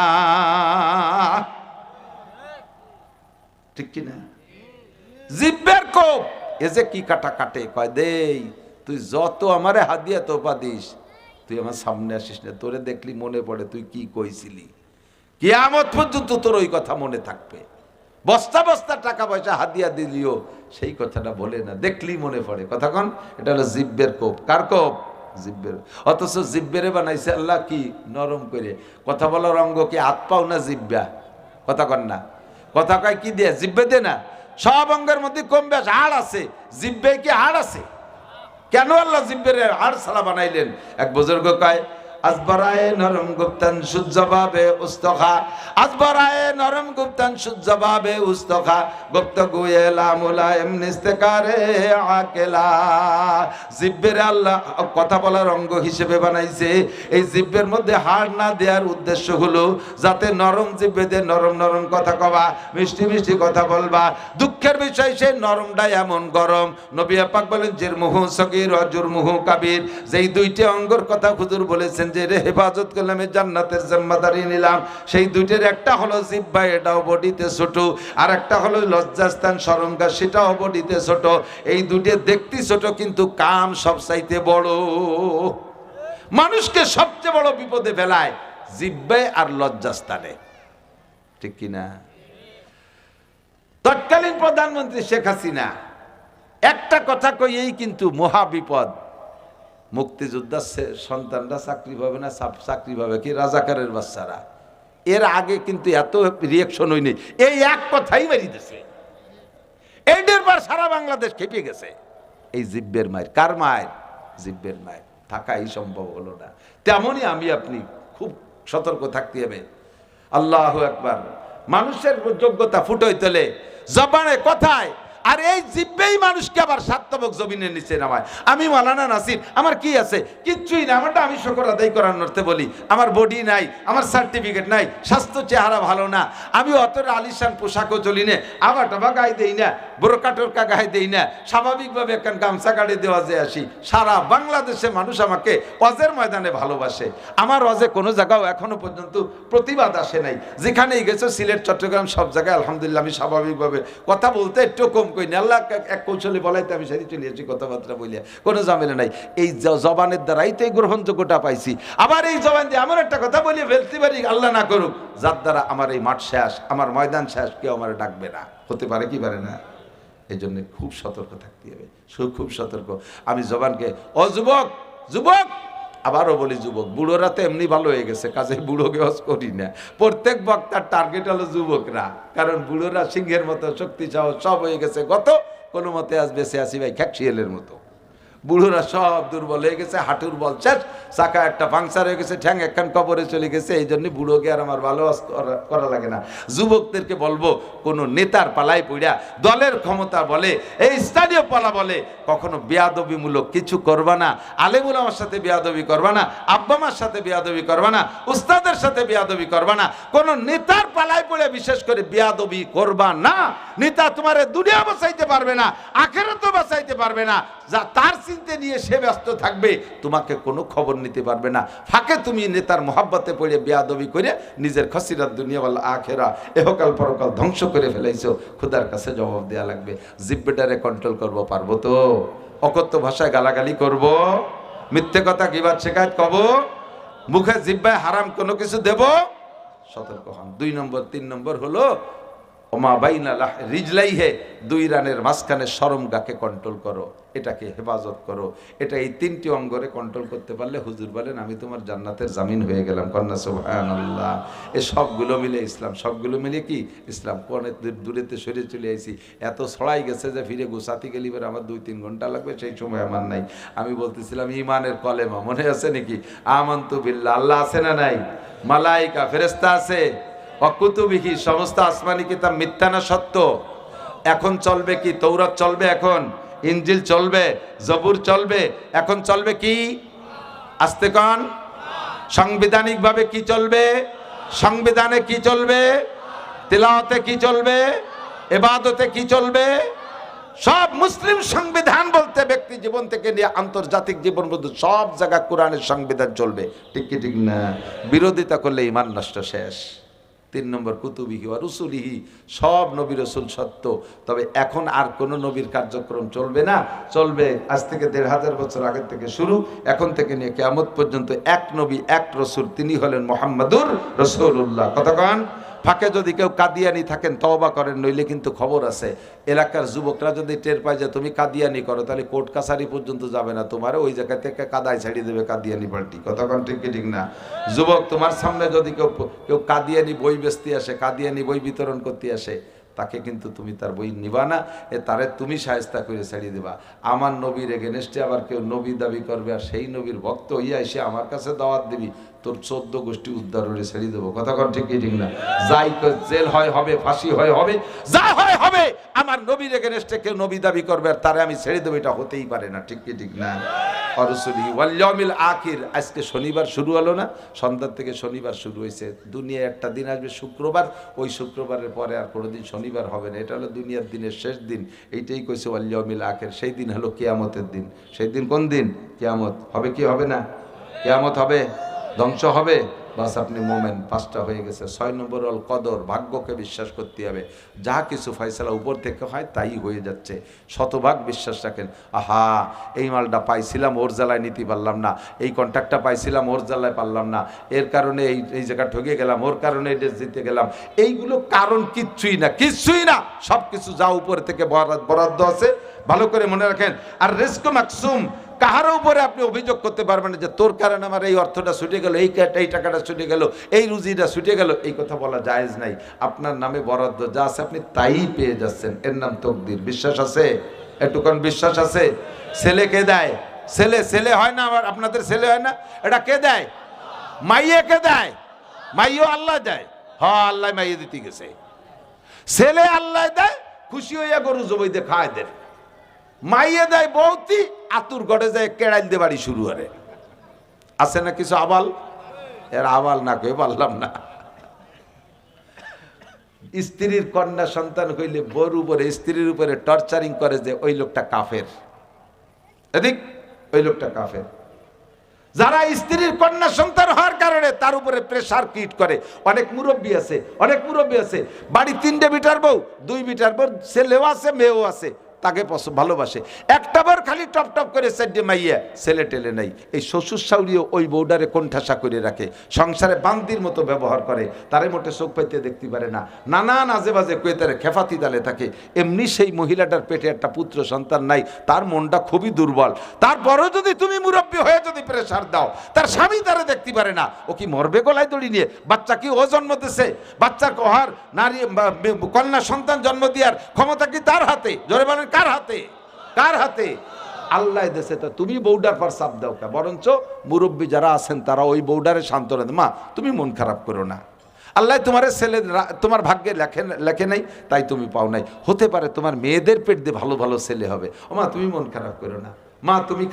ঠিক কি না? জিব্বের কোপ এ যে কি কাটা কাটে। কয় দেই তুই যত আমারে হাদিয়া তোপা দিস, তুই আমার সামনে আসিস না, তোরে দেখলি মনে পড়ে তুই কি কইছিলি, কিয়ামত পর্যন্ত তোর ওই কথা মনে থাকবে। বস্তা বস্তা টাকা পয়সা হাদিয়া দিলিও সেই কথাটা বলে না, দেখলি মনে পড়ে। কথা কন, এটা হলো জিব্বের কোপ। কার কোপ? জিব্বের। অথচ জিব্বেরে বানাইছে আল্লাহ কি নরম করে। কথা বলার অঙ্গ কি হাত পাও না জিব্বা? কথা কন না, কথা কয় কি দিয়ে? জিব্বে দে না। সব অঙ্গের মধ্যে কম বেশ হাড় আছে, জিব্বে কি হাড় আছে? কেন আল্লাহ জিব্বের হাড় ছাড়া বানাইলেন? এক বুজুর্গ কয়, আসবরায়ে নরম গুপ্তান সুজবাবে উস্তখা, আসবরায়ে নরম গুপ্তান সুজবাবে উস্তখা, গুপ্ত গুয়েলা মুলায়েম নিস্তেকারে আকেলা। জিব্বের আল্লাহ কথা বলার অঙ্গ হিসেবে বানাইছে। এই জিব্বের মধ্যে হাড় না দেওয়ার উদ্দেশ্য হলো যাতে নরম জিব্বে দিয়ে নরম নরম কথা কবা, মিষ্টি মিষ্টি কথা বলবা। দুঃখের বিষয় সেই নরমটা এমন গরম। নবী পাক বলেন, জিরমুহু সগীর ওয়া জুরমুহু কাবীর। যেই দুইটি অঙ্গর কথা হুজুর বলেছেন যে রে হেফাজত করলে আমি জান্নাতের জিম্মাদারি নিলাম, সেই দুইটির একটা হলো জিহ্বা, এটাও বডিতে ছোট, আর একটা হলো লজ্জাস্থান শরমগা, সেটাও বডিতে ছোট। এই দুটি দেখতে ছোট কিন্তু কাম সবচাইতে বড়। মানুষকে সবচেয়ে বড় বিপদে ফেলায় জিহ্বায় আর লজ্জাস্থানে, ঠিক কিনা? তৎকালীন প্রধানমন্ত্রী শেখ হাসিনা একটা কথা কইয়েই কিন্তু মহা বিপদ। মুক্তিযোদ্ধার সন্তানরা চাকরি পাবে না, চাকরি পাবে কি রাজাকারের বাচ্চারা। এর আগে কিন্তু এত রিয়েকশন হয়নি, এই এক কথাই মেরি দিয়েছে। এইটার পর সারা বাংলাদেশ খেপে গেছে। এই জিব্বের মায়ের, কার মায়ের? জিব্বের মায়ের। থাকাই সম্ভব হলো না। তেমনই আমি আপনি খুব সতর্ক থাকতে হবে। আল্লাহু আকবার। মানুষের যোগ্যতা ফুটোই তোলে জবানে, কথায়। আর এই জিব্বেই মানুষকে আবার সার্থবক জমিনের নিচে নামায়। আমি মাওলানা নাসির, আমার কি আছে? কিচ্ছুই না। আমারটা আমি শুকর আদায় করার নর্থে বলি, আমার বডি নাই, আমার সার্টিফিকেট নাই, স্বাস্থ্য চেহারা ভালো না, আমি অত আলিশান পোশাকও চলি না, আবার টাবা গায়ে দেই না, বোরকা টোরকা গায়ে দেই না, স্বাভাবিকভাবে একখান গামছা গাড়ি দেওয়া যে আসি। সারা বাংলাদেশে মানুষ আমাকে অজের ময়দানে ভালোবাসে। আমার অজে কোনো জায়গাও এখনো পর্যন্ত প্রতিবাদ আসে নাই। যেখানেই গেছো, সিলেট, চট্টগ্রাম, সব জায়গায় আলহামদুলিল্লাহ আমি স্বাভাবিকভাবে কথা বলতে একটু কম কই না। আল্লাহ এক কৌশলে বলাইতে আমি সেটি চলে আসি, কথাবার্তা বলিয়া কোনো ঝামেলা নাই। এই জবানের দ্বারাই তো এই গ্রহণযোগ্যতা পাইছি। আবার এই জবান দিয়ে আমার একটা কথা বলিয়ে ফেলতে পারি, আল্লাহ না করুক, যার দ্বারা আমার এই মাঠ শেষ, আমার ময়দান শেষ, কেউ আমার ডাকবে না। হতে পারে কি পারে না? এই জন্য খুব সতর্ক থাকতে হবে, খুব সতর্ক। আমি জবানকে, ও যুবক, যুবক, আবারও বলি যুবক, বুড়োরা তো এমনি ভালো হয়ে গেছে, কাজে বুড়োকে হজ করি না। প্রত্যেক বক্তার টার্গেট হলো যুবকরা, কারণ বুড়োরা সিংহের মতো শক্তি সাহস সব হয়ে গেছে। গত কোনো মতে আজ বেঁচে আসি ভাই খ্যাকশিয়ালের মতো। বুড়োরা সব দুর্বল হয়ে গেছে, হাঁটুর বল শেষ, চাকা একটা পাংচার হয়ে গেছে, ঠ্যাং একখান কবরে চলে গেছে। এই জন্য বুড়োকে আর আমার ভালো করা লাগে না। যুবকদেরকে বলবো, কোনো নেতার পালায় পইড়া দলের ক্ষমতা বলে, এই স্থানীয় পালা বলে, কখনো বেয়াদবিমূলক কিছু করবা না। আলেমুল আমার সাথে বেয়াদবি করবা না, আব্বা মার সাথে বেয়াদবি করবা না, উস্তাদের সাথে বেয়াদবি করবা না। কোন নেতার পালায় পড়ে বিশেষ করে বেয়াদবি করবা না। নেতা তোমার দুনিয়া বাঁচাইতে পারবে না, আখিরাতও বাঁচাইতে পারবে না। যা তার চিন্তা নিয়ে সে ব্যস্ত থাকবে, তোমাকে কোনো খবর নিতে পারবে না। ফাঁকে তুমি নেতার মোহাব্বতে পড়ে বেয়াদবি করে নিজের খসিরাত দুনিয়া ওয়াল আখিরা, এহকাল পরকাল ধ্বংস করে ফেলাইছো। খোদার কাছে জবাব দেয়া লাগবে। জিব্বেটারে কন্ট্রোল করবো, পারবো তো? অকথ্য ভাষায় গালাগালি করব, মিথ্যে কথা গীবাত শেখায়ত কব, মুখে জিব্বায় হারাম কোনো কিছু দেব? সতর্ক হন। 2 নম্বর 3 নম্বর হলো ওমা বাইনা রিজলাইহে, 2 রানের মাঝখানে শরমগাকে কন্ট্রোল করো, এটাকে হেফাজত করো। এটা এই 3টি অঙ্গরে কন্ট্রোল করতে পারলে হুজুর বলেন আমি তোমার জান্নাতের জামিন হয়ে গেলাম। কন্যা সুবহানাল্লাহ। এ সবগুলো মিলে ইসলাম, সবগুলো মিলে কি ইসলাম। অনেক দূরেতে সরে চলে আইছি, এত ছড়াই গেছে যে ফিরে গোছাতে গেলে এবার আমার 2-3 ঘন্টা লাগবে, সেই সময় আমার নাই। আমি বলতেছিলাম ইমানের কলেমা মনে আছে নাকি? আমানতু বিল্লাহ, আল্লাহ আছে না নাই? মালাইকা ফেরেশতা আছে, অকুতুবিহি সমস্ত আসমানি কিতাব মিথ্যা না সত্য? এখন চলবে কি? তৌরাত চলবে, এখন ইনজিল চলবে, জবুর চলবে, এখন চলবে কি? আস্তে কন। সাংবিধানিক ভাবে কি চলবে? সংবিধানে কি চলবে? তিলাওয়াতে কি চলবে? ইবাদতে কি চলবে? সব মুসলিম সংবিধান বলতে ব্যক্তি জীবন থেকে নিয়ে আন্তর্জাতিক জীবন পর্যন্ত সব জায়গায় কোরআনের সংবিধান চলবে। ঠিক কি ঠিক না? বিরোধিতা করলে ঈমান নষ্ট, শেষ। 3 নম্বর কুতুবিহি ওয়া রুসুলিহি, সব নবী রসুল সত্য, তবে এখন আর কোন নবীর কার্যক্রম চলবে না। চলবে আজ থেকে 1500 বছর আগের থেকে শুরু, এখন থেকে নিয়ে কিয়ামত পর্যন্ত এক নবী এক রসুল, তিনি হলেন মুহাম্মাদুর রাসূলুল্লাহ। কতক্ষণ ফাঁকে যদি কেউ কাদিয়ানি থাকেন তওবা করেন, নইলে কিন্তু খবর আছে। এলাকার যুবকরা যদি টের পায় যে তুমি কাদিয়ানি করো, তাহলে কোর্ট কাছারি পর্যন্ত যাবে না, তোমার ওই জায়গা থেকে কাদায় ছাড়িয়ে দেবে কাদিয়ানি পার্টি। কতক্ষণ ঠিক কি ঠিক না? যুবক, তোমার সামনে যদি কেউ কাদিয়ানি বই বেচতে আসে, কাদিয়ানি বই বিতরণ করতে আসে, তাকে কিন্তু তুমি তার বই নিবা না, তারে তুমি শায়েস্তা করে ছেড়ে দেবা। আমার নবীর এগেনস্টে আবার কেউ নবী দাবি করবে আর সেই নবীর ভক্ত হইয়া এসে আমার কাছে দাওয়াত দিবি, তোর 14 গোষ্ঠী উদ্ধার করে ছেড়ে দেবো। কথা কন ঠিক কি ঠিক না? যাই জেল হয় হবে, ফাঁসি হয় হবে, যা হয় হবে। আমার নবীর এগেনস্টে কেউ নবী দাবি করবে আর তারে আমি ছেড়ে দেবো, এটা হতেই পারে না। ঠিক কি ঠিক না? অরসুলি ওয়াল ইয়াউমিল আখির। আজকে শনিবার শুরু হলো না, সন্ধ্যা থেকে শনিবার শুরু হয়েছে। দুনিয়ায় একটা দিন আসবে শুক্রবার, ওই শুক্রবারের পরে আর কোনোদিন শনিবার হবে না। এটা হলো দুনিয়ার দিনের শেষ দিন। এইটাই কইছে ওয়াল ইয়াউমিল আখির। সেই দিন হলো কিয়ামতের দিন। সেই দিন কোন দিন? কিয়ামত হবে কি হবে না? কিয়ামত হবে, ধ্বংস হবে। বাস আপনি মোমেন, 5টা হয়ে গেছে। 6 নম্বর হল কদর, ভাগ্যকে বিশ্বাস করতে হবে। যা কিছু ফয়সালা উপর থেকে হয় তাই হয়ে যাচ্ছে, শতভাগ বিশ্বাস রাখেন। আহা, এই মালটা পাইছিলাম, ওর জ্বালায় নিতে পারলাম না, এই কন্ট্রাক্টটা পাইছিলাম, ওর জ্বালায় পারলাম না, এর কারণে এই জায়গা ঠকে গেলাম, ওর কারণে এই দেশ জিতে গেলাম। এইগুলো কারণ কিচ্ছুই না, কিচ্ছুই না। সব কিছু যা উপর থেকে বরাদ্দ আছে, ভালো করে মনে রাখেন। আর রিজক মাকসুম, কাহার উপরে আপনি অভিযোগ করতে পারবেন না যে তোর কারণে আমার এই অর্থটা ছুটে গেল, এই টাকাটা ছুটে গেল, এই রুজিটা ছুটে গেল। এই কথা বলা জায়েজ নাই। আপনার নামে বরাদ্দ যা আছে আপনি তাই পেয়ে যাচ্ছেন। এর নাম তকদির। বিশ্বাস আছে? এটুকুন বিশ্বাস আছে? ছেলে কে দেয়? ছেলে হয় না? আবার আপনাদের ছেলে হয় না? এটা কে দেয়? মাইয়ে কে দেয়? মাইও আল্লাহ দেয়। হ্যাঁ, আল্লাহ মাইয়ে দিতে গেছে। ছেলে আল্লাহ দেয়, খুশি হইয়া গরু জবাই দিয়ে খায় দেয়। মাইয়ে দেয় বৌতি, আতুর গড়ে যায় কেড়াইল দিয়ে বাড়ি শুরু করে। আছে না কিছু আবাল? এর আবাল না কয়ে পারলাম না। স্ত্রীর কন্যা সন্তান হইলে বউর উপরে, স্ত্রীর উপরে টর্চারিং করে যে ওই লোকটা কাফের। এদিক ওই লোকটা কাফের। যারা স্ত্রীর কন্যা সন্তান হওয়ার কারণে তার উপরে প্রেসার ক্রিয়েট করে। অনেক মুরব্বী আছে, বাড়ি 3টে বিটার বউ, 2 বিটার বউ, ছেলেও আছে মেয়েও আছে, তাকে ভালোবাসে। একটা বার খালি টপ টপ করে 4 মাইয়া, ছেলে টেলে নাই। এই শ্বশুর শাশুড়িও ওই বউডারে কোণঠাসা করে রাখে, সংসারে বান্দির মতো ব্যবহার করে, তারে মোটে চোখ পাইতে দেখতে পারে না, নানান আজে বাজে কয়ে তারে খেফাতি দালে থাকে। এমনি সেই মহিলাটার পেটে একটা পুত্র সন্তান নাই, তার মনটা খুবই দুর্বল। তারপরেও যদি তুমি মুরব্বী হয়ে যদি প্রেসার দাও, তার স্বামী তারে দেখতে পারে না, ও কি মরবে গলায় দড়ি নিয়ে? বাচ্চা কি ও জন্ম দিছে? বাচ্চার কহার নারী কন্যা সন্তান জন্ম দেওয়ার ক্ষমতা কি তার হাতে? জোরে বলেন, কার হাতে? কার হাতে? আল্লাহ দেশে। তো তুমি বউডার পর চাপ দাও কা? বরঞ্চ মুরব্বী যারা আছেন তারা ওই বউডারে সান্ত্বনা দেন, মা তুমি মন খারাপ করো না, আল্লাহ তোমার ছেলে তোমার ভাগ্যে লেখে নাই, তাই তুমি পাও নাই। হতে পারে তোমার মেয়েদের পেট দিয়ে ভালো ভালো ছেলে হবে। ও মা তুমি মন খারাপ করো না, মা তুমি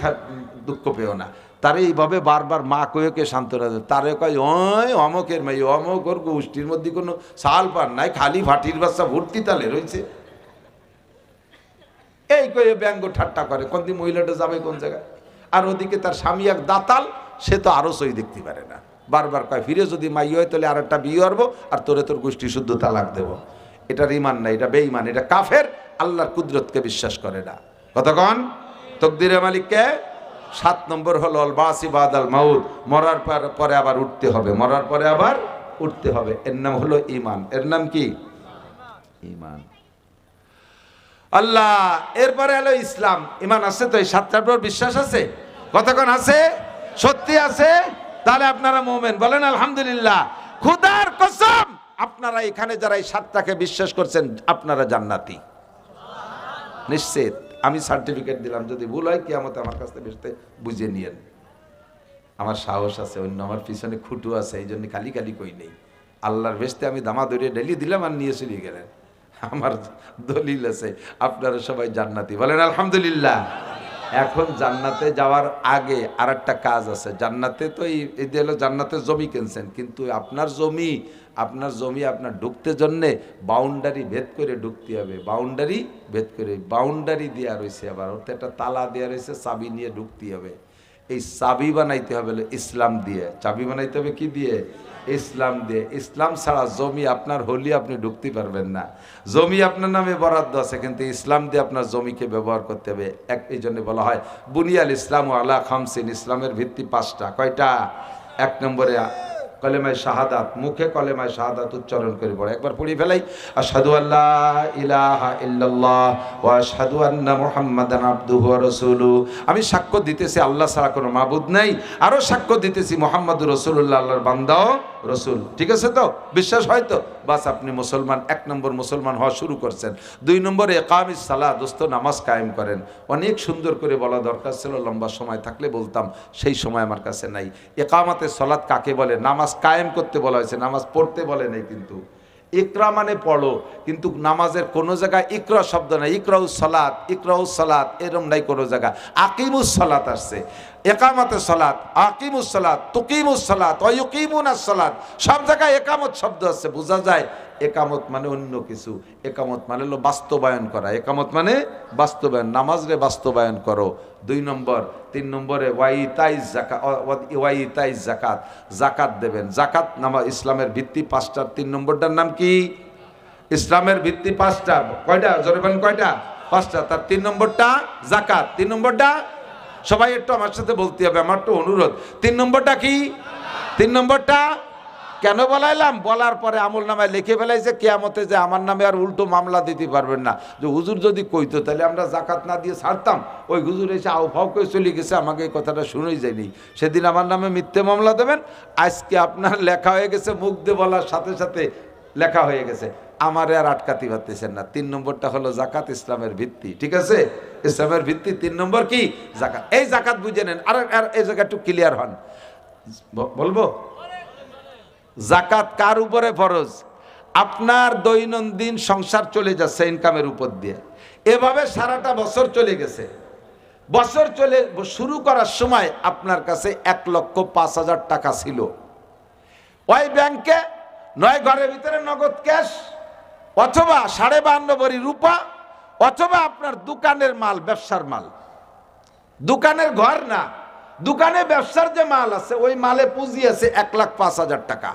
দুঃখ পেও না। তারে এইভাবে বারবার মা কয়েকে সান্ত্বনা দেয়। তারে কয় ওই অমকের মেয়ে, অমক ওর গোষ্ঠীর মধ্যে কোনো সাল পান নাই, খালি ভাটির বাচ্চা ভর্তি তালে রয়েছে, এই কয়ে ব্যঙ্গ ঠাট্টা করে। কোন দিন মহিলাটা যাবে কোন জায়গায়? আর ওদিকে তার স্বামী এক দাতাল, সে তো আরো সই দেখতে পারে না। বারবার কয় ফিরে যদি মাই হয় তাহলে আর একটা বিয়ে করবো, আর তোরে তোর গোষ্ঠী শুদ্ধ তালাক দেবো। এটার ইমান নাই, এটা বেঈমান, এটা কাফের, আল্লাহর কুদরতকে বিশ্বাস করে না। কতক্ষণ? তকদিরে মালিককে। 7 নম্বর হলো আল বাসি বাদাল মাউত, মরার পরে আবার উঠতে হবে, মরার পরে আবার উঠতে হবে। এর নাম হলো ইমান। এর নাম কি? ইমান। আল্লাহ। এরপরে হলো ইসলাম। ইমান আছে তো? এই 7টার পর বিশ্বাস আছে? কতক্ষণ আছে? সত্যি আছে? তাহলে আপনারা মুমিন, বলেন আলহামদুলিল্লাহ। খোদার কসম, আপনারা এখানে যারা এই 7টাকে বিশ্বাস করছেন আপনারা জান্নাতি নিশ্চিত। আমি সার্টিফিকেট দিলাম, যদি ভুল হয় কিয়ামতে আমার কাছ থেকে বেশতে বুঝে নিয়েন। আমার সাহস আছে, অন্য আমার পিছনে খুঁটু আছে, এই জন্য খালি খালি কই নেই। আল্লাহর বেশতে আমি দামা দরিয়ে ডেলি দিলাম আর নিয়ে চলে গেলেন। আমার দলিল আছে, আপনারা সবাই জান্নাতি, বলেন আলহামদুলিল্লাহ। এখন জান্নাতে যাওয়ার আগে আর একটা কাজ আছে। জান্নাতে তো এই হলো জান্নাতে জমি কিনছেন, কিন্তু আপনার জমি আপনার ঢুকতে জন্যে বাউন্ডারি ভেদ করে ঢুকতে হবে। বাউন্ডারি ভেদ করে, বাউন্ডারি দেওয়া রয়েছে, আবার ওতে একটা তালা দেওয়া রয়েছে, চাবি নিয়ে ঢুকতে হবে। এই চাবি বানাইতে হবে ইসলাম দিয়ে। চাবি বানাইতে হবে কি দিয়ে? ইসলাম দিয়ে। ইসলাম ছাড়া জমি আপনার হলি আপনি ঢুকতে পারবেন না। জমি আপনার নামে বরাদ্দ আছে, কিন্তু ইসলাম দিয়ে আপনার জমিকে ব্যবহার করতে হবে। এই জন্য বলা হয় বুনিয়াল ইসলাম আলা খামসিন, ইসলামের ভিত্তি 5টা। কয়টা? 1 নম্বরে কলেমায়ে শাহাদাত, মুখে কলেমায়ে শাহাদাত উচ্চারণ করে পড়ে। একবার পড়ি ফেলাই, আশহাদু আল্লা ইলাহা ইল্লাল্লাহ ওয়া আশহাদু আন্না মুহাম্মাদান আবদুহু ওয়া রাসূলুহু। আমি সাক্ষ্য দিতেছি আল্লাহ ছাড়া কোনো মাবুদ নাই, আরো সাক্ষ্য দিতেছি মুহাম্মদুর রাসূলুল্লাহ আল্লাহর বান্দা রসুল। ঠিক আছে তো, বিশ্বাস হয় তো? বাস আপনি মুসলমান, 1 নম্বর মুসলমান হওয়া শুরু করছেন। 2 নম্বরে ইকামিস সালাত, দোস্ত নামাজ কায়েম করেন। অনেক সুন্দর করে বলা দরকার ছিল, লম্বা সময় থাকলে বলতাম, সেই সময় আমার কাছে নাই। ইকামাতে সালাত কাকে বলে? নামাজ কায়েম করতে বলা হয়েছে, নামাজ পড়তে বলে নাই। কিন্তু ইকরা মানে পড়ো, কিন্তু নামাজের কোনো জায়গায় ইকরা শব্দ নাই। ইকরাউস সালাত এরম নাই কোনো জায়গা। আকিমুস সালাত আসছে, একামতে সালাত, আকিমুস সালাত, তুকিমুস সালাত, ওয়ায়ুকিমুনাস সালাত, সব জায়গায় একামত শব্দ আছে। বোঝা যায় একামত মানে অন্য কিছু। একামত মানে হলো বাস্তবায়ন করা। একামত মানে বাস্তবায়ন, নামাজরে বাস্তবায়ন করো। 2 নম্বর। 3 নম্বরে ওয়াইতাইজ জাকাত, জাকাত দেবেন। জাকাত নামাজ ইসলামের ভিত্তি 5টা। 3 নম্বরটার নাম কি? ইসলামের ভিত্তি 5টা। কয়টা? জোরে বলেন কয়টা? 5টা। তার 3 নম্বরটা জাকাত। 3 নম্বরটা সবাই একটু আমার সাথে বলতে হবে, আমার তো অনুরোধ। 3 নম্বরটা কি? 3 নম্বরটা কেন বলাইলাম? বলার পরে আমল নামায় লিখে ফেলাইছে কিয়ামতে যে আমার নামে আর উল্টো মামলা দিতে পারবেন না। যে হুজুর যদি কইতো তাহলে আমরা জাকাত না দিয়ে ছাড়তাম। ওই হুজুর এসে আউফাউ করে চলে গেছে, আমাকে এই কথাটা শুনেই যায়নি। সেদিন আমার নামে মিথ্যে মামলা দেবেন। আজকে আপনার লেখা হয়ে গেছে, মুখ দিয়ে বলার সাথে সাথে লেখা হয়ে গেছে, আমারে আর আটকাতে পারতেছেন না। 3 নম্বরটা হলো জাকাত, ইসলামের ভিত্তি। ঠিক আছে, ইসলামের ভিত্তি 3 নম্বর কি? জাকাত। এই জাকাত বুঝে নেন। আর এই জায়গা একটু ক্লিয়ার হন। বলবো জাকাত কার উপরে ফরজ? আপনার দৈনন্দিন সংসার চলে যাচ্ছে ইনকামের উপর দিয়ে, এভাবে সারাটা বছর চলে গেছে। বছর চলে শুরু করার সময় আপনার কাছে 1,05,000 টাকা ছিল। ওই ব্যাংকে নয় ঘরের ভিতরে নগদ ক্যাশ, অথবা 52.5 ভরি রূপা, অথবা আপনার দোকানের মাল, ব্যবসার মাল। দোকানের ঘর না, দোকানে ব্যবসার যে মাল আছে ওই মালে পুঁজি আছে 1,05,000 টাকা।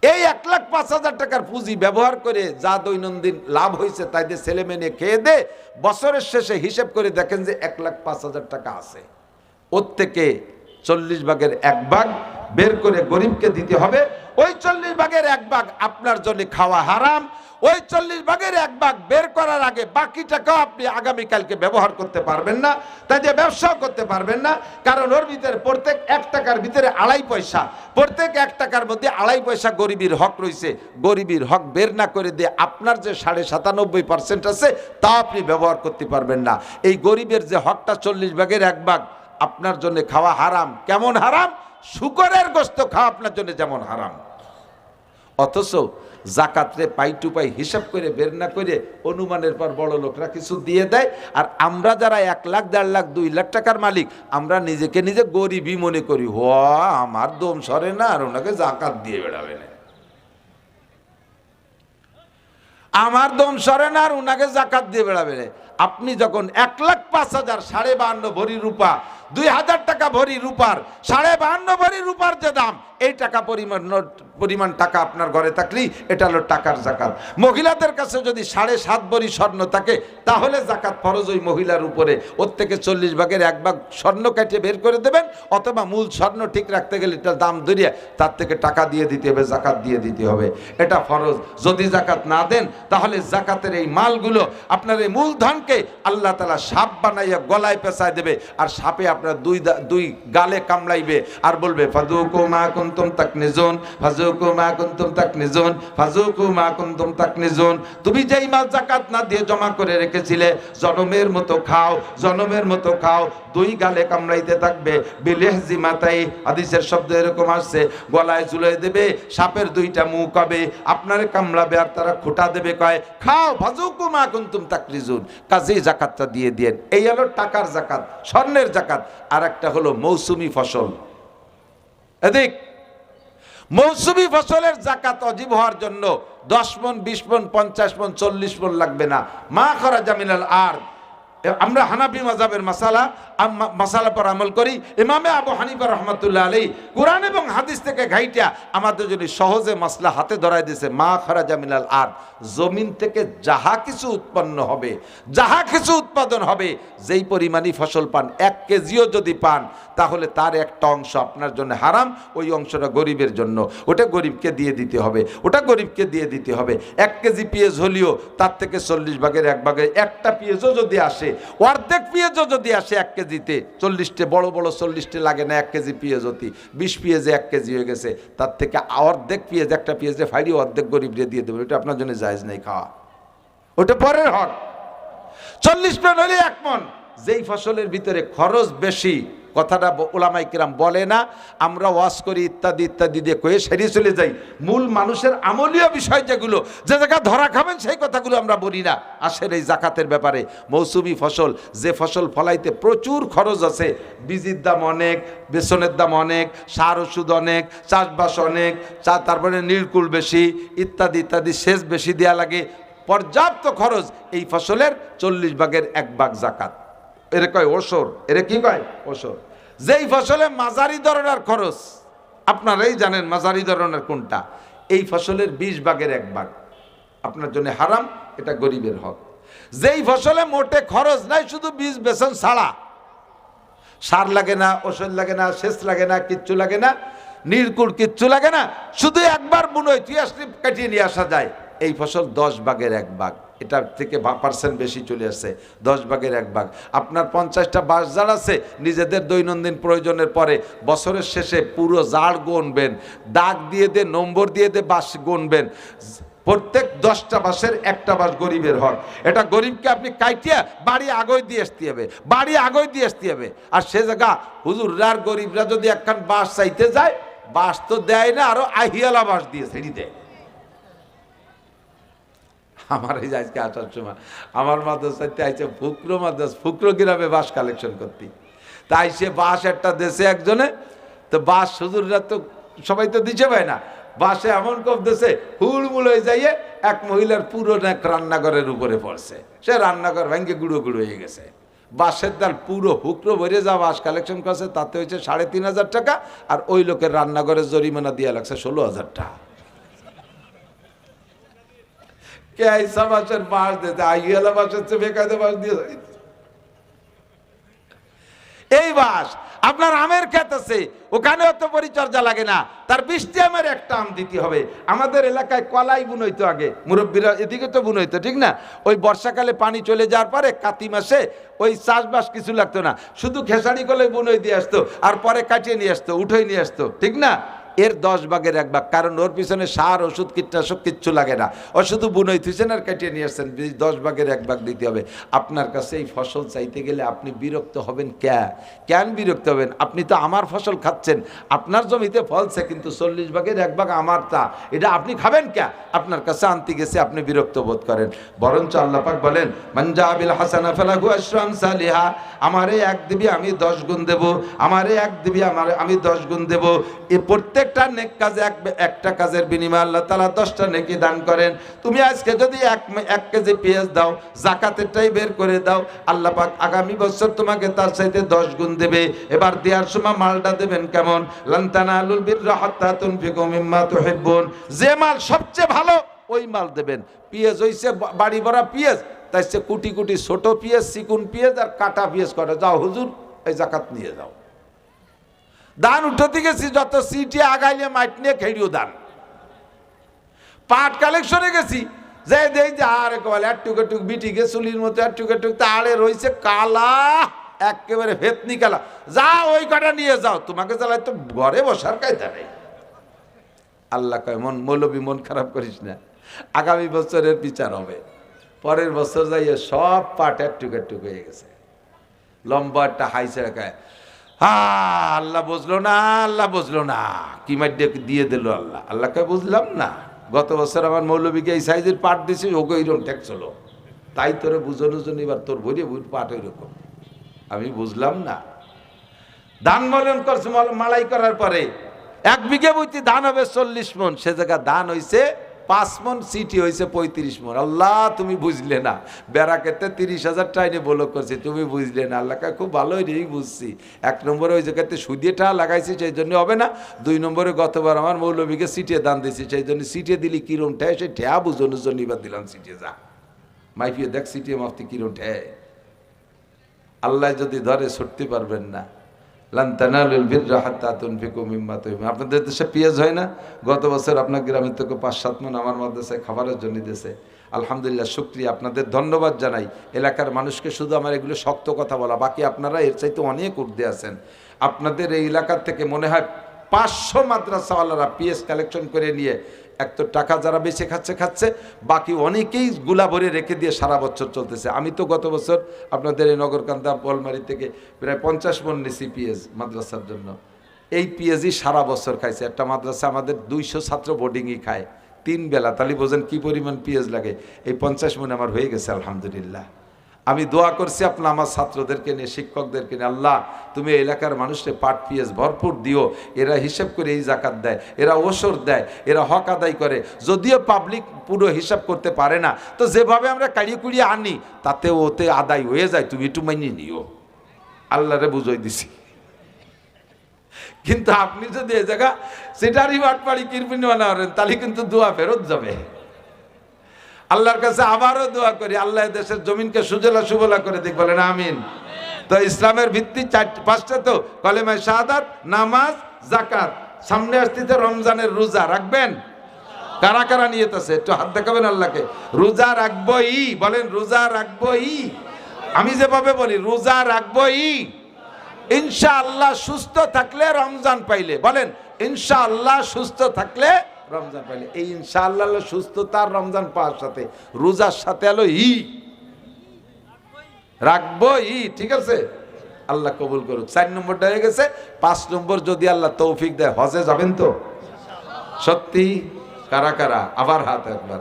এই 1,05,000 টাকার পুঁজি ব্যবহার করে যা দৈনন্দিন লাভ হয়েছে তাই দিয়ে ছেলে মেয়ে খেয়ে দে, বছরের শেষে হিসেব করে দেখেন যে 1,05,000 টাকা আছে। ওর থেকে 40 ভাগের 1 ভাগ বের করে গরিবকে দিতে হবে। ওই 40 ভাগের 1 ভাগ আপনার জন্য খাওয়া হারাম। ওই 40 ভাগের 1 ভাগ বের করার আগে বাকি টাকাও আপনি আগামীকালকে ব্যবহার করতে পারবেন না, তাই দিয়ে ব্যবসাও করতে পারবেন না। কারণ ওর ভিতরে প্রত্যেক 1 টাকার ভিতরে 2.5 পয়সা, প্রত্যেক 1 টাকার মধ্যে 2.5 পয়সা গরিবের হক রয়েছে। গরিবের হক বের না করে দিয়ে আপনার যে 97.5% আছে তা আপনি ব্যবহার করতে পারবেন না। এই গরিবের যে হকটা 40 ভাগের 1 ভাগ আপনার জন্য খাওয়া হারাম। কেমন হারাম? শুকরের গোশত খাওয়া আপনার জন্য যেমন হারাম। অথচ জাকাতরে পাই টু পাই হিসাব করে বের না করে অনুমানের পর বড় লোকরা কিছু দিয়ে দেয়। আর আমরা যারা 1 লাখ, 1.5 লাখ, 2 লাখ টাকার মালিক, আমরা নিজেকে নিজে গরিবই মনে করি। আমার দম সরে না, আর ওনাকে জাকাত দিয়ে বেড়াবে না। আমার দম সরে না, আর ওনাকে জাকাত দিয়ে বেড়াবে না। আপনি যখন 1,05,000 52.5 ভরি রূপা, 2,000 টাকা ভরি রূপার, 52.5 ভরি রূপার যে দাম, এই টাকা পরিমাণ টাকা আপনার ঘরে থাকলেই এটা হলো টাকার জাকাত। মহিলাদের কাছে যদি 7.5 ভরি স্বর্ণ থাকে তাহলে জাকাত ফরজ ওই মহিলার উপরে। ওর থেকে 40 ভাগের 1 ভাগ স্বর্ণ কেটে বের করে দেবেন, অথবা মূল স্বর্ণ ঠিক রাখতে গেলে এটার দাম ধরিয়ে তার থেকে টাকা দিয়ে দিতে হবে, জাকাত দিয়ে দিতে হবে। এটা ফরজ। যদি জাকাত না দেন তাহলে জাকাতের এই মালগুলো আপনার এই মূলধনকে আল্লাহ তাআলা সাপ বানাইয়া গলায় পেঁচায় দেবে। আর সাপে আপনার দুই গালে কামড়াইবে আর বলবে ফাযুকু মা কুনতুম তাকনিজুন, ফাযুকু মা কুনতুম তাকনিজুন, ফাযুকু মা কুনতুম তাকনিজুন। তুমি যেই মাল জাকাত না দিয়ে জমা করে রেখেছিলে, জনমের মতো খাও, জনমের মতো খাও। 2 গালে কামড়াইতে থাকবে। বিলেহজি মাতাই, হাদিসের শব্দ এরকম আসছে, গলায় ঝুলাই দেবে। সাপের 2টা মুখ হবে, আপনারে কামড়াবে আর তারা খোঁটা দেবে, কয় খাও, ফাযুকু মা কুনতুম তাকনিজুন। কাজেই জাকাতটা দিয়ে দেন। এই হলো টাকার জাকাত, স্বর্ণের জাকাত। আর একটা হলো মৌসুমি ফসল। এদিক মৌসুমি ফসলের জাকাত ওয়াজিব হওয়ার জন্য 10 মণ, 20 মণ, 50 মণ, 40 মণ লাগবে না। মা খরাজা মিনাল আরদ। আমরা হানাফি মাযহাবের মাসালা পর আমল করি। ইমামে আবু হানিফা রাহমাতুল্লাহ আলাইহি কোরআন এবং হাদিস থেকে ঘাইটা আমাদের জন্য সহজে মাসলা হাতে ধরায় দিয়েছে। মা খরাজা মিনাল আরদ, জমিন থেকে যাহা কিছু উৎপন্ন হবে, যাহা কিছু উৎপাদন হবে, যেই পরিমাণই ফসল পান, 1 কেজিও যদি পান তাহলে তার একটা অংশ আপনার জন্য হারাম, ওই অংশটা গরিবের জন্য। ওটা গরিবকে দিয়ে দিতে হবে, ওটা গরিবকে দিয়ে দিতে হবে। 1 কেজি পেঁয়াজ হলেও তার থেকে 40 ভাগের 1 ভাগে একটা পেঁয়াজও যদি আসে আসে, অর্ধেক পেঁয়াজও যদি আসে 1 কেজিতে, 40টে বড় বড় 40টে লাগে না 1 কেজি পেঁয়াজ হতি, 20 পেঁয়াজে 1 কেজি হয়ে গেছে, তার থেকে অর্ধেক পেঁয়াজ, একটা পেঁয়াজে ফাইড়ি অর্ধেক গরিবরে দিয়ে দেবে, ওটা আপনার জন্য জায়েজ নেই খাওয়া, ওটা পরের হক। 40 মণ হলে 1 মণ। যেই ফসলের ভিতরে খরচ বেশি, কথাটা ওলামায়ে কেরাম বলে না, আমরা ওয়াজ করি ইত্যাদি ইত্যাদি দিয়ে কয়ে সেরিয়ে চলে যাই। মূল মানুষের আমলীয় বিষয় যেগুলো, যে জায়গা ধরা খাবেন সেই কথাগুলো আমরা বলি না। আসেন এই জাকাতের ব্যাপারে। মৌসুমি ফসল, যে ফসল ফলাইতে প্রচুর খরচ আছে, বীজের দাম অনেক, বেসনের দাম অনেক, সার ওষুধ অনেক, চাষবাস অনেক, তারপরে নীলকুল বেশি, ইত্যাদি ইত্যাদি, সেচ বেশি দেওয়া লাগে, পর্যাপ্ত খরচ, এই ফসলের 40 ভাগের 1 ভাগ জাকাত। এরে কয় ওসর, এরে কি কয় ওসর। যেই ফসলে মাঝারি ধরনের খরচ, আপনারাই জানেন মাঝারি ধরনের কোনটা, এই ফসলের 20 ভাগের 1 ভাগ আপনার জন্য হারাম, এটা গরিবের হক। যেই ফসলে মোটে খরচ নাই, শুধু বীজ বেসন ছাড়া, সার লাগে না, ওষুধ লাগে না, সেচ লাগে না, কিচ্ছু লাগে না, নীলকুল কিচ্ছু লাগে না, শুধু একবার বুনোয় তুই আসলে কাটিয়ে নিয়ে আসা যায়, এই ফসল 10 ভাগের 1 ভাগ, এটার থেকে % বেশি চলে আসছে, 10 ভাগের 1 ভাগ। আপনার 50টা বাঁশ ঝাড় আছে, নিজেদের দৈনন্দিন প্রয়োজনের পরে বছরের শেষে পুরো ঝাড় গুনবেন, দাগ দিয়ে দিয়ে নম্বর দিয়ে দিয়ে বাঁশ গুনবেন, প্রত্যেক 10টা বাঁশের 1টা বাঁশ গরিবের হক। এটা গরিবকে আপনি কাইটিয়া বাড়ি আগয় দিয়ে আসতে হবে, বাড়ি আগয় দিয়ে আসতে হবে। আর সে জায়গা হুজুররা আর গরিবরা যদি একখান বাঁশ চাইতে যায়, বাঁশ তো দেয় না, আরো আহিয়ালা বাঁশ দিয়ে ছেড়ে দেয়। আমার এই আজকে আসার সময় আমার মাদ্রাসাতে আইছে ফুকরো মাদ্রাসা, ফুকরো গ্রামে বাঁশ কালেকশন করতে, তাই সে বাঁশ একটা দেশে একজনে, তো বাঁশ হুজুররা তো সবাই তো দিছে পায় না, বাঁশে এমন কব দেশে হুড়মুড় হয়ে যাইয়ে এক মহিলার পুরো নাক রান্নাঘরের উপরে পড়ছে, সে রান্নাঘর ভেঙে গুঁড়ো গুঁড়ো হয়ে গেছে। বাঁশের দাল পুরো হুকরো ভরে যা বাঁশ কালেকশন করছে, তাতে হয়েছে 3,500 টাকা, আর ওই লোকের রান্নাঘরের জরিমানা দিয়ে লাগছে 16,000 টাকা। কে আইসা বাঁশের বাঁশ দিতে, আইয়ালা বাঁশের চেয়ে বেকায়দা বাঁশ দিয়ে এই বাঁশ। আপনার আমের ক্ষেত আছে, ওখানে অত পরিচর্যা লাগে না, তার 20টি আমের একটা আম দিতে হবে। আমাদের এলাকায় কলাই বুনইতো আগে, মুরব্বীরা এদিকে তো বুনইতো, ঠিক না? ওই বর্ষাকালে পানি চলে যাওয়ার পরে কাতি মাসে ওই চাষবাস কিছু লাগতো না, শুধু খেসারি কলাই বুনই দিয়ে আসতো, আর পরে কাটিয়ে নিয়ে আসতো, উঠেই নিয়ে আসতো, ঠিক না? এর 10 ভাগের 1 ভাগ, কারণ ওর পিছনে সার ওষুধ কীটনাশক কিচ্ছু লাগে না, ও শুধু বুনই থুইছেন আর কাটিয়ে নিয়ে আসছেন, 10 ভাগের 1 ভাগ দিতে হবে। আপনার কাছে এই ফসল চাইতে গেলে আপনি বিরক্ত হবেন কেন বিরক্ত হবেন? আপনি তো আমার ফসল খাচ্ছেন, আপনার জমিতে ফলছে, কিন্তু 40 ভাগের 1 ভাগ আমারটা, এটা আপনি খাবেন আপনার কাছে আনতে গেছে আপনি বিরক্ত বোধ করেন। বরঞ্চ আল্লাহ পাক বলেন, মান জাবিল হাসানা ফালাহু আশরু আমসালিহা, আমারে 1 দিবি আমি 10 গুণ দেব, আমারে 1 দিবি আমি 10 গুণ দেব। এই প্রত্যেকটা নেক কাজে একটা কাজের বিনিময়ে আল্লাহ তাআলা 10টা নেকি দান করেন। তুমি আজকে যদি 1 কেজি পেঁয়াজ দাও, যাকাতেরটাই বের করে দাও, আল্লাহ পাক আগামী বছর তোমাকে তার চাইতে 10 গুণ দেবে। এবার দেওয়ার সময় মালটা দেবেন কেমন? লান তানালুল বিররা হাত্তা তুনফিকু মিম্মা তুহিব্বুন, যে মাল সবচেয়ে ভালো ওই মাল দেবেন। পেঁয়াজ হইছে বাড়ি ভরা পেঁয়াজ, তাই সে কুটি কুটি ছোট পেঁয়াজ, চিকুন পেঁয়াজ আর কাটা পেঁয়াজ করে, যাও হুজুর এই জাকাত নিয়ে যাও। দান উঠতে গেছি, যত সিটি আগাইলে মাইট নিয়ে খেড়িও দান। পাট কালেকশনে গেছি, যে দেই যে আর একেবারে একটুক একটুক বিটি গে চুলির মতো একটুক একটুক তাড়ে রয়েছে কালা, একেবারে ভেতনি কালা, যাও ওই কটা নিয়ে যাও, তোমাকে জ্বালাই তো ঘরে বসার কায়দা নেই। আল্লাহ কয়, মৌলবী মন খারাপ করিস না, আগামী বছরের বিচার হবে। পরের বছর যাইয়ে সব পাট একটুক একটুক হয়ে গেছে, লম্বা একটা হাইছে রাখায়। আল্লাহ বুঝলো না, আল্লাহ বুঝলো না, কি মাইডে দিয়ে দিল আল্লাহ। আল্লাহকে বুঝলাম না, গত বছর আমার মৌলবীকে এই সাইজের পাট দিছে, ওকে এইরকম ট্যাক্স হলো, তাই তোরে বুঝানোর জন্য এবার তোর ভরিয়ে পাট ওইরকম। আমি বুঝলাম না। ধান মলন করছে, মালাই করার পরে 1 বিঘে বইতে ধান হবে 40 মণ, সে জায়গা ধান হয়েছে 5 মণ, সিটি হয়েছে 35 মণ। আল্লাহ তুমি বুঝলে না, বেড়া কেটে 30,000 টাইনে বলক করছে, তুমি বুঝলে না। আল্লাহকে খুব ভালোই রেই বুঝছি। 1 নম্বরে ওই জায়গাতে সুদিয়ে টাকা লাগাইছি, সেই জন্য হবে না। 2 নম্বরে গতবার আমার মৌলবীকে সিটিয়ে দান দিয়েছি, সেই জন্য সিটিয়ে দিলি কিরম ঠেয়, সেই ঠেয়া বুঝানোর জন্য এবার দিলাম সিটিয়ে যা মাইফিয়ে দেখ সিটিয়ে মাফতি কিরম ঠেয়। আল্লাহ যদি ধরে ছুটতে পারবেন না, লান তানালুল বিররা হাত্তা তুনফিকু মিম্মা তুহিব্বুন। আপনাদের দেশে পেঁয়াজ হয় না? গত বছর আপনার গ্রামের থেকে ৫-৭ মণ আমার মাদ্রাসায় খাবারের জন্য দিয়েছে। আলহামদুলিল্লাহ, শুকরিয়া, আপনাদের ধন্যবাদ জানাই। এলাকার মানুষকে শুধু আমার এগুলো শক্ত কথা বলা, বাকি আপনারা এর চাইতে অনেক ঊর্ধ্বে আছেন। আপনাদের এই এলাকার থেকে মনে হয় 500 মাদ্রাসাওয়ালারা পিএস কালেকশন করে নিয়ে এক তো টাকা যারা বেঁচে খাচ্ছে, বাকি অনেকেই গুলা ভরে রেখে দিয়ে সারা বছর চলতেছে। আমি তো গত বছর আপনাদের এই নগরকান্দা বলমারি থেকে প্রায় 50 মণ নিছি পিএস মাদ্রাসার জন্য। এই পিএসই সারা বছর খাইছে। একটা মাদ্রাসা আমাদের 200 ছাত্র বোর্ডিংই খায় 3 বেলা, তাহলে বোঝেন কি পরিমাণ পিএস লাগে। এই 50 মণ আমার হয়ে গেছে আলহামদুলিল্লাহ। আমি দোয়া করছি আপনার আমার ছাত্রদেরকে নিয়ে, শিক্ষকদেরকে নিয়ে, আল্লাহ তুমি এলাকার মানুষকে পাট পিএস ভরপুর দিও। এরা হিসাব করে এই জাকাত দেয়, এরা ওসর দেয়, এরা হক আদায় করে। যদিও পাবলিক পুরো হিসাব করতে পারে না, তো যেভাবে আমরা কাড়িয়ে কুড়িয়ে আনি তাতে ওতে আদায় হয়ে যায়। তুমি একটু মানিয়ে নিও, আল্লাহরে বুঝাই দিছি। কিন্তু আপনি যদি এ জায়গা সেটারই বাটপাড়ি কিরপিনি বানা করেন, তাহলে কিন্তু দোয়া ফেরত যাবে। আল্লাহর কাছে আবারও দোয়া করি, আল্লাহ দেশের জমিনকে সুজলা সুবলা করে দিক, বলেন আমিন। তো ইসলামের ভিত্তি 4-5টা, তো কলেমায়ে শাহাদাত, নামাজ, যাকাত। সামনে আসতেছে রমজানের রোজা, রাখবেন? কারা কারা নিয়ত আছে একটু হাত দেখাবেন আল্লাহকে। রোজা রাখবই, বলেন রোজা রাখবই। আমি যেভাবে বলি রোজা রাখবই, ইনশাআল্লাহ সুস্থ থাকলে রমজান পাইলে, বলেন ইনশাআল্লাহ সুস্থ থাকলে রমজান পাইলে। এই ইনশাআল্লাহ সুস্থতার রমজান পাওয়ার সাথে রোজার সাথে এলো রাখবো ঠিক আছে? আল্লাহ কবুল করুক। 4 নম্বরটা হয়ে গেছে। 5 নম্বর যদি আল্লাহ তৌফিক দেয়, হজে যাবেন তো? সত্যি? কারা কারা? আবার হাত একবার।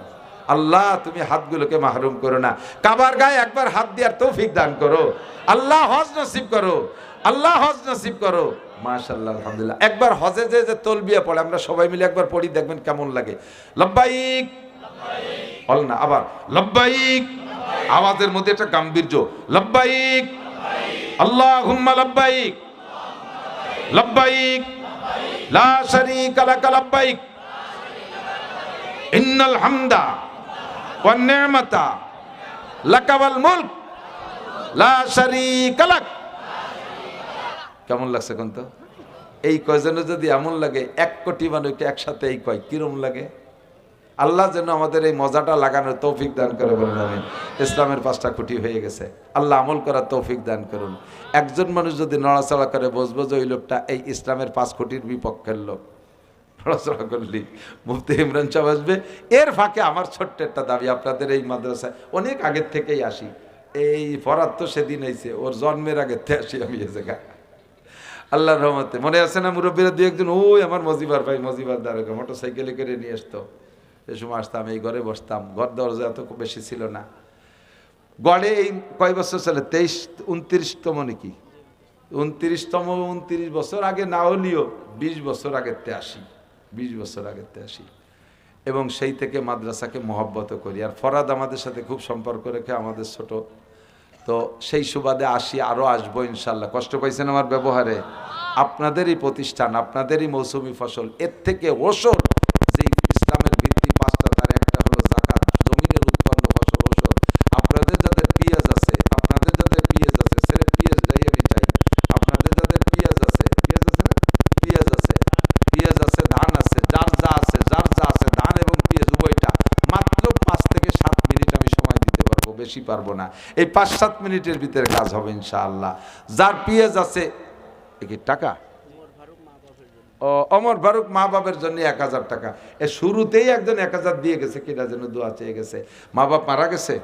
আল্লাহ তুমি হাতগুলোকে মাহরুম করো না, কাবার গায়ে একবার হাত দেওয়ার তৌফিক দান করো। আল্লাহ হজ নসিব করো, আল্লাহ হজ নসিব করো। মাশাআল্লাহ, আলহামদুলিল্লাহ। একবার হজে যে তলবিয়া পড়ে আমরা সবাই মিলে একবার পড়ি, দেখবেন কেমন লাগে। লব্বাইক, বল না আবার লব্বাইক। আওয়াজের মধ্যে একটা গাম্ভীর্য। লব্বাইক আল্লাহুম্মা লব্বাইক, লব্বাইক লা শারীকা লাকা লব্বাইক, ইন্নাল হামদা ওয়ান নি'মাতা লাকা ওয়াল মুলক লা শারীকা লাক। কেমন লাগছে কোন তো? এই কয়জনে যদি এমন লাগে 1 কোটি মানুষকে একসাথে এই কয়, কিরম লাগে? আল্লাহ যেন আমাদের এই মজাটা লাগানোর তৌফিক দান করে, বলেন আমিন। ইসলামের 5টা খুঁটি হয়ে গেছে, আল্লাহ আমল করার তৌফিক দান করুন। একজন মানুষ যদি নড়াচড়া করে, বুঝবো যে ওই লোকটা এই ইসলামের 5 কোটির বিপক্ষের লোক। নড়াচড়া করলি মুফতি ইমরান সাহেব আসবে। এর ফাঁকে আমার ছোট্ট একটা দাবি, আপনাদের এই মাদ্রাসায় অনেক আগের থেকেই আসি। এই ফরাত তো সেদিন হয়েছে, ওর জন্মের আগের থেকে আসি আমি এ জায়গায়। আল্লাহর রহমতে মনে আছে না মুরব্বীরা 2-1 ওই আমার মজিবার ভাই, মজিবার দ্বারকা মোটরসাইকেলে করে নিয়ে আসতো। এই সময় আসতাম, এই ঘরে বসতাম। ঘর দরজা এত বেশি ছিল না। গড়ে এই কয় বছর চলে? 29তম নাকি 29 বছর আগে না হলেও 20 বছর আগেতে আসি, 20 বছর আগেতে আসি। এবং সেই থেকে মাদ্রাসাকে মহব্বত করি। আর ফরাদ আমাদের সাথে খুব সম্পর্ক রেখে, আমাদের ছোট, তো সেই সুবাদে আসি, আরও আসবো ইনশাল্লাহ। কষ্ট পাইছেন আমার ব্যবহারে? আপনাদেরই প্রতিষ্ঠান, আপনাদেরই মৌসুমি ফসল। এর থেকে ওসর যে ইসলামের ভিত্তি 5টা, তার একটা হলো যাকাত, জমিনের উৎপন্ন ফসল ওসর। আপনাদের যাদের পেঁয়াজ আছে, আপনাদের যাদের পেঁয়াজ আছে, সেরে পেঁয়াজ যাই আমি চাই। আপনাদের যাদের পেঁয়াজ আছে, পেঁয়াজ আছে না? পেঁয়াজ আছে, পেঁয়াজ আছে, ধান আছে, যার যা আছে, যার যা আছে, ধান এবং পেঁয়াজ উভয়টা মাত্র 5 থেকে 7 মিনিট আমি সময় দিতে পারবো, বেশি পারবো না। এই 5-7 মিনিটের ভিতরে কাজ হবে ইনশাআল্লাহ। যার পেঁয়াজ আছে, কি টাকা? ও অমর ফারুক মা বাবার জন্য 1000 টাকা। শুরুতেই একজন 1000 দিয়ে গেছে, কিনা যেন দোয়া চেয়ে গেছে। মা বাপ মারা গেছে,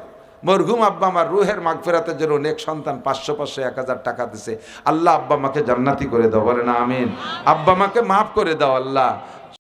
মরহুম আব্বা আমার রুহের মাগফিরাতের জন্য অনেক সন্তান 500 1000 টাকা দিছে। আল্লাহ আব্বা মাকে জান্নাতি করে দাও, বলে না আমিন। আব্বা মাকে মাফ করে দাও আল্লাহ।